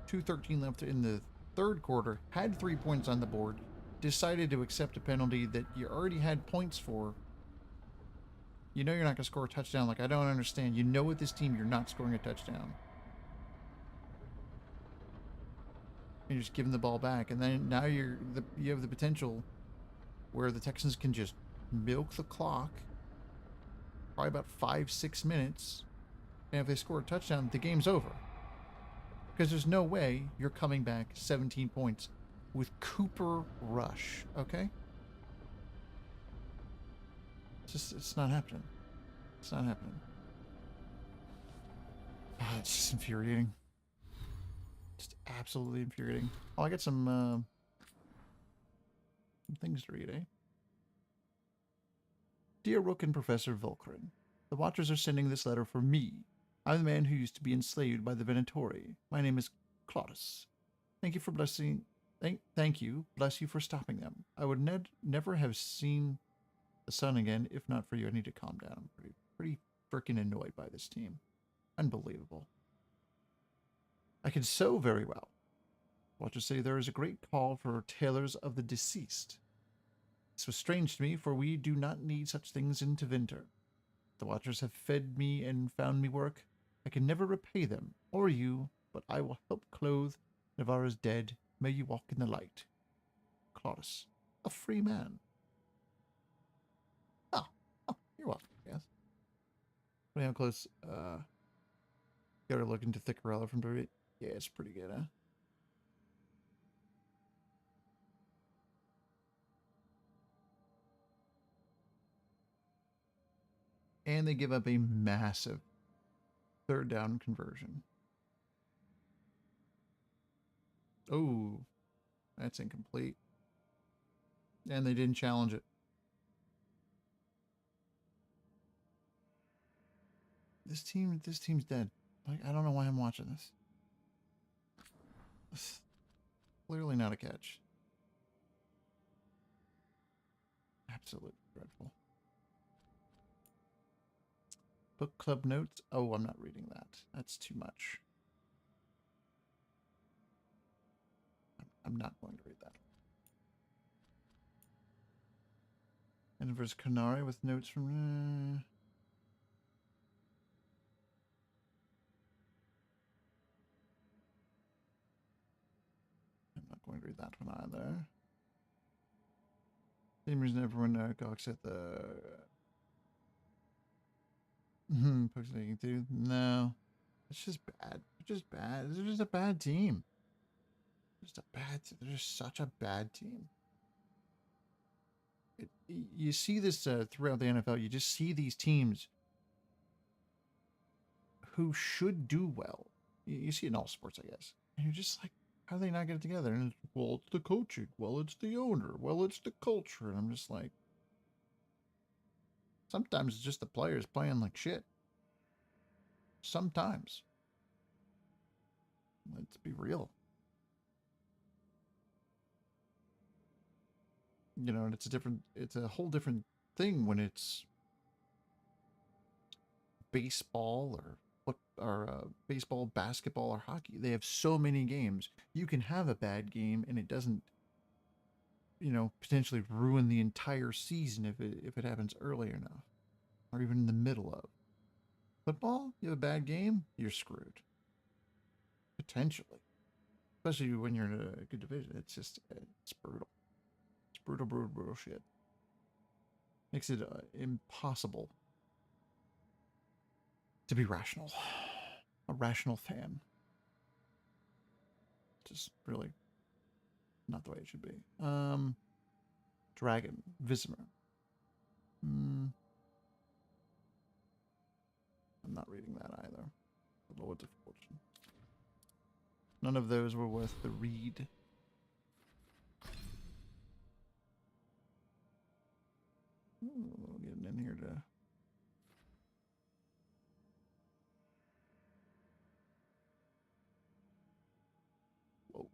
Speaker 1: 2:13 left in the third quarter. Had 3 points on the board. Decided to accept a penalty that you already had points for. You know you're not going to score a touchdown. Like, I don't understand. You know with this team you're not scoring a touchdown. You're just giving the ball back. And then now you have the potential where the Texans can just milk the clock. Probably about 5-6 minutes. And if they score a touchdown, the game's over. Because there's no way you're coming back 17 points with Cooper Rush, okay? It's not happening. It's not happening. Oh, it's just infuriating. Just absolutely infuriating. Oh, I got some things to read, eh? Dear Rook and Professor Vulcarin, the Watchers are sending this letter for me. I'm the man who used to be enslaved by the Venatori. My name is Claudus. Thank you for blessing... Thank you. Bless you for stopping them. I would never have seen the sun again if not for you. I need to calm down. I'm pretty freaking annoyed by this team. Unbelievable. I can sew very well. Watchers say there is a great call for tailors of the deceased. This was strange to me, for we do not need such things in Tevinter. The Watchers have fed me and found me work. I can never repay them, or you, but I will help clothe Navarra's dead. May you walk in the light. Claudus, a free man. Oh, you're welcome, yes. Funny how close, gotta look into Thickerella from Brody. Yeah, it's pretty good, huh? And they give up a massive third down conversion. Oh, that's incomplete. And they didn't challenge it. This team's dead. Like, I don't know why I'm watching this. It's clearly not a catch. Absolutely dreadful. Book club notes. Oh, I'm not reading that. That's too much. I'm not going to read that. And there's Canary with notes from... I'm not going to read that one either. Same reason everyone gawks at the... Posting too. No. It's just bad. It's just bad. It's just a bad team. They're just such a bad team. You see this throughout the NFL. You just see these teams who should do well. You see it in all sports, I guess. And you're just like, how do they not get it together? And it's, well, it's the coaching. Well, it's the owner. Well, it's the culture. And I'm just like, sometimes it's just the players playing like shit. Sometimes. Let's be real. You know, and it's a whole different thing when it's baseball or baseball, basketball, or hockey. They have so many games. You can have a bad game and it doesn't, you know, potentially ruin the entire season if it happens early enough, or even in the middle of. Football, you have a bad game, you're screwed. Potentially. Especially when you're in a good division. It's just, it's brutal. It's brutal, brutal, brutal shit. Makes it impossible to be rational. A rational fan. Just really not the way it should be. Dragon. Visimer. I'm not reading that either. The Lords of Fortune. None of those were worth the read. Ooh, getting in here to... Whoa.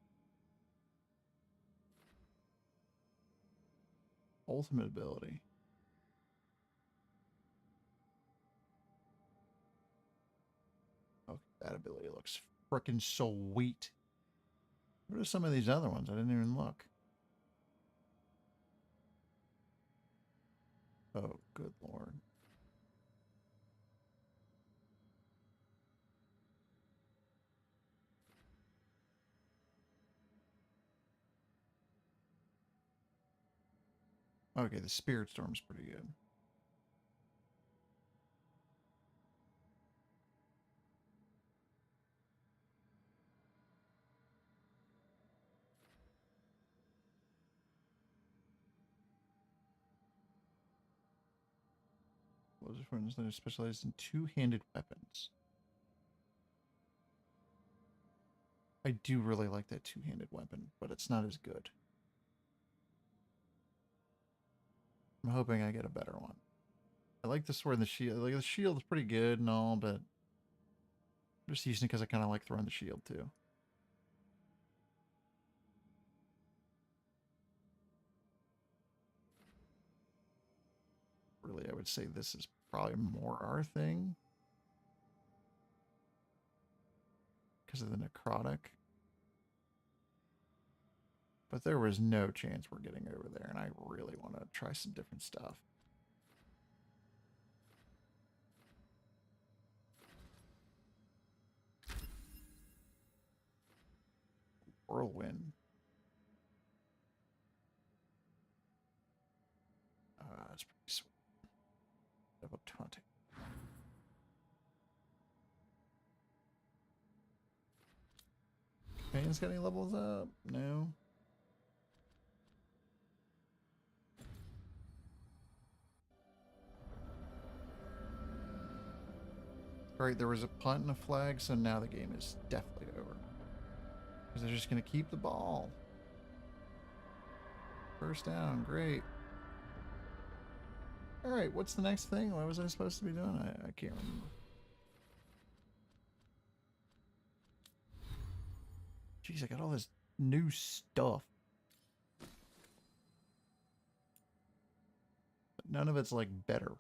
Speaker 1: Ultimate ability. Okay, that ability looks frickin' sweet. What are some of these other ones? I didn't even look. Oh, good lord. Okay, the Spirit Storm's pretty good. Those are friends that are specialized in two-handed weapons. I do really like that two-handed weapon, but it's not as good. I'm hoping I get a better one. I like the sword and the shield. Like, the shield's pretty good and all, but I'm just using it because I kind of like throwing the shield too. Really, I would say this is probably more our thing because of the necrotic. But there was no chance we're getting over there, and I really want to try some different stuff. Whirlwind. That's pretty sweet. Level 20. Pain's got any levels up? No. Alright, there was a punt and a flag, so now the game is definitely over. Because they're just going to keep the ball. First down, great. Alright, what's the next thing? What was I supposed to be doing? I can't remember. Jeez, I got all this new stuff. But none of it's, like, better.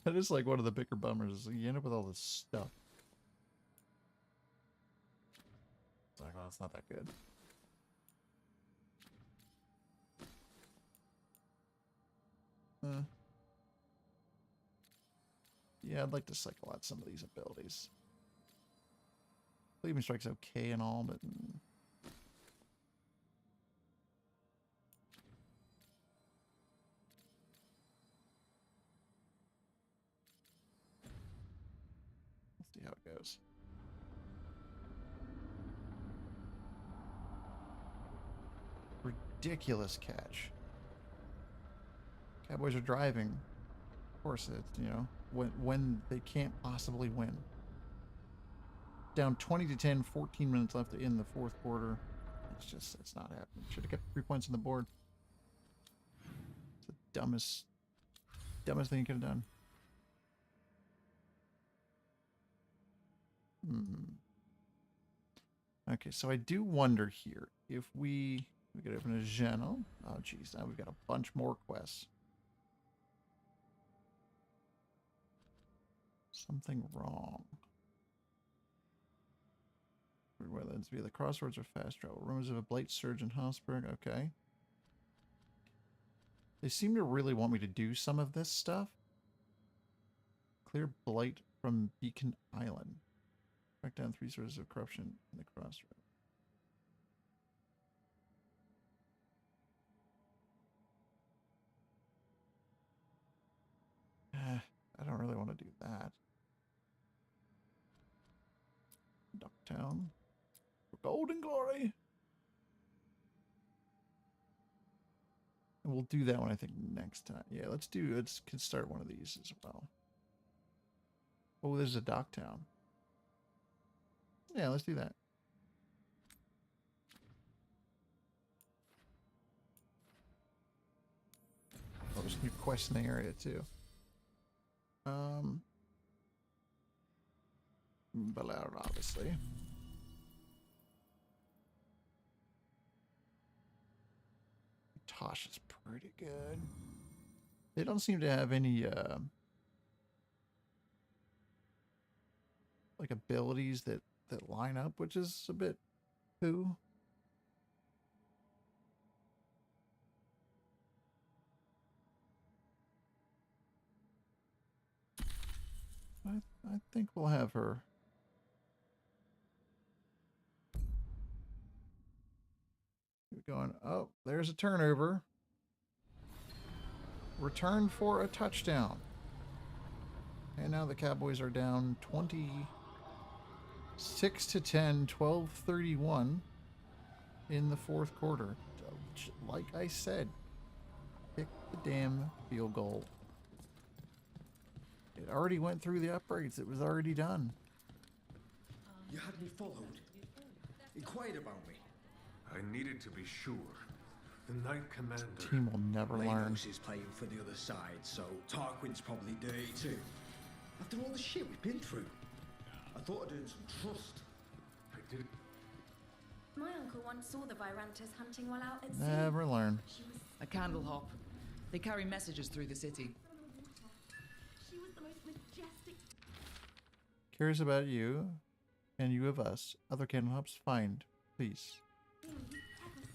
Speaker 1: That is, like, one of the bigger bummers. Is you end up with all this stuff. It's like, well, it's not that good. Yeah, I'd like to cycle out some of these abilities. Cleaving Strike's okay and all, but... Let's see how it goes. Ridiculous catch. Cowboys are driving. Of course, it's, you know, when they can't possibly win. down 20 to 10, 14 minutes left in the fourth quarter. It's not happening. Should have kept 3 points on the board. It's the dumbest thing you could have done. Okay, so I do wonder here if we could open a journal. Oh, geez, now we've got a bunch more quests. Something wrong. Wetlands via the crossroads or fast travel. Rumors of a blight surge in Hosberg. Okay. They seem to really want me to do some of this stuff. Clear blight from Beacon Island. Track down 3 sources of corruption in the crossroads. I don't really want to do that. Ducktown. Golden Glory. And we'll do that one, I think, next time. Yeah, let's start one of these as well. Oh, there's a Docktown. Yeah, let's do that. Oh, there's new quests in the area too. Veilguard, obviously. Tosh is pretty good. They don't seem to have any like abilities that line up, which is a bit poo. I think we'll have her. We're going, oh, there's a turnover. Return for a touchdown. And now the Cowboys are down 26 to 10, 12-31 in the fourth quarter. Like I said, pick the damn field goal. It already went through the upgrades. It was already done.
Speaker 17: You had me followed. Inquired about me.
Speaker 5: I needed to be sure. The Knight Commander.
Speaker 1: Team will never learn.
Speaker 17: Is playing for the other side, so Tarquin's probably dirty too. After all the shit we've been through, I thought I'd earned some trust.
Speaker 5: I did.
Speaker 18: My uncle once saw the Virantas hunting while out at sea.
Speaker 1: Never learn.
Speaker 4: A candle hop. They carry messages through the city.
Speaker 18: She was the most majestic.
Speaker 1: Cares about you, and you of us. Other candle hops, find, please.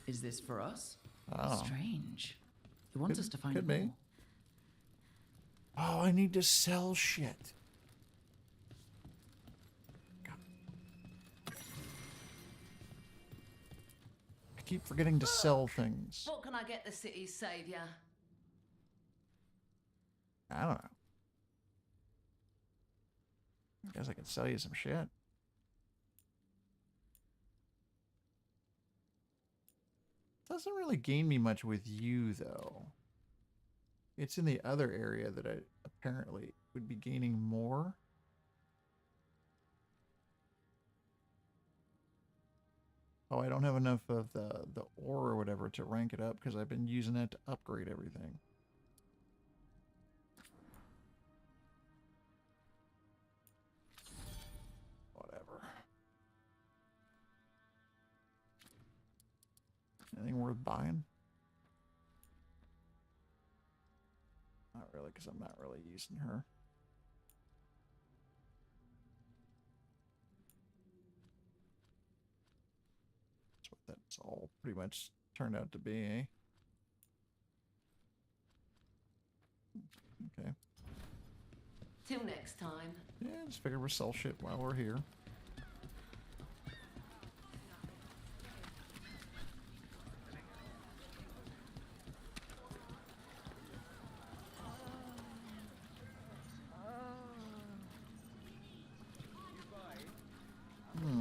Speaker 4: Is this for us?
Speaker 1: Oh.
Speaker 4: Strange. He wants us to find
Speaker 1: could
Speaker 4: more.
Speaker 1: be. Oh, I need to sell shit. I keep forgetting to sell things.
Speaker 14: What can I get the city's savior?
Speaker 1: I don't know. I guess I can sell you some shit. Doesn't really gain me much with you, though. It's in the other area that I apparently would be gaining more. Oh, I don't have enough of the ore or whatever to rank it up because I've been using that to upgrade everything. Whatever. Anything worth buying? Not really, because I'm not really using her. That's what that's all pretty much turned out to be, eh? Okay.
Speaker 14: Till next time.
Speaker 1: Yeah, just figure we'll sell shit while we're here.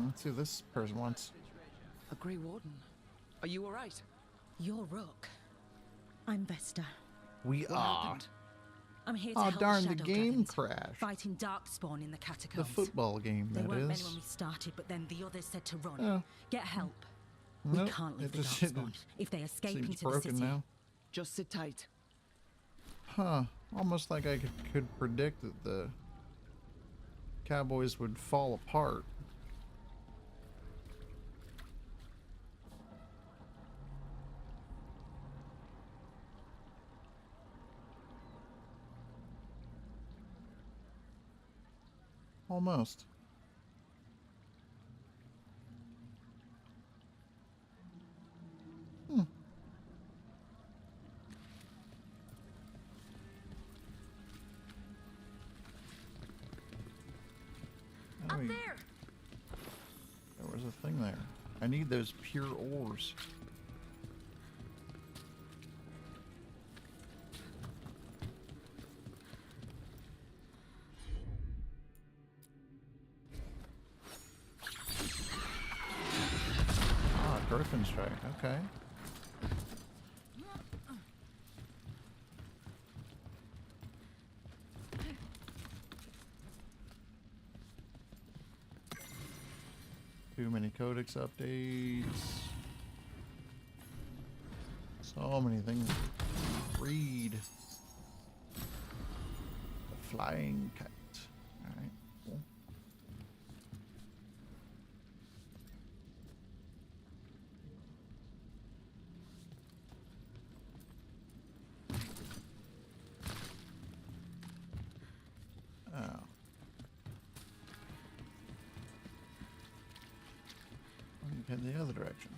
Speaker 1: Let's see what this person wants.
Speaker 4: A Grey Warden. Are you alright?
Speaker 13: You're Rook. I'm Vesta.
Speaker 1: We
Speaker 4: What
Speaker 1: are.
Speaker 4: happened?
Speaker 19: I'm here to
Speaker 1: Oh
Speaker 19: help
Speaker 1: darn,
Speaker 19: the
Speaker 1: the
Speaker 19: Shadow
Speaker 1: game
Speaker 19: Dragons,
Speaker 1: crashed.
Speaker 19: fighting Darkspawn in the
Speaker 1: The
Speaker 19: catacombs.
Speaker 1: football game,
Speaker 19: There
Speaker 1: that
Speaker 19: weren't many
Speaker 1: is.
Speaker 19: when we started, but then the others said to run.
Speaker 1: Oh.
Speaker 19: Get help.
Speaker 1: Nope,
Speaker 19: We can't leave
Speaker 1: it
Speaker 19: the
Speaker 1: just-
Speaker 19: Darkspawn.
Speaker 1: it
Speaker 19: If they escape
Speaker 1: seems
Speaker 19: into the
Speaker 1: broken
Speaker 19: city.
Speaker 1: now.
Speaker 3: Just sit tight.
Speaker 1: Huh. Almost like I could predict that the Cowboys would fall apart. Almost. Hmm.
Speaker 6: Up
Speaker 1: Wait,
Speaker 6: there.
Speaker 1: there was a thing there. I need those pure ores. Ah, Griffin Strike. Okay. Too many codex updates. So many things to read. The flying kite. Alright, cool. Oh. You head the other direction.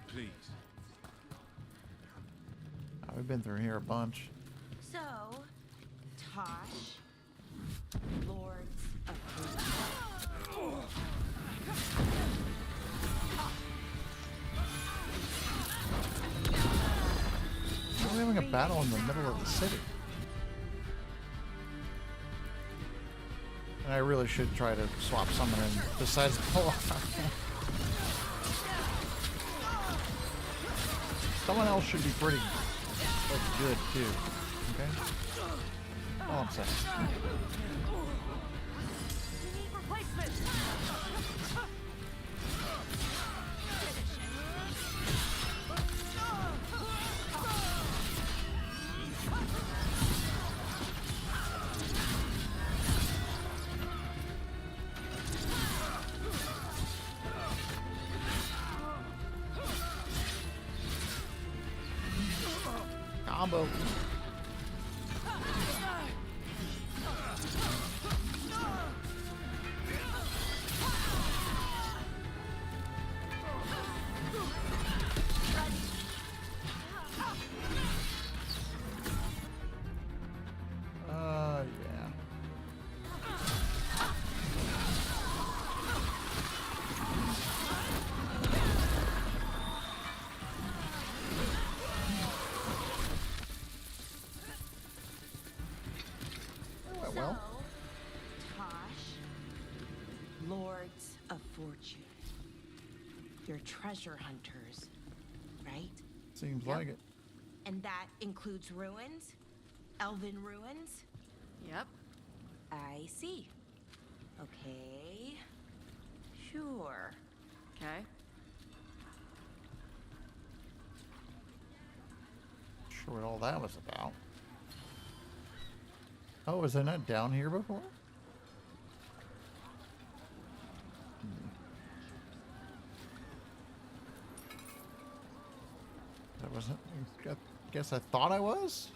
Speaker 15: Please.
Speaker 1: We've been through here a bunch.
Speaker 2: So, Tosh, Lords of
Speaker 1: We're having a battle in the middle of the city. And I really should try to swap someone in besides Paul. Someone else should be pretty good too. Okay? All I'm saying. Combo. Yeah. Well,
Speaker 2: Tosh, Lords of Fortune. You're treasure hunters, right?
Speaker 1: seems like it.
Speaker 2: And that includes ruins? Elven ruins?
Speaker 6: Yep.
Speaker 2: I see. Okay. Sure.
Speaker 6: Okay.
Speaker 1: Sure what all that was about. Oh, was I not down here before? That wasn't. I guess I thought I was.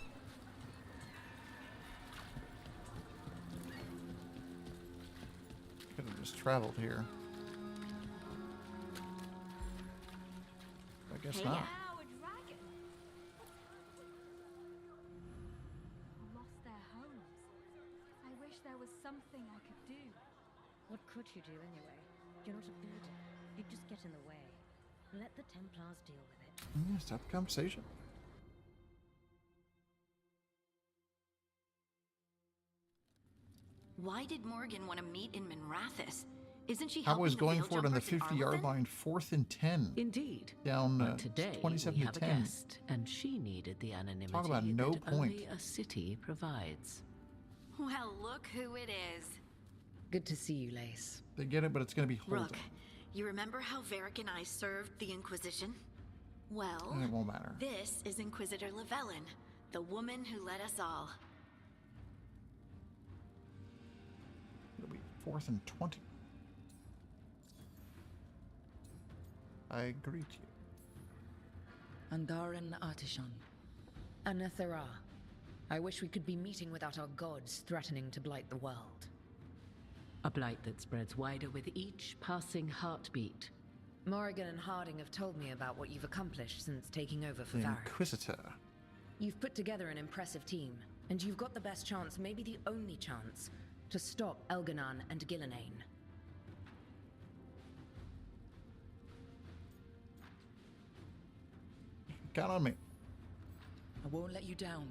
Speaker 1: Could have just traveled here. I guess not.
Speaker 20: Lost their homes. I wish there was something I could do.
Speaker 13: What could you do anyway? You're not a builder. You'd just get in the way. Let the Templars deal with it.
Speaker 1: Yeah, stop the conversation.
Speaker 21: Why did Morgan want to meet in Minrathous?
Speaker 6: Isn't she
Speaker 1: I
Speaker 6: helping
Speaker 1: was
Speaker 6: the
Speaker 1: going
Speaker 6: veil
Speaker 1: for it on the
Speaker 6: jumpers in
Speaker 1: 50-yard
Speaker 6: Arlington?
Speaker 1: line, 4th and 10.
Speaker 16: Indeed.
Speaker 1: Down
Speaker 16: But today
Speaker 1: 27
Speaker 16: we
Speaker 1: to
Speaker 16: have
Speaker 1: 10.
Speaker 16: a guest, and she needed the anonymity
Speaker 1: Talk about no
Speaker 16: that
Speaker 1: point.
Speaker 16: only a city provides.
Speaker 18: Well, look who it is.
Speaker 4: Good to see you, Lace.
Speaker 1: They get it, but it's going to be Holden.
Speaker 18: Rook, you remember how Varric and I served the Inquisition? Well,
Speaker 1: And it won't matter.
Speaker 18: this is Inquisitor Llewellyn, the woman who led us all.
Speaker 1: It'll be 4th and 20. I greet you.
Speaker 4: Angaran Artishan. Anathara. I wish we could be meeting without our gods threatening to blight the world.
Speaker 16: A blight that spreads wider with each passing heartbeat.
Speaker 4: Morrigan and Harding have told me about what you've accomplished since taking over for
Speaker 1: The
Speaker 4: Varric.
Speaker 1: Inquisitor.
Speaker 4: You've put together an impressive team, and you've got the best chance, maybe the only chance, to stop Elganon and Gillenane.
Speaker 1: Count on me.
Speaker 4: I won't let you down.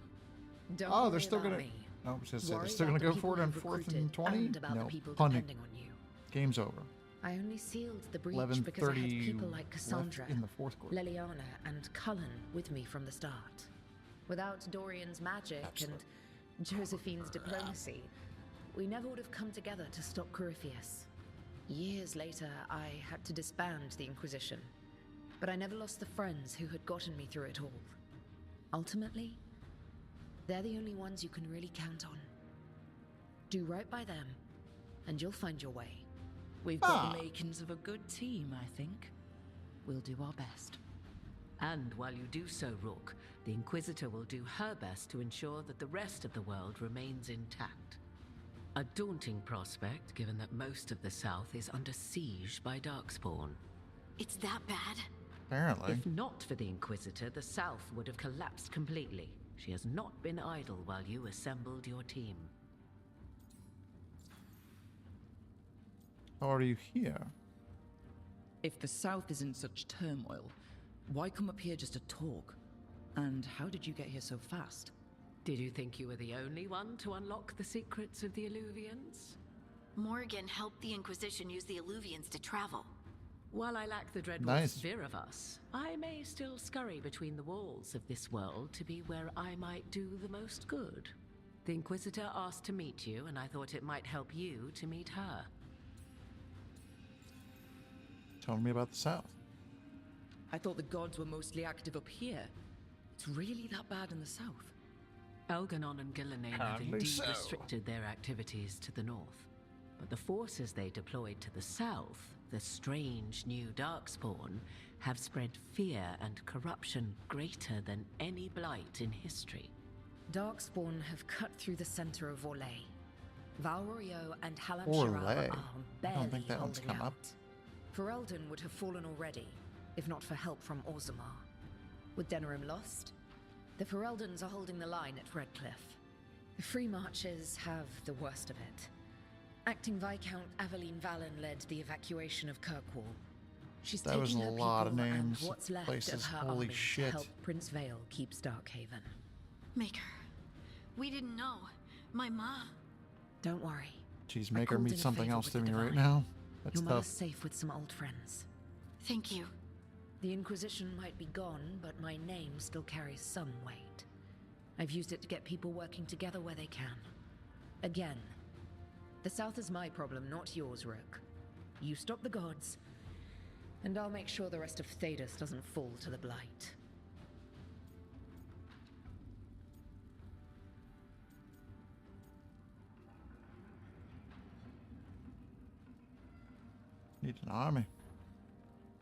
Speaker 4: Don't
Speaker 1: Oh,
Speaker 4: worry
Speaker 1: they're still
Speaker 4: about
Speaker 1: gonna.
Speaker 4: me.
Speaker 1: No, it says
Speaker 4: Worry
Speaker 1: they're still
Speaker 4: about
Speaker 1: gonna
Speaker 4: the
Speaker 1: go for it
Speaker 4: people
Speaker 1: on
Speaker 4: you've
Speaker 1: 4th and
Speaker 4: recruited
Speaker 1: 20.
Speaker 4: and about
Speaker 1: No,
Speaker 4: the people
Speaker 1: punting.
Speaker 4: depending on you.
Speaker 1: Game's over.
Speaker 4: I only sealed the breach because I had
Speaker 1: 11:30
Speaker 4: people like Cassandra,
Speaker 1: left in the 4th quarter.
Speaker 4: Leliana, and Cullen with me from the start. Without Dorian's magic and Josephine's diplomacy, we never would have come together to stop Corypheus. Years later, I had to disband the Inquisition, but I never lost the friends who had gotten me through it all. Ultimately, they're the only ones you can really count on. Do right by them, and you'll find your way.
Speaker 14: We've got the makings of a good team, I think. We'll do our best. And while you do so, Rook, the Inquisitor will do her best to ensure that the rest of the world remains intact. A daunting prospect, given that most of the South is under siege by Darkspawn.
Speaker 18: It's that bad?
Speaker 1: Apparently.
Speaker 14: If not for the Inquisitor, the South would have collapsed completely. She has not been idle while you assembled your team.
Speaker 1: How are you here?
Speaker 4: If the South is in such turmoil, why come up here just to talk? And how did you get here so fast?
Speaker 14: Did you think you were the only one to unlock the secrets of the Illuvians?
Speaker 18: Morgan helped the Inquisition use the Illuvians to travel.
Speaker 14: While I lack the dreadful
Speaker 1: Nice.
Speaker 14: fear of us, I may still scurry between the walls of this world to be where I might do the most good. The Inquisitor asked to meet you, and I thought it might help you to meet her.
Speaker 1: Telling me about the South.
Speaker 4: I thought the gods were mostly active up here. It's really that bad in the South?
Speaker 14: Elganon and Gillenane have
Speaker 1: Hardly
Speaker 14: indeed
Speaker 1: so.
Speaker 14: restricted their activities to the north. But the forces they deployed to the south, the strange new Darkspawn, have spread fear and corruption greater than any blight in history.
Speaker 4: Darkspawn have cut through the center of Orlais. Valrorio and Halam
Speaker 1: Orlais?
Speaker 4: Sharal are
Speaker 1: I
Speaker 4: barely
Speaker 1: don't think that one's
Speaker 4: holding
Speaker 1: come
Speaker 4: out.
Speaker 1: up.
Speaker 4: Ferelden would have fallen already, if not for help from Orzammar. With Denerim lost, the Fereldans are holding the line at Redcliffe. The Free Marches have the worst of it. Acting Viscount Aveline Valen led the evacuation of Kirkwall. She's
Speaker 1: That was
Speaker 4: taking
Speaker 1: a
Speaker 4: her
Speaker 1: lot of
Speaker 4: people
Speaker 1: names,
Speaker 4: and what's left
Speaker 1: places,
Speaker 4: of her
Speaker 1: holy
Speaker 4: army
Speaker 1: shit.
Speaker 4: to help Prince Vale keep Starkhaven.
Speaker 18: Maker, we didn't know. My mom.
Speaker 4: Don't worry.
Speaker 1: Jeez,
Speaker 4: I
Speaker 1: make her
Speaker 4: called
Speaker 1: meet
Speaker 4: in a
Speaker 1: something
Speaker 4: favor
Speaker 1: else
Speaker 4: with
Speaker 1: to
Speaker 4: the
Speaker 1: me right
Speaker 4: Divine.
Speaker 1: now. That's
Speaker 4: Your mother's
Speaker 1: tough.
Speaker 4: safe with some old friends.
Speaker 18: Thank you.
Speaker 4: The Inquisition might be gone, but my name still carries some weight. I've used it to get people working together where they can. Again, the South is my problem, not yours, Rook. You stop the gods, and I'll make sure the rest of Thedas doesn't fall to the blight.
Speaker 1: Need an army.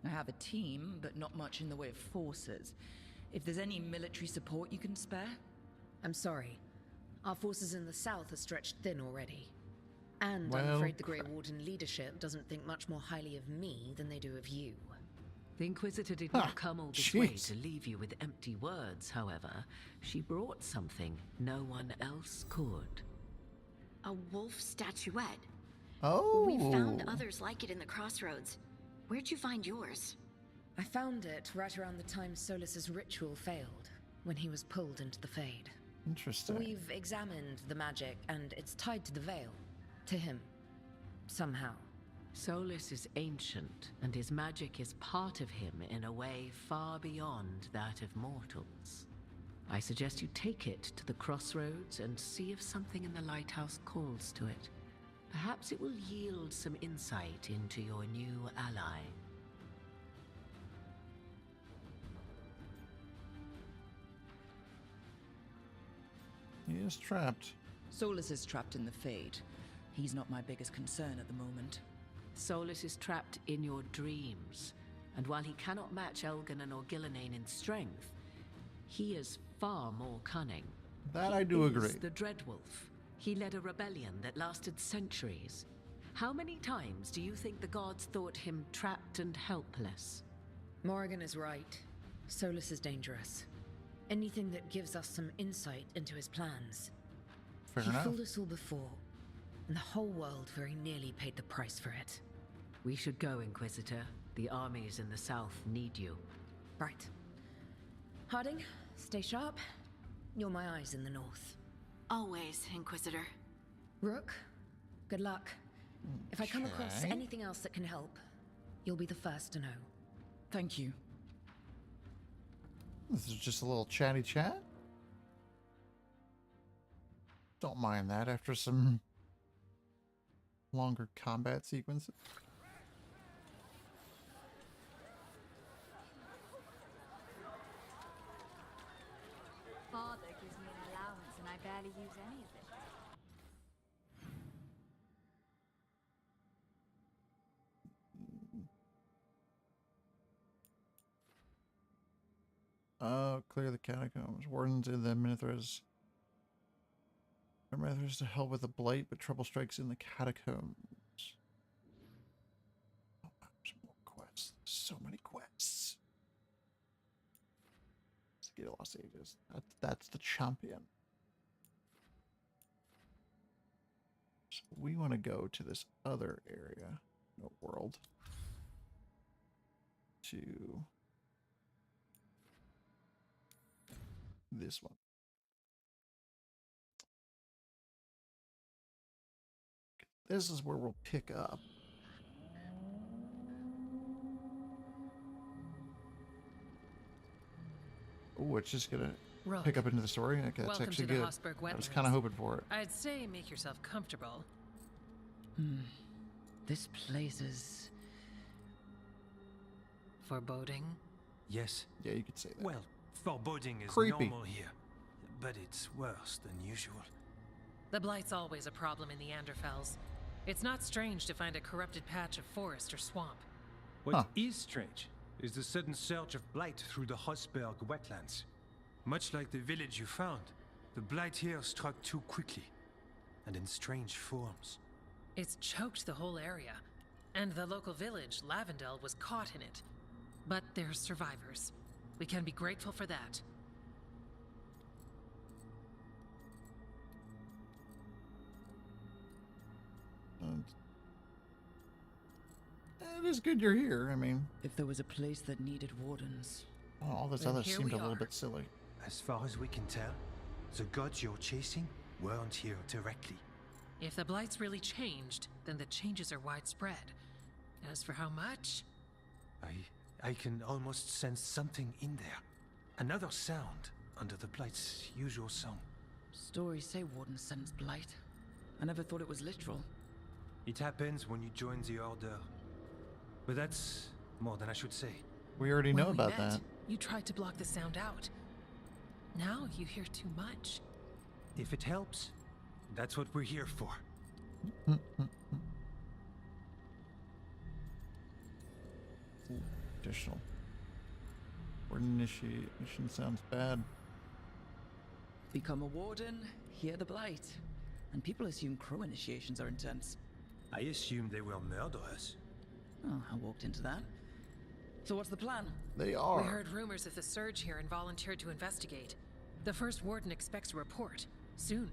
Speaker 4: I have a team, but not much in the way of forces. If there's any military support you can spare? I'm sorry. Our forces in the south are stretched thin already. And I'm
Speaker 1: Well,
Speaker 4: afraid the Grey Warden leadership doesn't think much more highly of me than they do of you.
Speaker 14: The Inquisitor did not come all this way to leave you with empty words, however. She brought something no one else could.
Speaker 18: A wolf statuette.
Speaker 1: Oh.
Speaker 18: We found others like it in the crossroads. Where'd you find yours?
Speaker 4: I found it right around the time Solus's ritual failed, when he was pulled into the Fade.
Speaker 1: Interesting.
Speaker 4: We've examined the magic, and it's tied to the veil. To him. Somehow.
Speaker 14: Solus is ancient, and his magic is part of him in a way far beyond that of mortals. I suggest you take it to the crossroads and see if something in the lighthouse calls to it. Perhaps it will yield some insight into your new ally.
Speaker 1: He is trapped.
Speaker 21: Solus is trapped in the Fade. He's not my biggest concern at the moment.
Speaker 14: Solus is trapped in your dreams, and while he cannot match Elganon or Gillenane in strength, he is far more cunning.
Speaker 1: That I do agree.
Speaker 14: The Dreadwolf. He led a rebellion that lasted centuries. How many times do you think the gods thought him trapped and helpless?
Speaker 4: Morrigan is right. Solus is dangerous. Anything that gives us some insight into his plans.
Speaker 1: Fair
Speaker 4: He
Speaker 1: enough.
Speaker 4: fooled us all before, and the whole world very nearly paid the price for it.
Speaker 14: We should go, Inquisitor. The armies in the south need you.
Speaker 4: Right. Harding, stay sharp. You're my eyes in the north.
Speaker 18: Always, Inquisitor.
Speaker 4: Rook, good luck. If I come across
Speaker 1: Okay.
Speaker 4: anything else that can help, you'll be the first to know.
Speaker 21: Thank you.
Speaker 1: This is just a little chatty chat. Don't mind that after some longer combat sequences.
Speaker 20: Father gives me an allowance and I barely use any of it.
Speaker 1: Clear the catacombs. Wardens in the Minithras. Minithras to help with the blight, but trouble strikes in the catacombs. Oh, there's more quests. So many quests. Let's get Lost Ages. That's the champion. So we want to go to this other area. No, world. To this one. This is where we'll pick up. Oh, it's just gonna
Speaker 22: Rook,
Speaker 1: pick up into the story. Okay, that's
Speaker 22: welcome
Speaker 1: actually
Speaker 22: to the
Speaker 1: good.
Speaker 22: Hosberg
Speaker 1: I was
Speaker 22: Wetlands.
Speaker 1: kind of hoping for it.
Speaker 22: I'd say make yourself comfortable.
Speaker 21: This place is
Speaker 22: foreboding.
Speaker 23: Yes.
Speaker 1: Yeah, you could say that.
Speaker 23: Well, foreboding is
Speaker 1: Creepy.
Speaker 23: normal here, but it's worse than usual.
Speaker 22: The Blight's always a problem in the Anderfells. It's not strange to find a corrupted patch of forest or swamp.
Speaker 23: What is strange is the sudden surge of blight through the Hosberg wetlands. Much like the village you found, the blight here struck too quickly, and in strange forms.
Speaker 22: It's choked the whole area, and the local village, Lavendel, was caught in it. But they're survivors. We can be grateful for that.
Speaker 1: It is good you're here. I mean,
Speaker 21: if there was a place that needed wardens.
Speaker 1: all this
Speaker 21: Then
Speaker 1: other
Speaker 21: here
Speaker 1: seemed
Speaker 21: we
Speaker 1: a little
Speaker 21: are.
Speaker 1: bit silly.
Speaker 23: As far as we can tell, the gods you're chasing weren't here directly.
Speaker 22: If the Blight's really changed, then the changes are widespread. As for how much,
Speaker 23: I can almost sense something in there. Another sound under the blight's usual song.
Speaker 21: Stories say wardens sense blight. I never thought it was literal.
Speaker 23: It happens when you join the Order. But that's more than I should say.
Speaker 1: We already know
Speaker 22: when we
Speaker 1: about
Speaker 22: met,
Speaker 1: that.
Speaker 22: you tried to block the sound out. Now you hear too much.
Speaker 23: If it helps, that's what we're here for.
Speaker 1: Additional. Word initiation sounds bad.
Speaker 21: Become a warden, hear the blight. And people assume crow initiations are intense.
Speaker 23: I assumed they were murderers.
Speaker 21: Oh, I walked into that. So what's the plan?
Speaker 1: They are.
Speaker 22: We heard rumors of the surge here and volunteered to investigate. The first warden expects a report. Soon.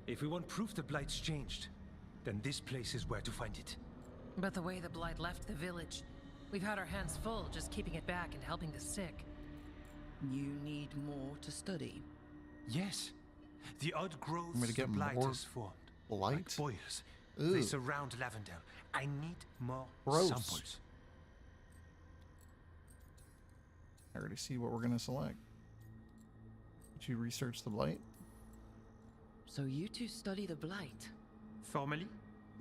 Speaker 23: If we want proof the blight's changed, then this place is where to find it.
Speaker 22: But the way the blight left the village, we've had our hands full just keeping it back and helping the sick.
Speaker 21: You need more to study.
Speaker 23: Yes. The odd growths
Speaker 1: Want me to
Speaker 23: the
Speaker 1: get
Speaker 23: blight
Speaker 1: more
Speaker 23: has formed.
Speaker 1: blight?
Speaker 23: Like boils. They
Speaker 1: Ew.
Speaker 23: surround Lavendale. I need more
Speaker 1: Gross.
Speaker 23: samples.
Speaker 1: I already see what we're gonna select. Did you research the blight?
Speaker 21: So you two study the blight?
Speaker 23: Formally?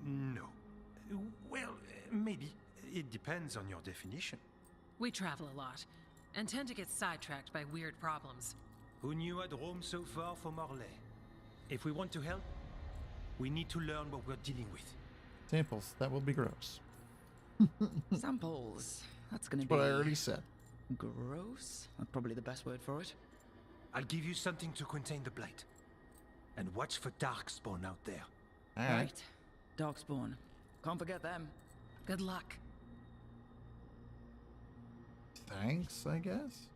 Speaker 23: No. Well, maybe. It depends on your definition.
Speaker 22: We travel a lot, and tend to get sidetracked by weird problems.
Speaker 23: Who knew I'd roam so far from Orlais? If we want to help, we need to learn what we're dealing with.
Speaker 1: Samples. That will be gross.
Speaker 21: Samples. That's gonna
Speaker 1: That's
Speaker 21: be
Speaker 1: what I already said.
Speaker 21: gross. That's probably the best word for it.
Speaker 23: I'll give you something to contain the blight. And watch for Darkspawn out there.
Speaker 1: Alright.
Speaker 21: Darkspawn. Can't forget them.
Speaker 22: Good luck.
Speaker 1: Thanks, I guess.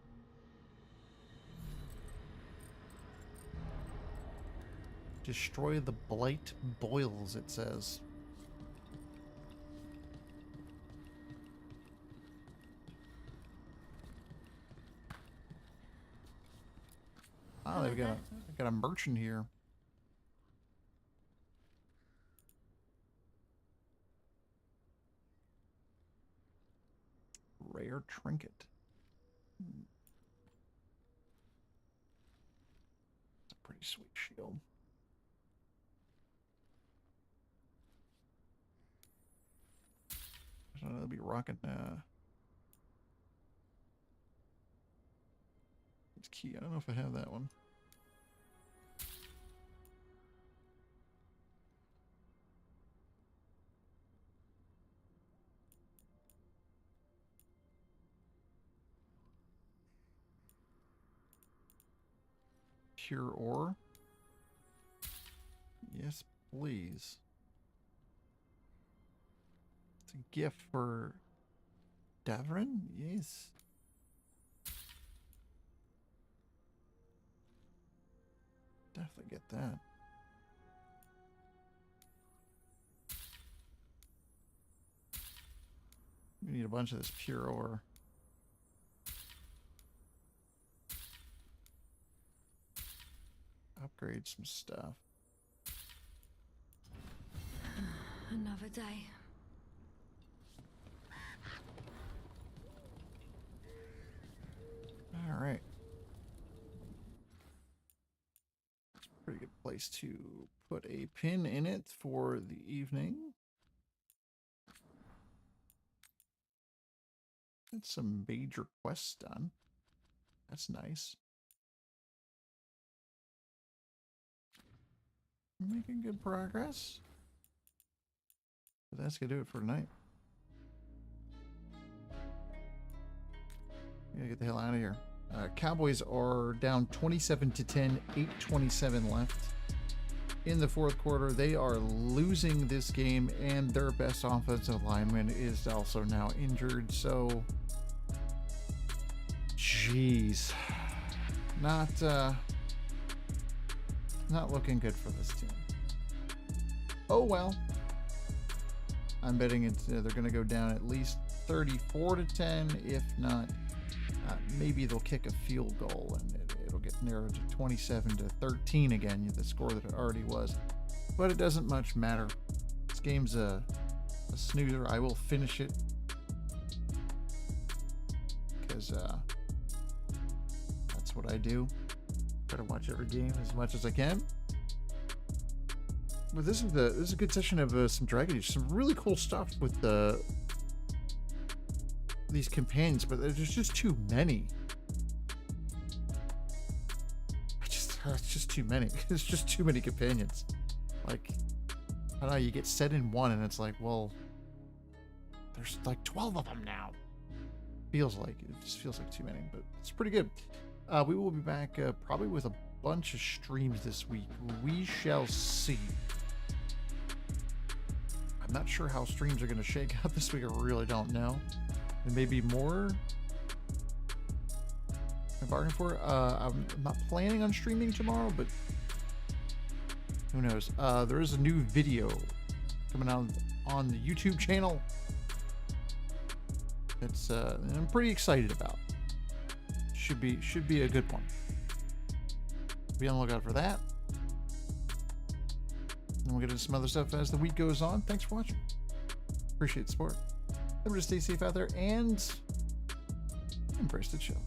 Speaker 1: Destroy the blight boils, it says. Oh, they've got a merchant here. Rare trinket. It's a pretty sweet shield. So they'll be rocking it's key. I don't know if I have that one. Pure ore? Yes, please. It's a gift for Davrin? Yes. Definitely get that. We need a bunch of this pure ore. Upgrade some stuff.
Speaker 20: Another day.
Speaker 1: All right. Pretty good place to put a pin in it for the evening. Get some major quests done. That's nice. Making good progress. But that's gonna do it for tonight. Gotta get the hell out of here. Cowboys are down 27-10, 8:27 left in the fourth quarter. They are losing this game, and their best offensive lineman is also now injured. So, jeez, not looking good for this team. Oh well. I'm betting it's they're going to go down at least 34-10, if not. Maybe they'll kick a field goal and it'll get narrowed to 27-13 again, the score that it already was. But it doesn't much matter. This game's a snoozer. I will finish it because that's what I do. Try to watch every game as much as I can. But this is a good session of some Dragon Age. Some really cool stuff with these companions, but there's just too many. It's just too many. There's just too many companions. Like, I don't know, you get set in one and it's like, well, there's like 12 of them now. It just feels like too many, but it's pretty good. We will be back probably with a bunch of streams this week. We shall see. I'm not sure how streams are going to shake out this week. I really don't know. There may be more I bargained for. I'm not planning on streaming tomorrow, but who knows? There is a new video coming out on the YouTube channel. It's I'm pretty excited about. Should be a good one. Be on the lookout for that. And we'll get into some other stuff as the week goes on. Thanks for watching. Appreciate the support. Remember to stay safe out there and embrace the chill.